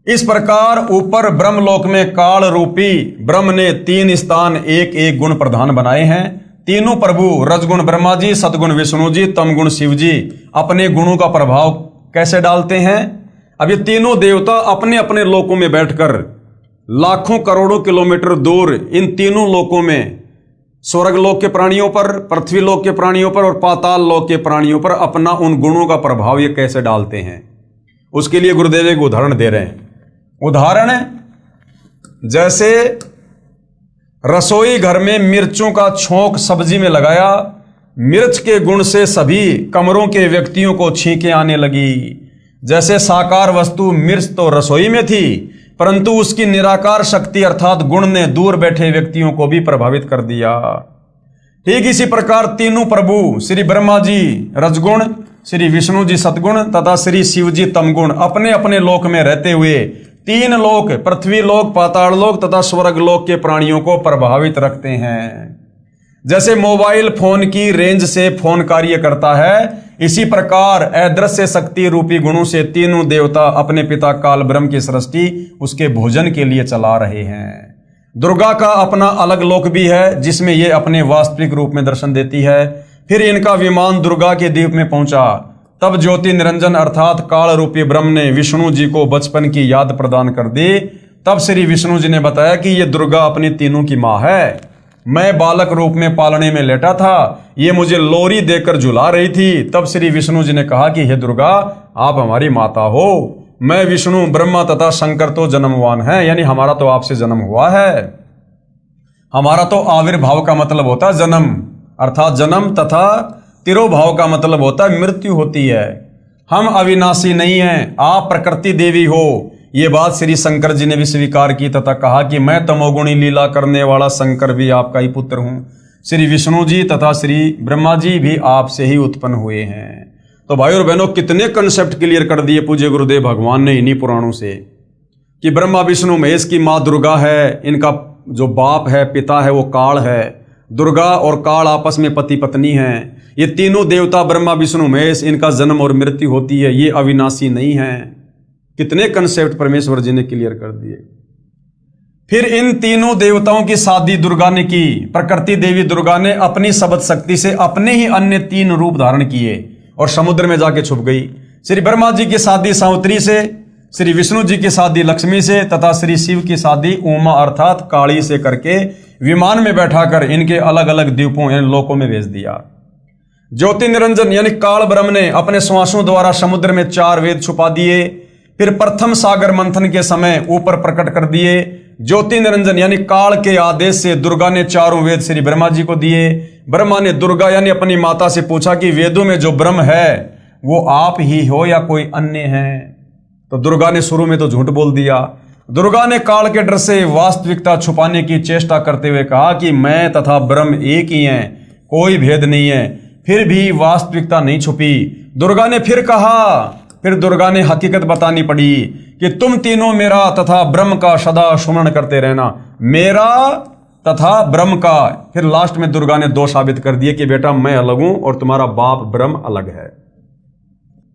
[SPEAKER 1] इस प्रकार ऊपर ब्रह्मलोक में काल रूपी ब्रह्म ने 3 स्थान एक एक गुण प्रधान बनाए हैं। तीनों प्रभु रजगुण ब्रह्मा जी, सतगुण विष्णु जी, तमगुण शिव जी अपने गुणों का प्रभाव कैसे डालते हैं। अब ये तीनों देवता अपने अपने लोकों में बैठकर लाखों करोड़ों किलोमीटर दूर इन तीनों लोकों में स्वर्ग लोक के प्राणियों पर, पृथ्वी लोक के प्राणियों पर और पाताल लोक के प्राणियों पर अपना उन गुणों का प्रभाव ये कैसे डालते हैं, उसके लिए गुरुदेव एक उदाहरण दे रहे हैं। उदाहरण जैसे रसोई घर में मिर्चों का छोंक सब्जी में लगाया, मिर्च के गुण से सभी कमरों के व्यक्तियों को छींकें आने लगी। जैसे साकार वस्तु मिर्च तो रसोई में थी, परंतु उसकी निराकार शक्ति अर्थात गुण ने दूर बैठे व्यक्तियों को भी प्रभावित कर दिया। ठीक इसी प्रकार तीनों प्रभु श्री ब्रह्मा जी रजगुण, श्री विष्णु जी सतगुण तथा श्री शिव जी तमगुण अपने अपने लोक में रहते हुए तीन लोक, पृथ्वी लोक, पाताल लोक तथा स्वर्ग लोक के प्राणियों को प्रभावित रखते हैं। जैसे मोबाइल फोन की रेंज से फोन कार्य करता है, इसी प्रकार अदृश्य शक्ति रूपी गुणों से तीनों देवता अपने पिता काल ब्रह्म की सृष्टि उसके भोजन के लिए चला रहे हैं। दुर्गा का अपना अलग लोक भी है जिसमें ये अपने वास्तविक रूप में दर्शन देती है। फिर इनका विमान दुर्गा के द्वीप में पहुंचा, तब ज्योति निरंजन अर्थात काल रूपी ब्रह्म ने विष्णु जी को बचपन की याद प्रदान कर दी। तब श्री विष्णु जी ने बताया कि ये दुर्गा अपनी तीनों की माँ है। मैं बालक रूप में पालने में लेटा था, ये मुझे लोरी देकर झुला रही थी। तब श्री विष्णु जी ने कहा कि हे दुर्गा, आप हमारी माता हो। मैं विष्णु, ब्रह्मा तथा शंकर तो जन्मवान है, यानी हमारा तो आपसे जन्म हुआ है। हमारा तो आविर्भाव का मतलब होता है जन्म, अर्थात जन्म, तथा तिरोभाव का मतलब होता है मृत्यु होती है। हम अविनाशी नहीं हैं, आप प्रकृति देवी हो। ये बात श्री शंकर जी ने भी स्वीकार की तथा कहा कि मैं तमोगुणी लीला करने वाला शंकर भी आपका ही पुत्र हूं। श्री विष्णु जी तथा श्री ब्रह्मा जी भी आपसे ही उत्पन्न हुए हैं। तो भाई और बहनों, कितने कंसेप्ट क्लियर कर दिए पूज्य गुरुदेव भगवान ने इन्हीं पुराणों से कि ब्रह्मा विष्णु महेश की माँ दुर्गा है, इनका जो बाप है, पिता है, वो काल है। दुर्गा और काल आपस में पति पत्नी हैं। ये तीनों देवता ब्रह्मा विष्णु महेश, इनका जन्म और मृत्यु होती है, ये अविनाशी नहीं है। कितने कंसेप्ट परमेश्वर जी ने क्लियर कर दिए। फिर इन तीनों देवताओं की शादी दुर्गा ने की। प्रकृति देवी दुर्गा ने अपनी शब्द शक्ति से अपने ही अन्य तीन रूप धारण किए और समुद्र में जाके छुप गई। श्री ब्रह्मा जी की शादी सावित्री से, श्री विष्णु जी की शादी लक्ष्मी से तथा श्री शिव की शादी उमा अर्थात काली से करके विमान में बैठाकर इनके अलग अलग द्वीपों यानी लोकों में भेज दिया। ज्योति निरंजन यानी काल ब्रह्म ने अपने श्वासों द्वारा समुद्र में 4 वेद छुपा दिए। फिर प्रथम सागर मंथन के समय ऊपर प्रकट कर दिए। ज्योति निरंजन यानी काल के आदेश से दुर्गा ने 4 वेद श्री ब्रह्मा जी को दिए। ब्रह्मा ने दुर्गा यानी अपनी माता से पूछा कि वेदों में जो ब्रह्म है वो आप ही हो या कोई अन्य है। तो दुर्गा ने शुरू में तो झूठ बोल दिया। दुर्गा ने काल के डर से वास्तविकता छुपाने की चेष्टा करते हुए कहा कि मैं तथा ब्रह्म एक ही हैं, कोई भेद नहीं है। फिर भी वास्तविकता नहीं छुपी। दुर्गा ने फिर कहा, फिर दुर्गा ने हकीकत बतानी पड़ी कि तुम तीनों मेरा तथा ब्रह्म का सदा स्मरण करते रहना, मेरा तथा ब्रह्म का। फिर लास्ट में दुर्गा ने 2 साबित कर दिए कि बेटा मैं अलग हूं और तुम्हारा बाप ब्रह्म अलग है।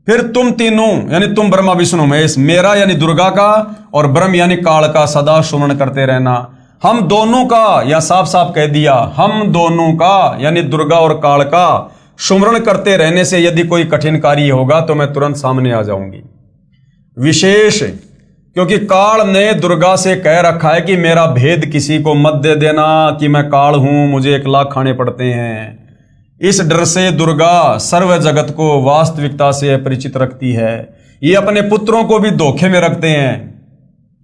[SPEAKER 1] फिर तुम तीनों यानी तुम ब्रह्मा विष्णु महेश, मेरा यानी दुर्गा का और ब्रह्म यानी काल का सदा स्मरण करते रहना। हम दोनों का, या साफ साफ कह दिया, हम दोनों का यानी दुर्गा और काल का सुमरण करते रहने से यदि कोई कठिन कार्य होगा तो मैं तुरंत सामने आ जाऊंगी। विशेष क्योंकि काल ने दुर्गा से कह रखा है कि मेरा भेद किसी को मत दे देना कि मैं काल हूं, मुझे 1 लाख खाने पड़ते हैं। इस डर से दुर्गा सर्व जगत को वास्तविकता से अपरिचित रखती है। ये अपने पुत्रों को भी धोखे में रखते हैं।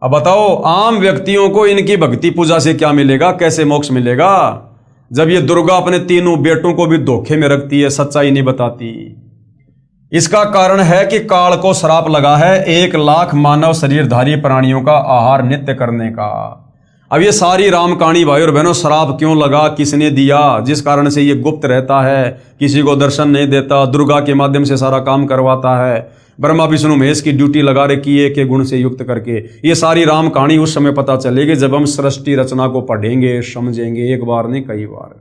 [SPEAKER 1] अब बताओ, आम व्यक्तियों को इनकी भक्ति पूजा से क्या मिलेगा, कैसे मोक्ष मिलेगा, जब ये दुर्गा अपने तीनों बेटों को भी धोखे में रखती है, सच्चाई नहीं बताती। इसका कारण है कि काल को श्राप लगा है 1 लाख मानव शरीरधारी प्राणियों का आहार नित्य करने का। अब ये सारी राम कहानी भाई और बहनों, श्राप क्यों लगा, किसने दिया, जिस कारण से ये गुप्त रहता है, किसी को दर्शन नहीं देता, दुर्गा के माध्यम से सारा काम करवाता है। ब्रह्मा विष्णु महेश की ड्यूटी लगा रखी है के गुण से युक्त करके। ये सारी राम कहानी उस समय पता चलेगी जब हम सृष्टि रचना को पढ़ेंगे, समझेंगे, एक बार नहीं कई बार।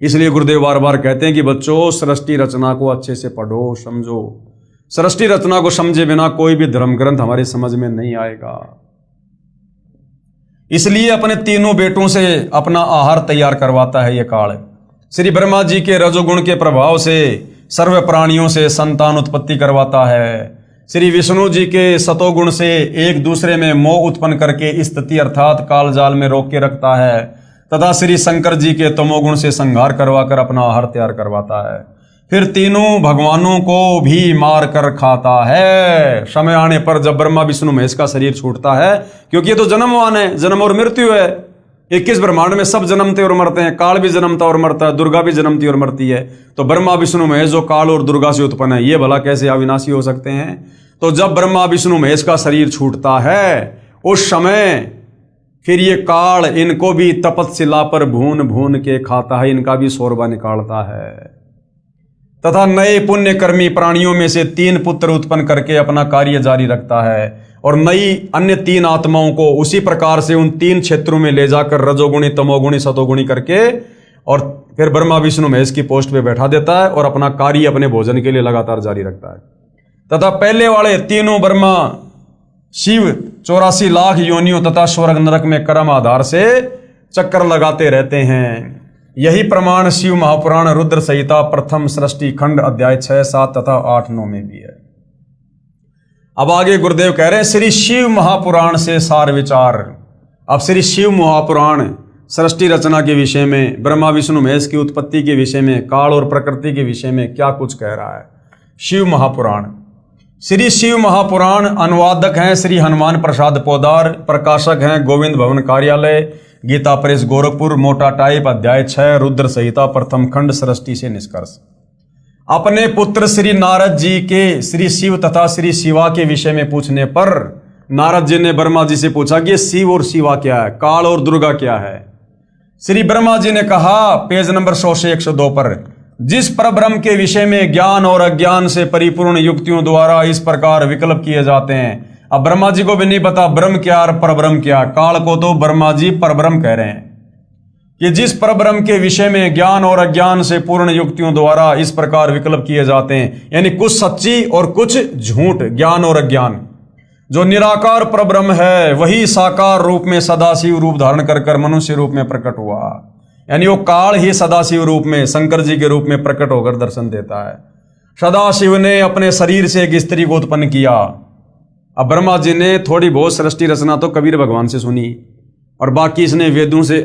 [SPEAKER 1] इसलिए गुरुदेव बार बार कहते हैं कि बच्चों सृष्टि रचना को अच्छे से पढ़ो, समझो। सृष्टि रचना को समझे बिना कोई भी धर्म ग्रंथ हमारी समझ में नहीं आएगा। इसलिए अपने तीनों बेटों से अपना आहार तैयार करवाता है ये काल। श्री ब्रह्मा जी के रजोगुण के प्रभाव से सर्व प्राणियों से संतान उत्पत्ति करवाता है। श्री विष्णु जी के सतोगुण से एक दूसरे में मोह उत्पन्न करके स्थिति अर्थात काल जाल में रोक के रखता है। तथा श्री शंकर जी के तमोगुण से संहार करवाकर अपना आहार तैयार करवाता है। फिर तीनों भगवानों को भी मार कर खाता है। समय आने पर जब ब्रह्मा विष्णु महेश का शरीर छूटता है, क्योंकि ये तो जन्मवान है, जन्म और मृत्यु है, 21 ब्रह्मांड में सब जन्मते और मरते हैं। काल भी जन्मता और मरता है, दुर्गा भी जन्मती और मरती है। तो ब्रह्मा विष्णु महेश जो काल और दुर्गा से उत्पन्न है, ये भला कैसे अविनाशी हो सकते हैं? तो जब ब्रह्मा विष्णु महेश का शरीर छूटता है, उस समय फिर ये काल इनको भी तपतशिला पर भून भून के खाता है, इनका भी शोरबा निकालता है, तथा नए पुण्यकर्मी प्राणियों में से 3 पुत्र उत्पन्न करके अपना कार्य जारी रखता है, और नई अन्य 3 आत्माओं को उसी प्रकार से उन 3 क्षेत्रों में ले जाकर रजोगुणी, तमोगुणी, सतोगुणी करके और फिर ब्रह्मा विष्णु महेश की पोस्ट पे बैठा देता है और अपना कार्य अपने भोजन के लिए लगातार जारी रखता है। तथा पहले वाले तीनों ब्रह्मा शिव 84 लाख योनियों तथा स्वर्ग नरक में कर्म आधार से चक्कर लगाते रहते हैं। यही प्रमाण शिव महापुराण रुद्र संहिता प्रथम सृष्टि खंड अध्याय 6, 7 तथा 8, 9 में भी है। अब आगे गुरुदेव कह रहे हैं श्री शिव महापुराण से सार विचार। अब श्री शिव महापुराण सृष्टि रचना के विषय में, ब्रह्मा विष्णु महेश की उत्पत्ति के विषय में, काल और प्रकृति के विषय में क्या कुछ कह रहा है। शिव महापुराण। श्री शिव महापुराण अनुवादक हैं श्री हनुमान प्रसाद पोदार, प्रकाशक हैं गोविंद भवन कार्यालय, गीता प्रेस गोरखपुर, मोटा टाइप, अध्याय 6, रुद्र संहिता प्रथम खंड, सृष्टि से निष्कर्ष। अपने पुत्र श्री नारद जी के श्री शिव तथा श्री शिवा के विषय में पूछने पर नारद जी ने ब्रह्मा जी से पूछा कि शिव और शिवा क्या है, काल और दुर्गा क्या है। श्री ब्रह्मा जी ने कहा, पेज नंबर 100 से 102 पर, जिस परब्रह्म के विषय में ज्ञान और अज्ञान से परिपूर्ण युक्तियों द्वारा इस प्रकार विकल्प किए जाते हैं। अब ब्रह्मा जी को भी नहीं पता ब्रह्म क्या और परब्रह्म क्या। काल को तो ब्रह्मा जी परब्रह्म कह रहे हैं कि जिस परब्रह्म के विषय में ज्ञान और अज्ञान से पूर्ण युक्तियों द्वारा इस प्रकार विकल्प किए जाते हैं, यानी कुछ सच्ची और कुछ झूठ, ज्ञान और अज्ञान। जो निराकार परब्रह्म है वही साकार रूप में सदाशिव रूप धारण कर मनुष्य रूप में प्रकट हुआ, यानी वो काल ही सदाशिव रूप में शंकर जी के रूप में प्रकट होकर दर्शन देता है। सदाशिव ने अपने शरीर से एक स्त्री को उत्पन्न किया। अब ब्रह्मा जी ने थोड़ी बहुत सृष्टि रचना तो कबीर भगवान से सुनी और बाकी इसने वेदों से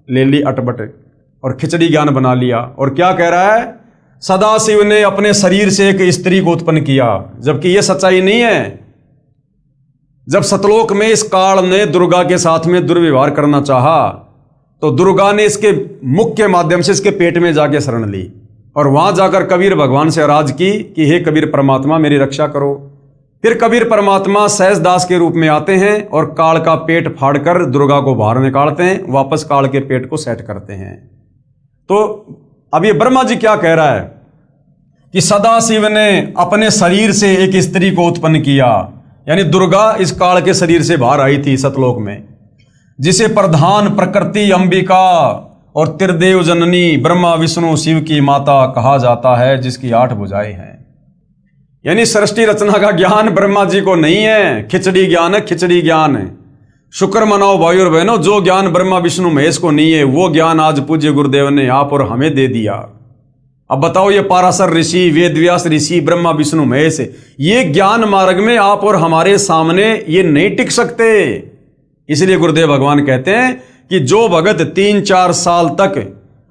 [SPEAKER 1] ले ली अटपट और खिचड़ी ज्ञान बना लिया। और क्या कह रहा है, सदाशिव ने अपने शरीर से एक स्त्री को उत्पन्न किया, जबकि यह सच्चाई नहीं है। जब सतलोक में इस काल ने दुर्गा के साथ में दुर्व्यवहार करना चाहा तो दुर्गा ने इसके मुख के माध्यम से इसके पेट में जाके शरण ली और वहां जाकर कबीर भगवान से अराज की कि हे कबीर परमात्मा मेरी रक्षा करो। फिर कबीर परमात्मा सहजदास के रूप में आते हैं और काल का पेट फाड़कर दुर्गा को बाहर निकालते हैं, वापस काल के पेट को सेट करते हैं। तो अब ये ब्रह्मा जी क्या कह रहा है कि सदाशिव ने अपने शरीर से एक स्त्री को उत्पन्न किया, यानी दुर्गा इस काल के शरीर से बाहर आई थी सतलोक में, जिसे प्रधान प्रकृति अंबिका और त्रिदेव जननी ब्रह्मा विष्णु शिव की माता कहा जाता है, जिसकी 8 भुजाएं हैं। यानी सृष्टि रचना का ज्ञान ब्रह्मा जी को नहीं है, खिचड़ी ज्ञान है, खिचड़ी ज्ञान है। शुक्र मनाओ भाई और बहनों, जो ज्ञान ब्रह्मा विष्णु महेश को नहीं है वो ज्ञान आज पूज्य गुरुदेव ने आप और हमें दे दिया। अब बताओ, ये पाराशर ऋषि, वेदव्यास ऋषि, ब्रह्मा विष्णु महेश, ये ज्ञान मार्ग में आप और हमारे सामने ये नहीं टिक सकते। इसलिए गुरुदेव भगवान कहते हैं कि जो भगत 3-4 साल तक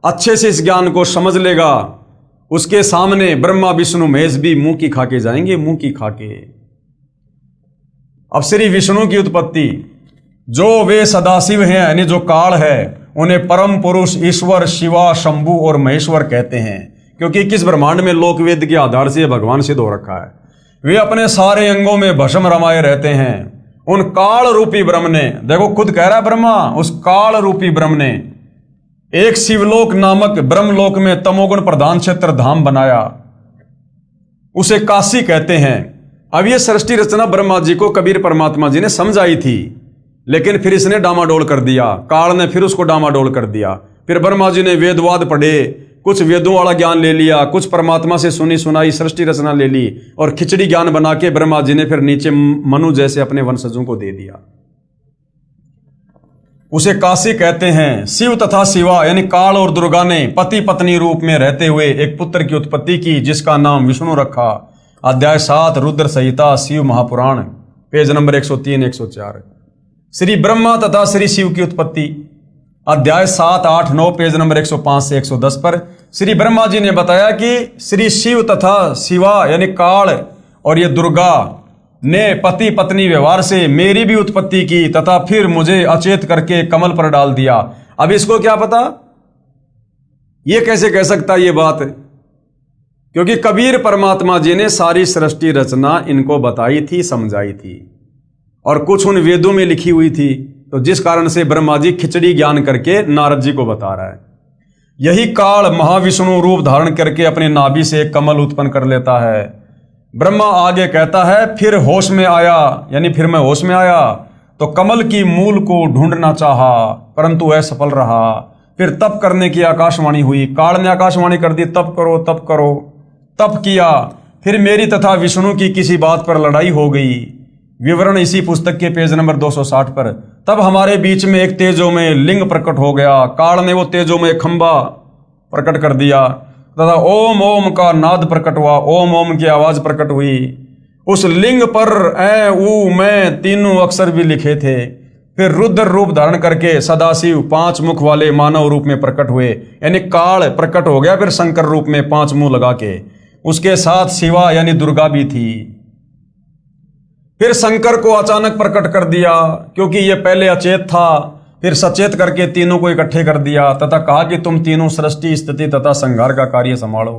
[SPEAKER 1] अच्छे से इस ज्ञान को समझ लेगा, उसके सामने ब्रह्मा विष्णु महेश भी मुंह की खाके जाएंगे, मुंह की खाके। अब श्री विष्णु की उत्पत्ति, जो वे सदाशिव हैं यानी जो काल है, उन्हें परम पुरुष ईश्वर, शिवा, शंभु और महेश्वर कहते हैं, क्योंकि किस ब्रह्मांड में लोक वेद के आधार से भगवान सिद्ध हो रखा है। वे अपने सारे अंगों में भस्म रमाए रहते हैं। उन काल रूपी ब्रह्म ने, देखो खुद कह रहा है ब्रह्मा, उस काल रूपी ब्रह्म ने एक शिवलोक नामक ब्रह्मलोक में तमोगुण प्रधान क्षेत्र धाम बनाया, उसे काशी कहते हैं। अब ये सृष्टि रचना ब्रह्मा जी को कबीर परमात्मा जी ने समझाई थी, लेकिन फिर इसने डामाडोल कर दिया, काल ने फिर उसको डामाडोल कर दिया। फिर ब्रह्मा जी ने वेदवाद पढ़े, कुछ वेदों वाला ज्ञान ले लिया, कुछ परमात्मा से सुनी सुनाई सृष्टि रचना ले ली और खिचड़ी ज्ञान बना के ब्रह्मा जी ने फिर नीचे मनु जैसे अपने वंशजों को दे दिया। उसे काशी कहते हैं। शिव तथा शिवा यानी काल और दुर्गा ने पति पत्नी रूप में रहते हुए एक पुत्र की उत्पत्ति की, जिसका नाम विष्णु रखा। अध्याय 7 रुद्र संहिता शिव महापुराण, पेज नंबर 103-104। श्री ब्रह्मा तथा श्री शिव की उत्पत्ति। अध्याय 7, 8, 9 पेज नंबर 105 से 110 पर श्री ब्रह्मा जी ने बताया कि श्री शिव तथा शिवा यानी काल और ये दुर्गा ने पति पत्नी व्यवहार से मेरी भी उत्पत्ति की तथा फिर मुझे अचेत करके कमल पर डाल दिया। अब इसको क्या पता, ये कैसे कह सकता ये बात? क्योंकि कबीर परमात्मा जी ने सारी सृष्टि रचना इनको बताई थी, समझाई थी, और कुछ उन वेदों में लिखी हुई थी। तो जिस कारण से ब्रह्मा जी खिचड़ी ज्ञान करके नारद जी को बता रहा है। यही काल महाविष्णु रूप धारण करके अपने नाभि से एक कमल उत्पन्न कर लेता है। ब्रह्मा आगे कहता है, फिर होश में आया, यानी फिर मैं होश में आया तो कमल की मूल को ढूंढना चाहा परंतु असफल रहा। फिर तप करने की आकाशवाणी हुई। काल ने आकाशवाणी कर दी, तप करो तप करो। तप किया, फिर मेरी तथा विष्णु की किसी बात पर लड़ाई हो गई। विवरण इसी पुस्तक के पेज नंबर 260 पर। तब हमारे बीच में एक तेजो में लिंग प्रकट हो गया। काल ने वो तेजो में खंबा प्रकट कर दिया तथा ओम ओम का नाद प्रकट हुआ। ओम ओम की आवाज प्रकट हुई। उस लिंग पर ऐ ऊ मैं तीनों अक्षर भी लिखे थे। फिर रुद्र रूप धारण करके सदाशिव 5 मुख वाले मानव रूप में प्रकट हुए, यानी काल प्रकट हो गया फिर शंकर रूप में 5 मुंह लगा के। उसके साथ शिवा यानी दुर्गा भी थी। फिर शंकर को अचानक प्रकट कर दिया, क्योंकि ये पहले अचेत था, फिर सचेत करके तीनों को इकट्ठे कर दिया तथा कहा कि तुम तीनों सृष्टि स्थिति तथा संहार का कार्य संभालो।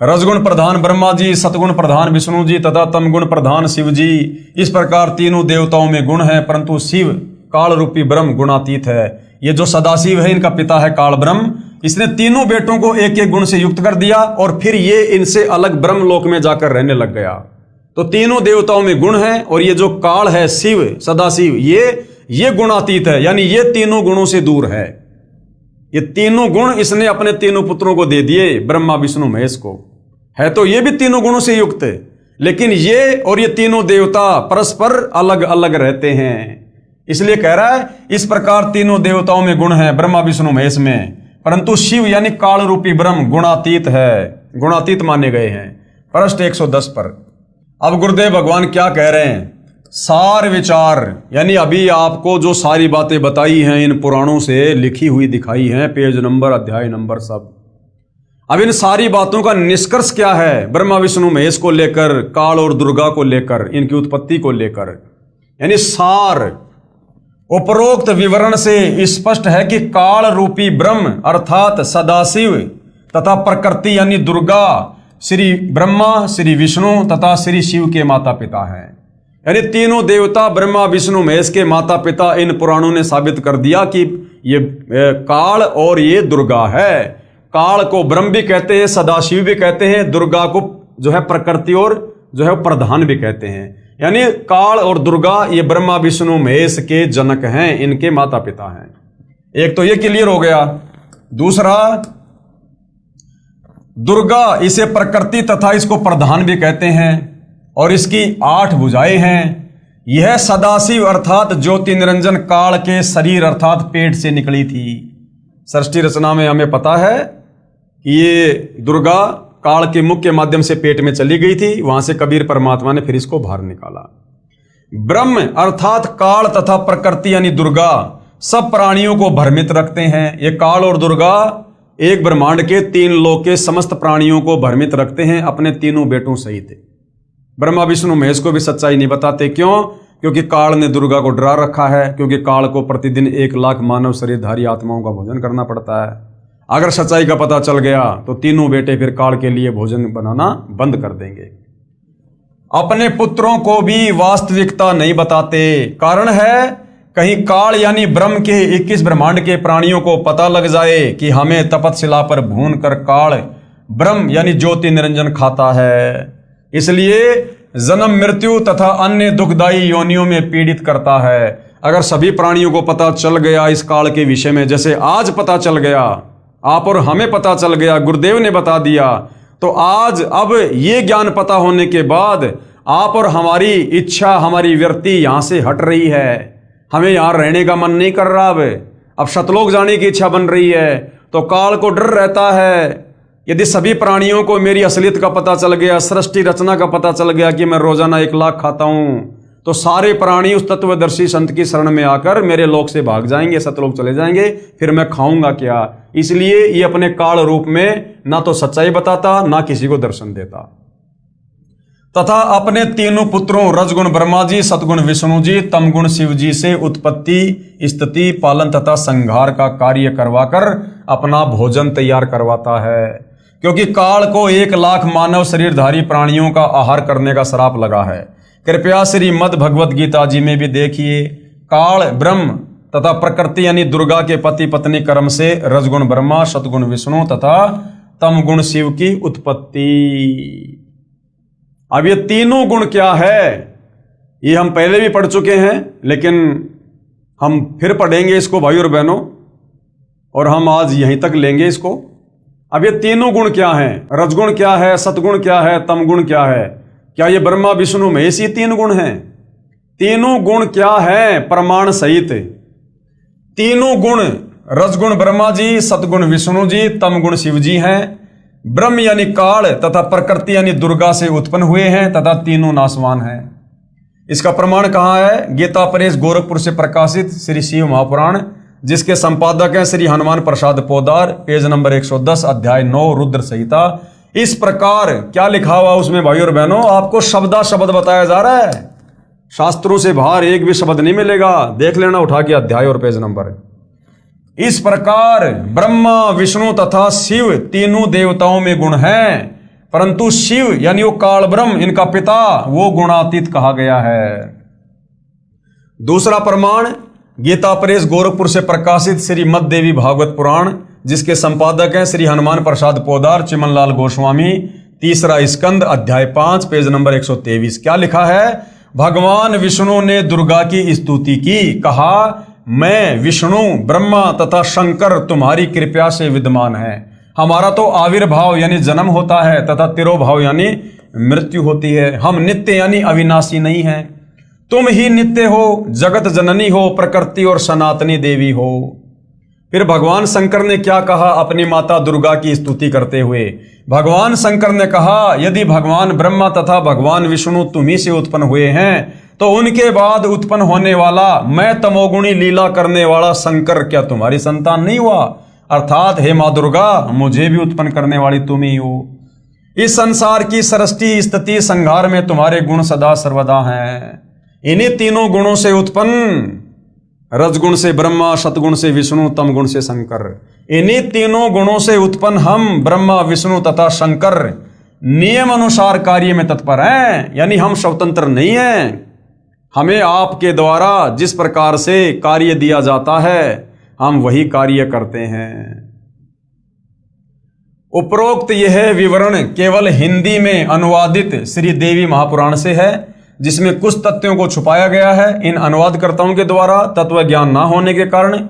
[SPEAKER 1] रजगुण प्रधान ब्रह्मा जी, सतगुण प्रधान विष्णु जी तथा तमगुण प्रधान शिव जी, इस प्रकार तीनों देवताओं में गुण है, परंतु शिव काल रूपी ब्रह्म गुणातीत है। ये जो सदाशिव है इनका पिता है काल ब्रह्म। इसने तीनों बेटों को एक एक गुण से युक्त कर दिया और फिर ये इनसे अलग ब्रह्म लोक में जाकर रहने लग गया। तो तीनों देवताओं में गुण है और ये जो काल है शिव सदाशिव ये गुणातीत है, यानी ये तीनों गुणों से दूर है। ये तीनों गुण इसने अपने तीनों पुत्रों को दे दिए, ब्रह्मा विष्णु महेश को। है तो ये भी तीनों गुणों से युक्त है, लेकिन ये और ये तीनों देवता परस्पर अलग अलग रहते हैं। इसलिए कह रहा है इस प्रकार तीनों देवताओं में गुण है ब्रह्मा विष्णु महेश में, परंतु शिव यानी काल रूपी ब्रह्म गुणातीत है, गुणातीत माने गए हैं। पृष्ठ 110 पर अब गुरुदेव भगवान क्या कह रहे हैं? सार विचार, यानी अभी आपको जो सारी बातें बताई हैं इन पुराणों से लिखी हुई दिखाई हैं, पेज नंबर अध्याय नंबर सब। अब इन सारी बातों का निष्कर्ष क्या है ब्रह्मा विष्णु महेश को लेकर, काल और दुर्गा को लेकर, इनकी उत्पत्ति को लेकर? यानी सार उपरोक्त विवरण से स्पष्ट है कि काल रूपी ब्रह्म अर्थात सदाशिव तथा प्रकृति यानी दुर्गा श्री ब्रह्मा, श्री विष्णु तथा श्री शिव के माता पिता हैं। यानी तीनों देवता ब्रह्मा विष्णु महेश के माता पिता। इन पुराणों ने साबित कर दिया कि ये काल और ये दुर्गा है। काल को ब्रह्म भी कहते हैं, सदाशिव भी कहते हैं, दुर्गा को जो है प्रकृति और जो है प्रधान भी कहते हैं। यानी काल और दुर्गा ये ब्रह्मा विष्णु महेश के जनक हैं, इनके माता पिता हैं। एक तो ये क्लियर हो गया। दूसरा, दुर्गा इसे प्रकृति तथा इसको प्रधान भी कहते हैं और इसकी 8 भुजाएं हैं। यह सदाशिव अर्थात ज्योति निरंजन काल के शरीर अर्थात पेट से निकली थी। सृष्टि रचना में हमें पता है कि ये दुर्गा काल के मुख के माध्यम से पेट में चली गई थी, वहां से कबीर परमात्मा ने फिर इसको बाहर निकाला। ब्रह्म अर्थात काल तथा प्रकृति यानी दुर्गा सब प्राणियों को भ्रमित रखते हैं। ये काल और दुर्गा एक ब्रह्मांड के 3 लोक के समस्त प्राणियों को भ्रमित रखते हैं, अपने तीनों बेटों सहित। ब्रह्मा विष्णु महेश को भी सच्चाई नहीं बताते। क्यों? क्योंकि काल ने दुर्गा को डरा रखा है, क्योंकि काल को प्रतिदिन 1 लाख मानव शरीरधारी आत्माओं का भोजन करना पड़ता है। अगर सच्चाई का पता चल गया तो तीनों बेटे फिर काल के लिए भोजन बनाना बंद कर देंगे। अपने पुत्रों को भी वास्तविकता नहीं बताते। कारण है कहीं काल यानी ब्रह्म के 21 ब्रह्मांड के प्राणियों को पता लग जाए कि हमें तपतशिला पर भून कर काल ब्रह्म यानी ज्योति निरंजन खाता है, इसलिए जन्म मृत्यु तथा अन्य दुखदायी योनियों में पीड़ित करता है। अगर सभी प्राणियों को पता चल गया इस काल के विषय में, जैसे आज पता चल गया, आप और हमें पता चल गया, गुरुदेव ने बता दिया, तो आज अब ये ज्ञान पता होने के बाद आप और हमारी इच्छा, हमारी वृत्ति यहां से हट रही है। हमें यहां रहने का मन नहीं कर रहा। अब शतलोक जाने की इच्छा बन रही है। तो काल को डर रहता है, यदि सभी प्राणियों को मेरी असलियत का पता चल गया, सृष्टि रचना का पता चल गया कि मैं रोजाना 1 लाख खाता हूं, तो सारे प्राणी उस तत्वदर्शी संत की शरण में आकर मेरे लोक से भाग जाएंगे, सतलोक चले जाएंगे, फिर मैं खाऊंगा क्या। इसलिए ये अपने काल रूप में ना तो सच्चाई बताता, ना किसी को दर्शन देता, तथा अपने तीनों पुत्रों रजगुण ब्रह्मा जी, सतगुण विष्णु जी, तमगुण शिव जी से उत्पत्ति, स्थिति, पालन तथा संहार का कार्य करवाकर अपना भोजन तैयार करवाता है। क्योंकि काल को 1,00,000 मानव शरीरधारी प्राणियों का आहार करने का श्राप लगा है। कृपया श्रीमद् भगवत गीता जी में भी देखिए, काल ब्रह्म तथा प्रकृति यानी दुर्गा के पति पत्नी कर्म से रजगुण ब्रह्मा, सतगुण विष्णु तथा तमगुण शिव की उत्पत्ति। अब ये तीनों गुण क्या है, ये हम पहले भी पढ़ चुके हैं, लेकिन हम फिर पढ़ेंगे इसको भाई और बहनों, और हम आज यहीं तक लेंगे इसको। अब ये तीनों गुण क्या हैं, रजगुण क्या है, सतगुण क्या है, तमगुण क्या है, क्या ये ब्रह्मा विष्णु महेश ये 3 गुण हैं? तीनों गुण क्या है प्रमाण सहित? तीनों गुण रजगुण ब्रह्मा जी, सतगुण विष्णु जी, तमगुण शिव जी हैं। ब्रह्म यानी काल तथा प्रकृति यानी दुर्गा से उत्पन्न हुए हैं तथा तीनों नासवान हैं। इसका प्रमाण कहाँ है? गीता प्रेस गोरखपुर से प्रकाशित श्री शिव महापुराण, जिसके संपादक हैं श्री हनुमान प्रसाद पोदार, पेज नंबर 110, अध्याय 9 रुद्र संहिता। इस प्रकार क्या लिखा हुआ उसमें भाई और बहनों, आपको शब्दा शब्द बताया जा रहा है, शास्त्रों से बाहर एक भी शब्द नहीं मिलेगा। देख लेना उठा के अध्याय और पेज नंबर। इस प्रकार ब्रह्मा विष्णु तथा शिव तीनों देवताओं में गुण हैं, परंतु शिव यानी वो काल ब्रह्म इनका पिता वो गुणातीत कहा गया है। दूसरा प्रमाण गीता प्रेस गोरखपुर से प्रकाशित श्री मद देवी भागवत पुराण, जिसके संपादक हैं श्री हनुमान प्रसाद पोदार, चिमनलाल गोस्वामी, तीसरा स्कंद, अध्याय 5, पेज नंबर 123। क्या लिखा है? भगवान विष्णु ने दुर्गा की स्तुति की, कहा मैं विष्णु ब्रह्मा तथा शंकर तुम्हारी कृपा से विद्यमान है। हमारा तो आविर्भाव यानी जन्म होता है तथा तिरोभाव यानी मृत्यु होती है। हम नित्य यानी अविनाशी नहीं हैं। तुम ही नित्य हो, जगत जननी हो, प्रकृति और सनातनी देवी हो। फिर भगवान शंकर ने क्या कहा अपनी माता दुर्गा की स्तुति करते हुए? भगवान शंकर ने कहा, यदि भगवान ब्रह्मा तथा भगवान विष्णु तुम्ही से उत्पन्न हुए हैं, तो उनके बाद उत्पन्न होने वाला मैं तमोगुणी लीला करने वाला शंकर क्या तुम्हारी संतान नहीं हुआ? अर्थात हे माँ दुर्गा, मुझे भी उत्पन्न करने वाली तुम ही हो। इस संसार की सृष्टि, स्थिति, संहार में तुम्हारे गुण सदा सर्वदा हैं। इन्हीं तीनों गुणों से उत्पन्न, रजगुण से ब्रह्मा, सतगुण से विष्णु, तमगुण से शंकर, इन्हीं तीनों गुणों से उत्पन्न हम ब्रह्मा विष्णु तथा शंकर नियम अनुसार कार्य में तत्पर हैं। यानी हम स्वतंत्र नहीं हैं। हमें आपके द्वारा जिस प्रकार से कार्य दिया जाता है हम वही कार्य करते हैं। उपरोक्त यह विवरण केवल हिंदी में अनुवादित श्री देवी महापुराण से है, जिसमें कुछ तथ्यों को छुपाया गया है इन अनुवादकर्ताओं के द्वारा तत्व ज्ञान ना होने के कारण।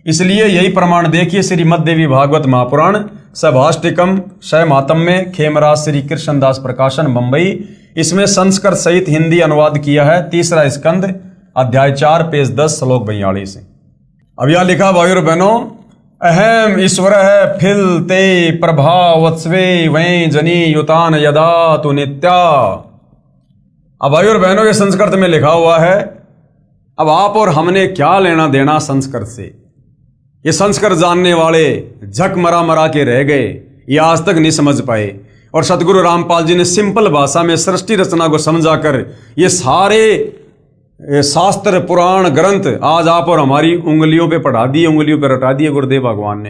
[SPEAKER 1] इसलिए यही प्रमाण देखिए श्रीमद् देवी भागवत महापुराण, सभाष्टिकम, शय मातम्य, खेमराज श्री कृष्णदास प्रकाशन, मुंबई। इसमें संस्कृत सहित हिंदी अनुवाद किया है। तीसरा स्कंद, अध्याय 4, पेज 10, श्लोक 42। अब यह लिखा भाई और बहनों, अहम ईश्वर है फिल ते प्रभावत्स्वे वै जनी युतान यदा तु नित्या। अब भाई और बहनों ये संस्कृत में लिखा हुआ है। अब आप और हमने क्या लेना देना संस्कृत से? ये संस्कृत जानने वाले झक मरा मरा के रह गए, ये आज तक नहीं समझ पाए। और सतगुरु रामपाल जी ने सिंपल भाषा में सृष्टि रचना को समझाकर ये सारे शास्त्र पुराण ग्रंथ आज आप और हमारी उंगलियों पे पढ़ा दिए, उंगलियों पे रटा दिए गुरुदेव भगवान ने।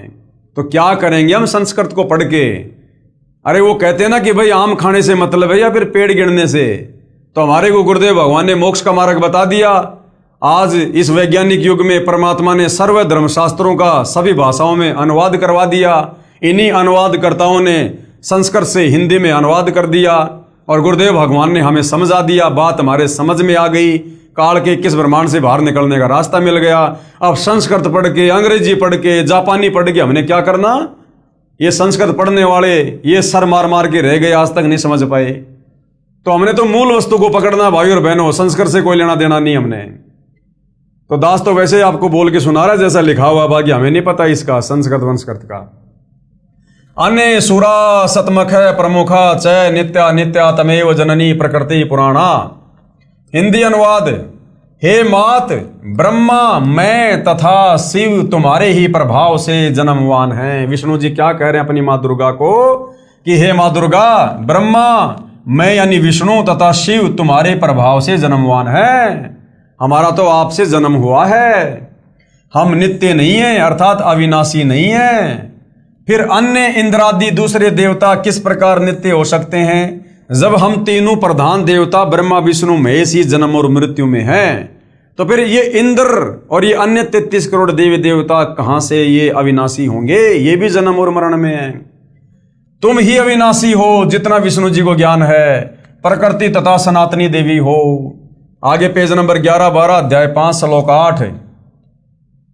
[SPEAKER 1] तो क्या करेंगे हम संस्कृत को पढ़ के? अरे वो कहते हैं ना कि भाई आम खाने से मतलब है या फिर पेड़ गिरने से। तो हमारे को गुरुदेव भगवान ने मोक्ष का मार्ग बता दिया। आज इस वैज्ञानिक युग में परमात्मा ने सर्व धर्म शास्त्रों का सभी भाषाओं में अनुवाद करवा दिया। इन्हीं अनुवादकर्ताओं ने संस्कृत से हिंदी में अनुवाद कर दिया और गुरुदेव भगवान ने हमें समझा दिया। बात हमारे समझ में आ गई, काल के किस ब्रह्मांड से बाहर निकलने का रास्ता मिल गया। अब संस्कृत पढ़ के, अंग्रेजी पढ़ के, जापानी पढ़ के हमने क्या करना? ये संस्कृत पढ़ने वाले ये सर मार मार के रह गए, आज तक नहीं समझ पाए। तो हमने तो मूल वस्तु को पकड़ना भाई और बहनों, संस्कृत से कोई लेना देना नहीं हमने। तो दास तो वैसे आपको बोल के सुना रहा है जैसा लिखा हुआ, बाकी हमें नहीं पता इसका संस्कृत वंस्कृत का। अन्य सुरा सतमख प्रमुखा च नित्या नित्या तमेव जननी प्रकृति पुराणा। हिंदी अनुवाद। हे मात, ब्रह्मा मैं तथा शिव तुम्हारे ही प्रभाव से जन्मवान हैं। विष्णु जी क्या कह रहे हैं अपनी माँ दुर्गा को कि हे माँ दुर्गा, ब्रह्मा मैं यानी विष्णु तथा शिव तुम्हारे प्रभाव से जन्मवान है। हमारा तो आपसे जन्म हुआ है। हम नित्य नहीं हैं, अर्थात अविनाशी नहीं हैं। फिर अन्य इंद्रादि दूसरे देवता किस प्रकार नित्य हो सकते हैं जब हम तीनों प्रधान देवता ब्रह्मा विष्णु महेश ही जन्म और मृत्यु में हैं? तो फिर ये इंद्र और ये अन्य 33 करोड़ देवी देवता कहां से ये अविनाशी होंगे? ये भी जन्म और मरण में हैं। तुम ही अविनाशी हो जितना विष्णु जी को ज्ञान है, प्रकृति तथा सनातनी देवी हो। आगे पेज नंबर 11-12 अध्याय 5 श्लोक 8।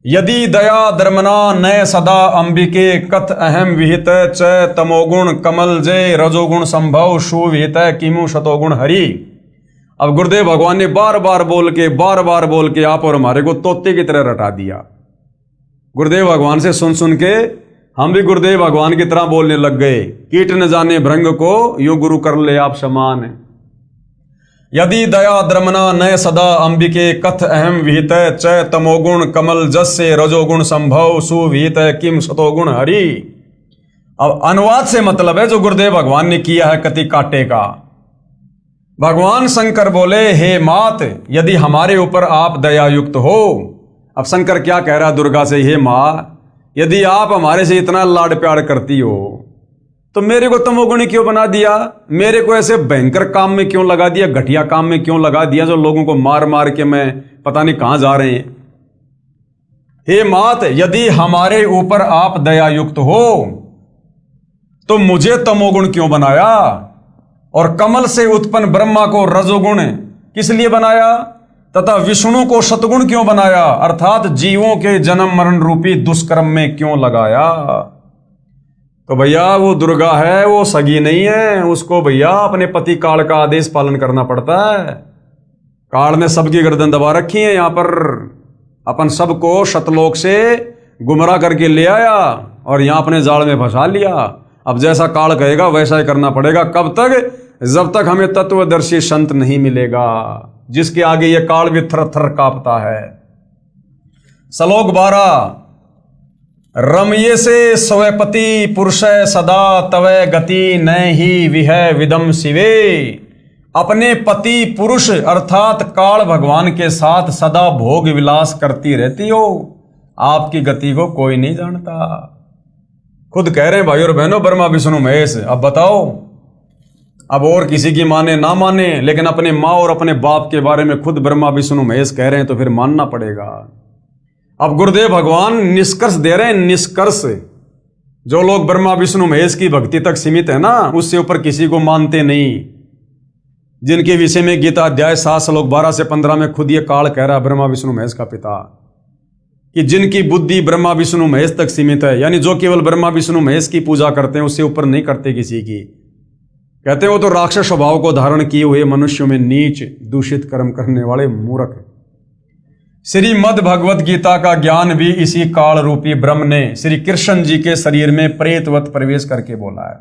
[SPEAKER 1] यदि दया धर्मना नय सदा अंबिके कथ अहम विहित च तमोगुण कमल जय रजोगुण संभव सुविहित किमु शतोगुण हरि। अब गुरुदेव भगवान ने बार बार बोल के आप और हमारे को तोते की तरह रटा दिया। गुरुदेव भगवान से सुन सुन के हम भी गुरुदेव भगवान की तरह बोलने लग गए। कीट न जाने भृंग को यो गुरु कर ले आप समान। यदि दया द्रमना नय सदा अंबिके कथ अहम विहित च तमोगुण कमल जस्य रजोगुण संभव सुविहित किम शतोगुण हरि। अब अनुवाद से मतलब है जो गुरुदेव भगवान ने किया है कति काटे का। भगवान शंकर बोले, हे मात, यदि हमारे ऊपर आप दया युक्त हो। अब शंकर क्या कह रहा है दुर्गा से, हे माँ, यदि आप हमारे से इतना लाड प्यार करती हो तो मेरे को तमोगुणी क्यों बना दिया? मेरे को ऐसे भयंकर काम में क्यों लगा दिया, घटिया काम में क्यों लगा दिया जो लोगों को मार मार के मैं पता नहीं कहां जा रहे हैं। हे मात, यदि हमारे ऊपर आप दया युक्त हो तो मुझे तमोगुण क्यों बनाया? और कमल से उत्पन्न ब्रह्मा को रजोगुण किस लिए बनाया? तथा विष्णु को शतगुण क्यों बनाया? अर्थात जीवों के जन्म मरण रूपी दुष्कर्म में क्यों लगाया? तो भैया वो दुर्गा है, वो सगी नहीं है। उसको भैया अपने पति काल का आदेश पालन करना पड़ता है। काल ने सबकी गर्दन दबा रखी है। यहां पर अपन सबको शतलोक से गुमराह करके ले आया और यहां अपने जाल में फंसा लिया। अब जैसा काल कहेगा वैसा ही करना पड़ेगा। कब तक? जब तक हमें तत्वदर्शी संत नहीं मिलेगा जिसके आगे ये काल भी थर थर कांपता है। श्लोक 12। रमये से स्वपति पुरुष सदा तवै गति न ही विह विदम शिवे। अपने पति पुरुष अर्थात काल भगवान के साथ सदा भोग विलास करती रहती हो। आपकी गति को कोई नहीं जानता। खुद कह रहे हैं भाई और बहनों ब्रह्मा विष्णु महेश। अब बताओ, अब और किसी की माने ना माने, लेकिन अपने माँ और अपने बाप के बारे में खुद ब्रह्मा विष्णु महेश कह रहे हैं तो फिर मानना पड़ेगा। अब गुरुदेव भगवान निष्कर्ष दे रहे हैं। निष्कर्ष, जो लोग ब्रह्मा विष्णु महेश की भक्ति तक सीमित है ना, उससे ऊपर किसी को मानते नहीं। जिनके विषय में गीता अध्याय 7 श्लोक 12 से 15 में खुद ये काल कह रहा है, ब्रह्मा विष्णु महेश का पिता, कि जिनकी बुद्धि ब्रह्मा विष्णु महेश तक सीमित है, यानी जो केवल ब्रह्मा विष्णु महेश की पूजा करते हैं, उससे ऊपर नहीं करते किसी की। कहते हैं वो तो राक्षस स्वभाव को धारण किए हुए मनुष्यों में नीच दूषित कर्म करने वाले मूर्ख। श्रीमद् भगवत गीता का ज्ञान भी इसी काल रूपी ब्रह्म ने श्री कृष्ण जी के शरीर में प्रेतवत प्रवेश करके बोला है।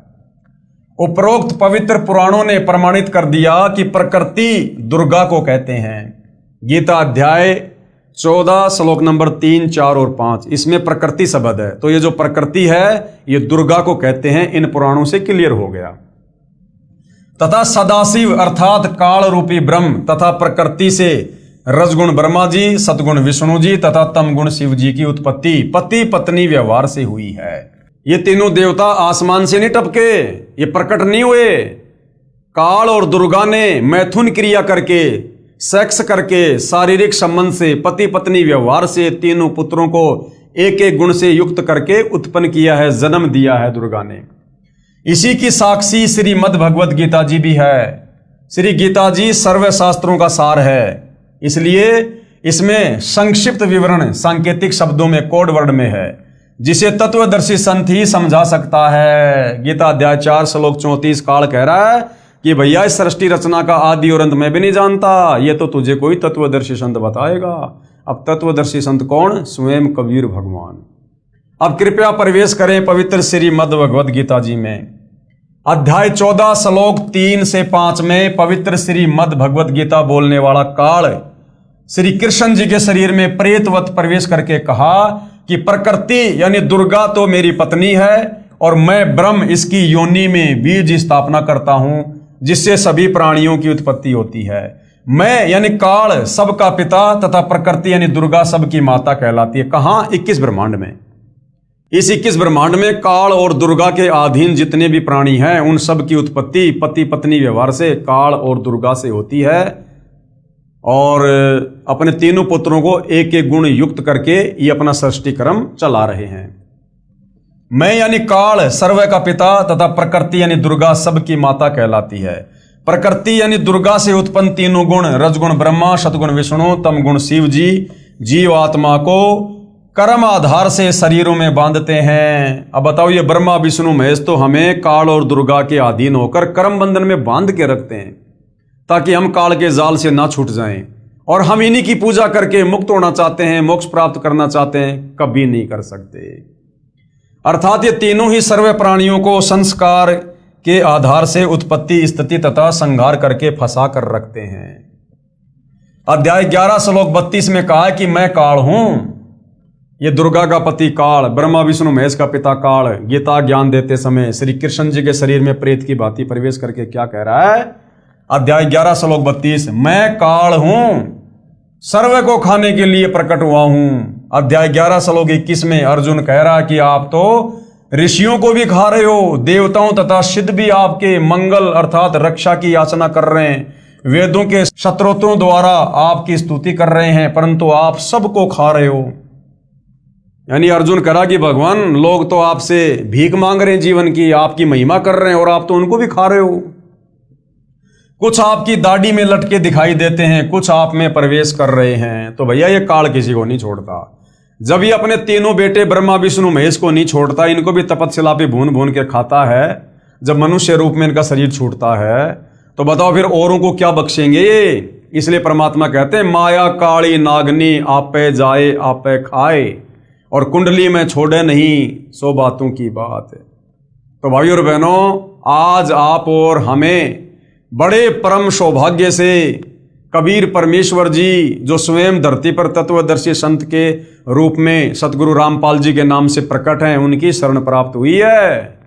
[SPEAKER 1] उपरोक्त पवित्र पुराणों ने प्रमाणित कर दिया कि प्रकृति दुर्गा को कहते हैं। गीता अध्याय 14 श्लोक नंबर 3, 4 और 5 इसमें प्रकृति शब्द है। तो ये जो प्रकृति है ये दुर्गा को कहते हैं। इन पुराणों से क्लियर हो गया। तथा सदाशिव अर्थात काल रूपी ब्रह्म तथा प्रकृति से रजगुण ब्रह्मा जी, सतगुण विष्णु जी तथा तमगुण शिव जी की उत्पत्ति पति पत्नी व्यवहार से हुई है। ये तीनों देवता आसमान से नहीं टपके, ये प्रकट नहीं हुए। काल और दुर्गा ने मैथुन क्रिया करके, सेक्स करके, शारीरिक संबंध से, पति पत्नी व्यवहार से तीनों पुत्रों को एक एक गुण से युक्त करके उत्पन्न किया है, जन्म दिया है दुर्गा ने। इसी की साक्षी श्रीमद् भगवत गीता जी भी है। श्री गीता जी सर्व शास्त्रों का सार है, इसलिए इसमें संक्षिप्त विवरण सांकेतिक शब्दों में, कोड वर्ड में है, जिसे तत्वदर्शी संत ही समझा सकता है। गीता अध्याय 4 श्लोक 34 काल कह रहा है कि भैया इस सृष्टि रचना का आदि और अंत मैं भी नहीं जानता, ये तो तुझे कोई तत्वदर्शी संत बताएगा। अब तत्वदर्शी संत कौन? स्वयं कबीर भगवान। अब कृपया प्रवेश करें पवित्र श्रीमद् भगवत गीता जी में। अध्याय 14 श्लोक 3 से 5 में पवित्र श्रीमद् भगवत गीता बोलने वाला काल श्री कृष्ण जी के शरीर में प्रेतवत प्रवेश करके कहा कि प्रकृति यानी दुर्गा तो मेरी पत्नी है और मैं ब्रह्म इसकी योनि में बीज स्थापना करता हूं जिससे सभी प्राणियों की उत्पत्ति होती है। मैं यानी काल सबका पिता तथा प्रकृति यानी दुर्गा सबकी माता कहलाती है। कहां? 21 ब्रह्मांड में। इस 21 ब्रह्मांड में काल और दुर्गा के अधीन जितने भी प्राणी हैं उन सब की उत्पत्ति पति पत्नी व्यवहार से काल और दुर्गा से होती है और अपने तीनों पुत्रों को एक एक गुण युक्त करके ये अपना सृष्टि क्रम चला रहे हैं। मैं यानी काल सर्व का पिता तथा प्रकृति यानी दुर्गा सबकी माता कहलाती है। प्रकृति यानी दुर्गा से उत्पन्न तीनों गुण रजगुण ब्रह्मा, सतगुण विष्णु, तम गुण शिव जी जीव आत्मा को कर्म आधार से शरीरों में बांधते हैं। अब बताओ ये ब्रह्मा विष्णु महेश तो हमें काल और दुर्गा के अधीन होकर कर्म बंधन में बांध के रखते हैं ताकि हम काल के जाल से ना छूट जाएं और हम इन्हीं की पूजा करके मुक्त होना चाहते हैं, मोक्ष प्राप्त करना चाहते हैं, कभी नहीं कर सकते। अर्थात ये तीनों ही सर्व प्राणियों को संस्कार के आधार से उत्पत्ति स्थिति तथा संहार करके फंसा कर रखते हैं। अध्याय 11 श्लोक 32 में कहा है कि मैं काल हूं। ये दुर्गा का पति काल, ब्रह्मा विष्णु महेश का पिता काल गीता ज्ञान देते समय श्री कृष्ण जी के शरीर में प्रेत की भांति प्रवेश करके क्या कह रहा है? अध्याय 11 श्लोक 32 मैं काल हूं, सर्व को खाने के लिए प्रकट हुआ हूं। अध्याय 11 श्लोक 21 में अर्जुन कह रहा है कि आप तो ऋषियों को भी खा रहे हो, देवताओं तथा सिद्ध भी आपके मंगल अर्थात रक्षा की याचना कर रहे हैं, वेदों के शत्रुओं द्वारा आपकी स्तुति कर रहे हैं, परंतु आप सबको खा रहे हो। यानी अर्जुन करा कि भगवान लोग तो आपसे भीख मांग रहे हैं जीवन की, आपकी महिमा कर रहे हैं और आप तो उनको भी खा रहे हो। कुछ आपकी दाढ़ी में लटके दिखाई देते हैं, कुछ आप में प्रवेश कर रहे हैं। तो भैया ये काल किसी को नहीं छोड़ता। जब ये अपने तीनों बेटे ब्रह्मा विष्णु महेश को नहीं छोड़ता, इनको भी तपस्या पे भून भून के खाता है, जब मनुष्य रूप में इनका शरीर छूटता है तो बताओ फिर औरों को क्या बख्शेंगे। इसलिए परमात्मा कहते हैं माया काली नागनी आपे जाए आपे खाए और कुंडली में छोड़े नहीं सो बातों की बात है। तो भाइयों और बहनों, आज आप और हमें बड़े परम सौभाग्य से कबीर परमेश्वर जी जो स्वयं धरती पर तत्वदर्शी संत के रूप में सतगुरु रामपाल जी के नाम से प्रकट हैं, उनकी शरण प्राप्त हुई है।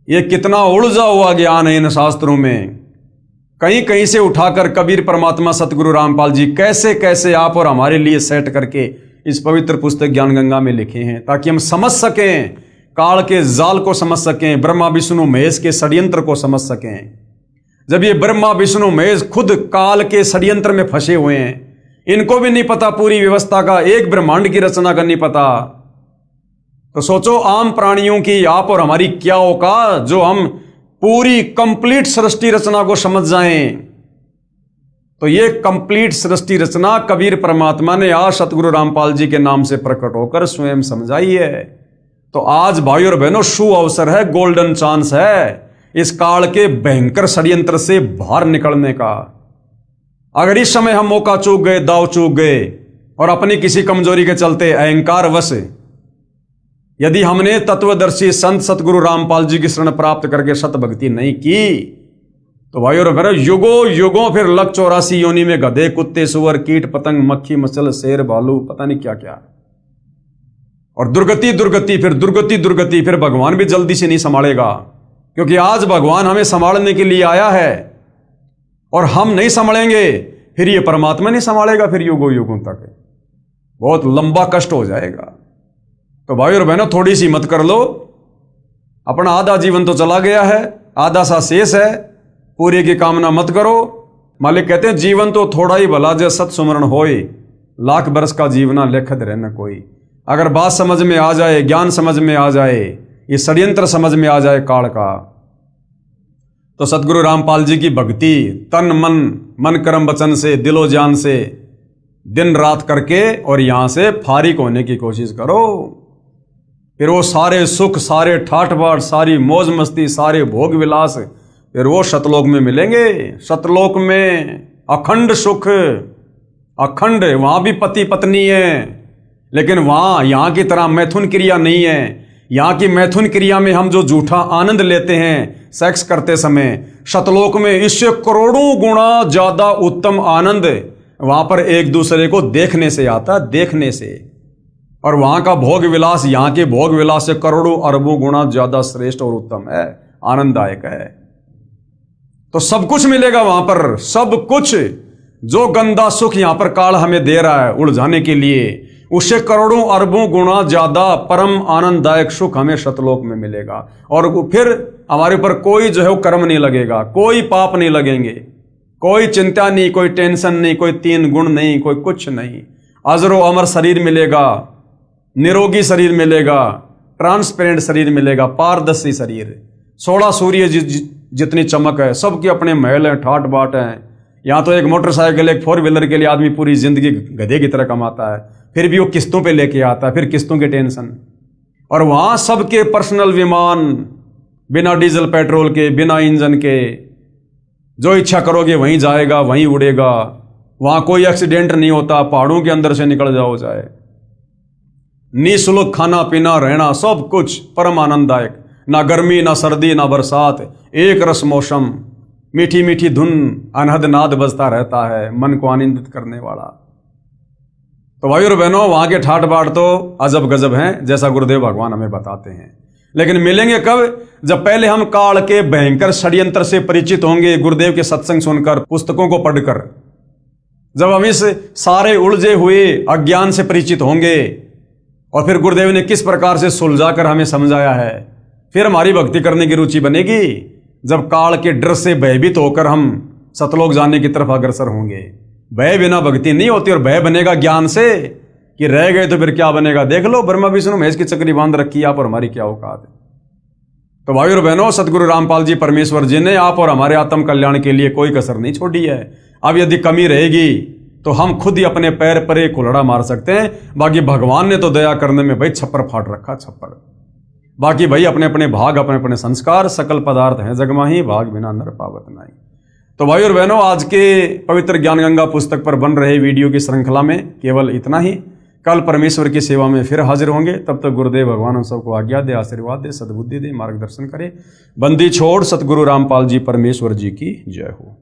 [SPEAKER 1] ये कितना उलझा हुआ ज्ञान है इन शास्त्रों में, कहीं कहीं से उठाकर कबीर परमात्मा सतगुरु रामपाल जी कैसे कैसे आप और हमारे लिए सेट करके इस पवित्र पुस्तक ज्ञान गंगा में लिखे हैं ताकि हम समझ सकें, काल के जाल को समझ सकें, ब्रह्मा विष्णु महेश के षड्यंत्र को समझ सकें। जब ये ब्रह्मा विष्णु महेश खुद काल के षड्यंत्र में फंसे हुए हैं, इनको भी नहीं पता पूरी व्यवस्था का, एक ब्रह्मांड की रचना का नहीं पता, तो सोचो आम प्राणियों की आप और हमारी क्या औकात जो हम पूरी कंप्लीट सृष्टि रचना को समझ जाएं। तो ये कंप्लीट सृष्टि रचना कबीर परमात्मा ने आज सतगुरु रामपाल जी के नाम से प्रकट होकर स्वयं समझाई है। तो आज भाइयों और बहनों शुभ अवसर है, गोल्डन चांस है इस काल के भयंकर षड्यंत्र से बाहर निकलने का। अगर इस समय हम मौका चूक गए, दाव चूक गए और अपनी किसी कमजोरी के चलते अहंकार वश यदि हमने तत्वदर्शी संत सतगुरु रामपाल जी की शरण प्राप्त करके सत भक्ति नहीं की तो भाई और बहनों युगों युगों फिर लग 84 योनि में गधे कुत्ते सुअर कीट पतंग मक्खी मचल शेर भालू पता नहीं क्या क्या, और दुर्गति दुर्गति फिर दुर्गति दुर्गति, फिर भगवान भी जल्दी से नहीं संभालेगा क्योंकि आज भगवान हमें संभालने के लिए आया है और हम नहीं संभालेंगे फिर ये परमात्मा नहीं संभालेगा, फिर युगों युगों तक बहुत लंबा कष्ट हो जाएगा। तो भाई और बहनों थोड़ी सी मत कर लो, अपना आधा जीवन तो चला गया है, आधा सा शेष है, पूरी की कामना मत करो। मालिक कहते हैं जीवन तो थोड़ा ही भला जय सत सुमरण होए, लाख बरस का जीवना लेखत रहना कोई। अगर बात समझ में आ जाए, ज्ञान समझ में आ जाए, ये षड्यंत्र समझ में आ जाए काल का, तो सतगुरु रामपाल जी की भक्ति तन मन कर्म वचन से दिलो जान से दिन रात करके और यहां से फारिग होने की कोशिश करो। फिर वो सारे सुख, सारे ठाठ बाट, सारी मौज मस्ती, सारे भोग विलास फिर वो सतलोक में मिलेंगे। सतलोक में अखंड सुख, अखंड, वहां भी पति पत्नी है लेकिन वहां यहां की तरह मैथुन क्रिया नहीं है। यहाँ की मैथुन क्रिया में हम जो झूठा आनंद लेते हैं सेक्स करते समय, शतलोक में इससे करोड़ों गुना ज्यादा उत्तम आनंद वहां पर एक दूसरे को देखने से आता, देखने से। और वहां का भोग विलास यहाँ के भोग विलास से करोड़ों अरबों गुना ज्यादा श्रेष्ठ और उत्तम है, आनंददायक है। तो सब कुछ मिलेगा वहां पर, सब कुछ। जो गंदा सुख यहां पर काल हमें दे रहा है उलझाने के लिए, उससे करोड़ों अरबों गुना ज्यादा परम आनंददायक सुख हमें शतलोक में मिलेगा। और फिर हमारे ऊपर कोई जो है वो कर्म नहीं लगेगा, कोई पाप नहीं लगेंगे, कोई चिंता नहीं, कोई टेंशन नहीं, कोई 3 गुण नहीं, कोई कुछ नहीं। अजरो अमर शरीर मिलेगा, निरोगी शरीर मिलेगा, ट्रांसपेरेंट शरीर मिलेगा, पारदर्शी शरीर। 16 सूर्य जितनी चमक है, सबके अपने महल हैं, ठाट बाट हैं। यहाँ तो एक मोटरसाइकिल, एक 4 व्हीलर के लिए आदमी पूरी जिंदगी गधे की तरह कमाता है, फिर भी वो किस्तों पे लेके आता है, फिर किस्तों की टेंशन। और वहां सबके पर्सनल विमान, बिना डीजल पेट्रोल के, बिना इंजन के, जो इच्छा करोगे वहीं जाएगा, वहीं उड़ेगा। वहां कोई एक्सीडेंट नहीं होता, पहाड़ों के अंदर से निकल जाओ चाहे। निःशुल्क खाना पीना रहना, सब कुछ परम आनंददायक। ना गर्मी, ना सर्दी, ना बरसात, एक रस मौसम, मीठी मीठी धुन, अनहद नाद बजता रहता है, मन को आनंदित करने वाला। तो भाई और बहनों, वहां के ठाट बाट तो अजब गजब हैं, जैसा गुरुदेव भगवान हमें बताते हैं। लेकिन मिलेंगे कब? जब पहले हम काल के भयंकर षड्यंत्र से परिचित होंगे, गुरुदेव के सत्संग सुनकर, पुस्तकों को पढ़कर। जब हम इस सारे उलझे हुए अज्ञान से परिचित होंगे और फिर गुरुदेव ने किस प्रकार से सुलझाकर हमें समझाया है, फिर हमारी भक्ति करने की रुचि बनेगी। जब काल के डर से भयभीत होकर हम सतलोक जाने की तरफ अग्रसर होंगे। भय बिना भक्ति नहीं होती, और भय बनेगा ज्ञान से कि रह गए तो फिर क्या बनेगा। देख लो, ब्रह्मा विष्णु महेश की चक्री बांध रखी आप और हमारी क्या औकात है। तो भाई और बहनों, सतगुरु रामपाल जी परमेश्वर जी ने आप और हमारे आत्म कल्याण के लिए कोई कसर नहीं छोड़ी है। अब यदि कमी रहेगी तो हम खुद ही अपने पैर पर एक कुल्हड़ा मार सकते हैं। बाकी भगवान ने तो दया करने में भाई छप्पर फाड़ रखा, छप्पर। बाकी भाई अपने अपने भाग, अपने अपने संस्कार, सकल पदार्थ हैं जगमाही, भाग बिना नर पावत नहीं। तो भाई और बहनों, आज के पवित्र ज्ञान गंगा पुस्तक पर बन रहे वीडियो की श्रृंखला में केवल इतना ही। कल परमेश्वर की सेवा में फिर हाजिर होंगे। तब तक गुरुदेव भगवान हम सबको आज्ञा दे, आशीर्वाद दे, सद्बुद्धि दे, मार्गदर्शन करे। बंदी छोड़ सतगुरु रामपाल जी परमेश्वर जी की जय हो।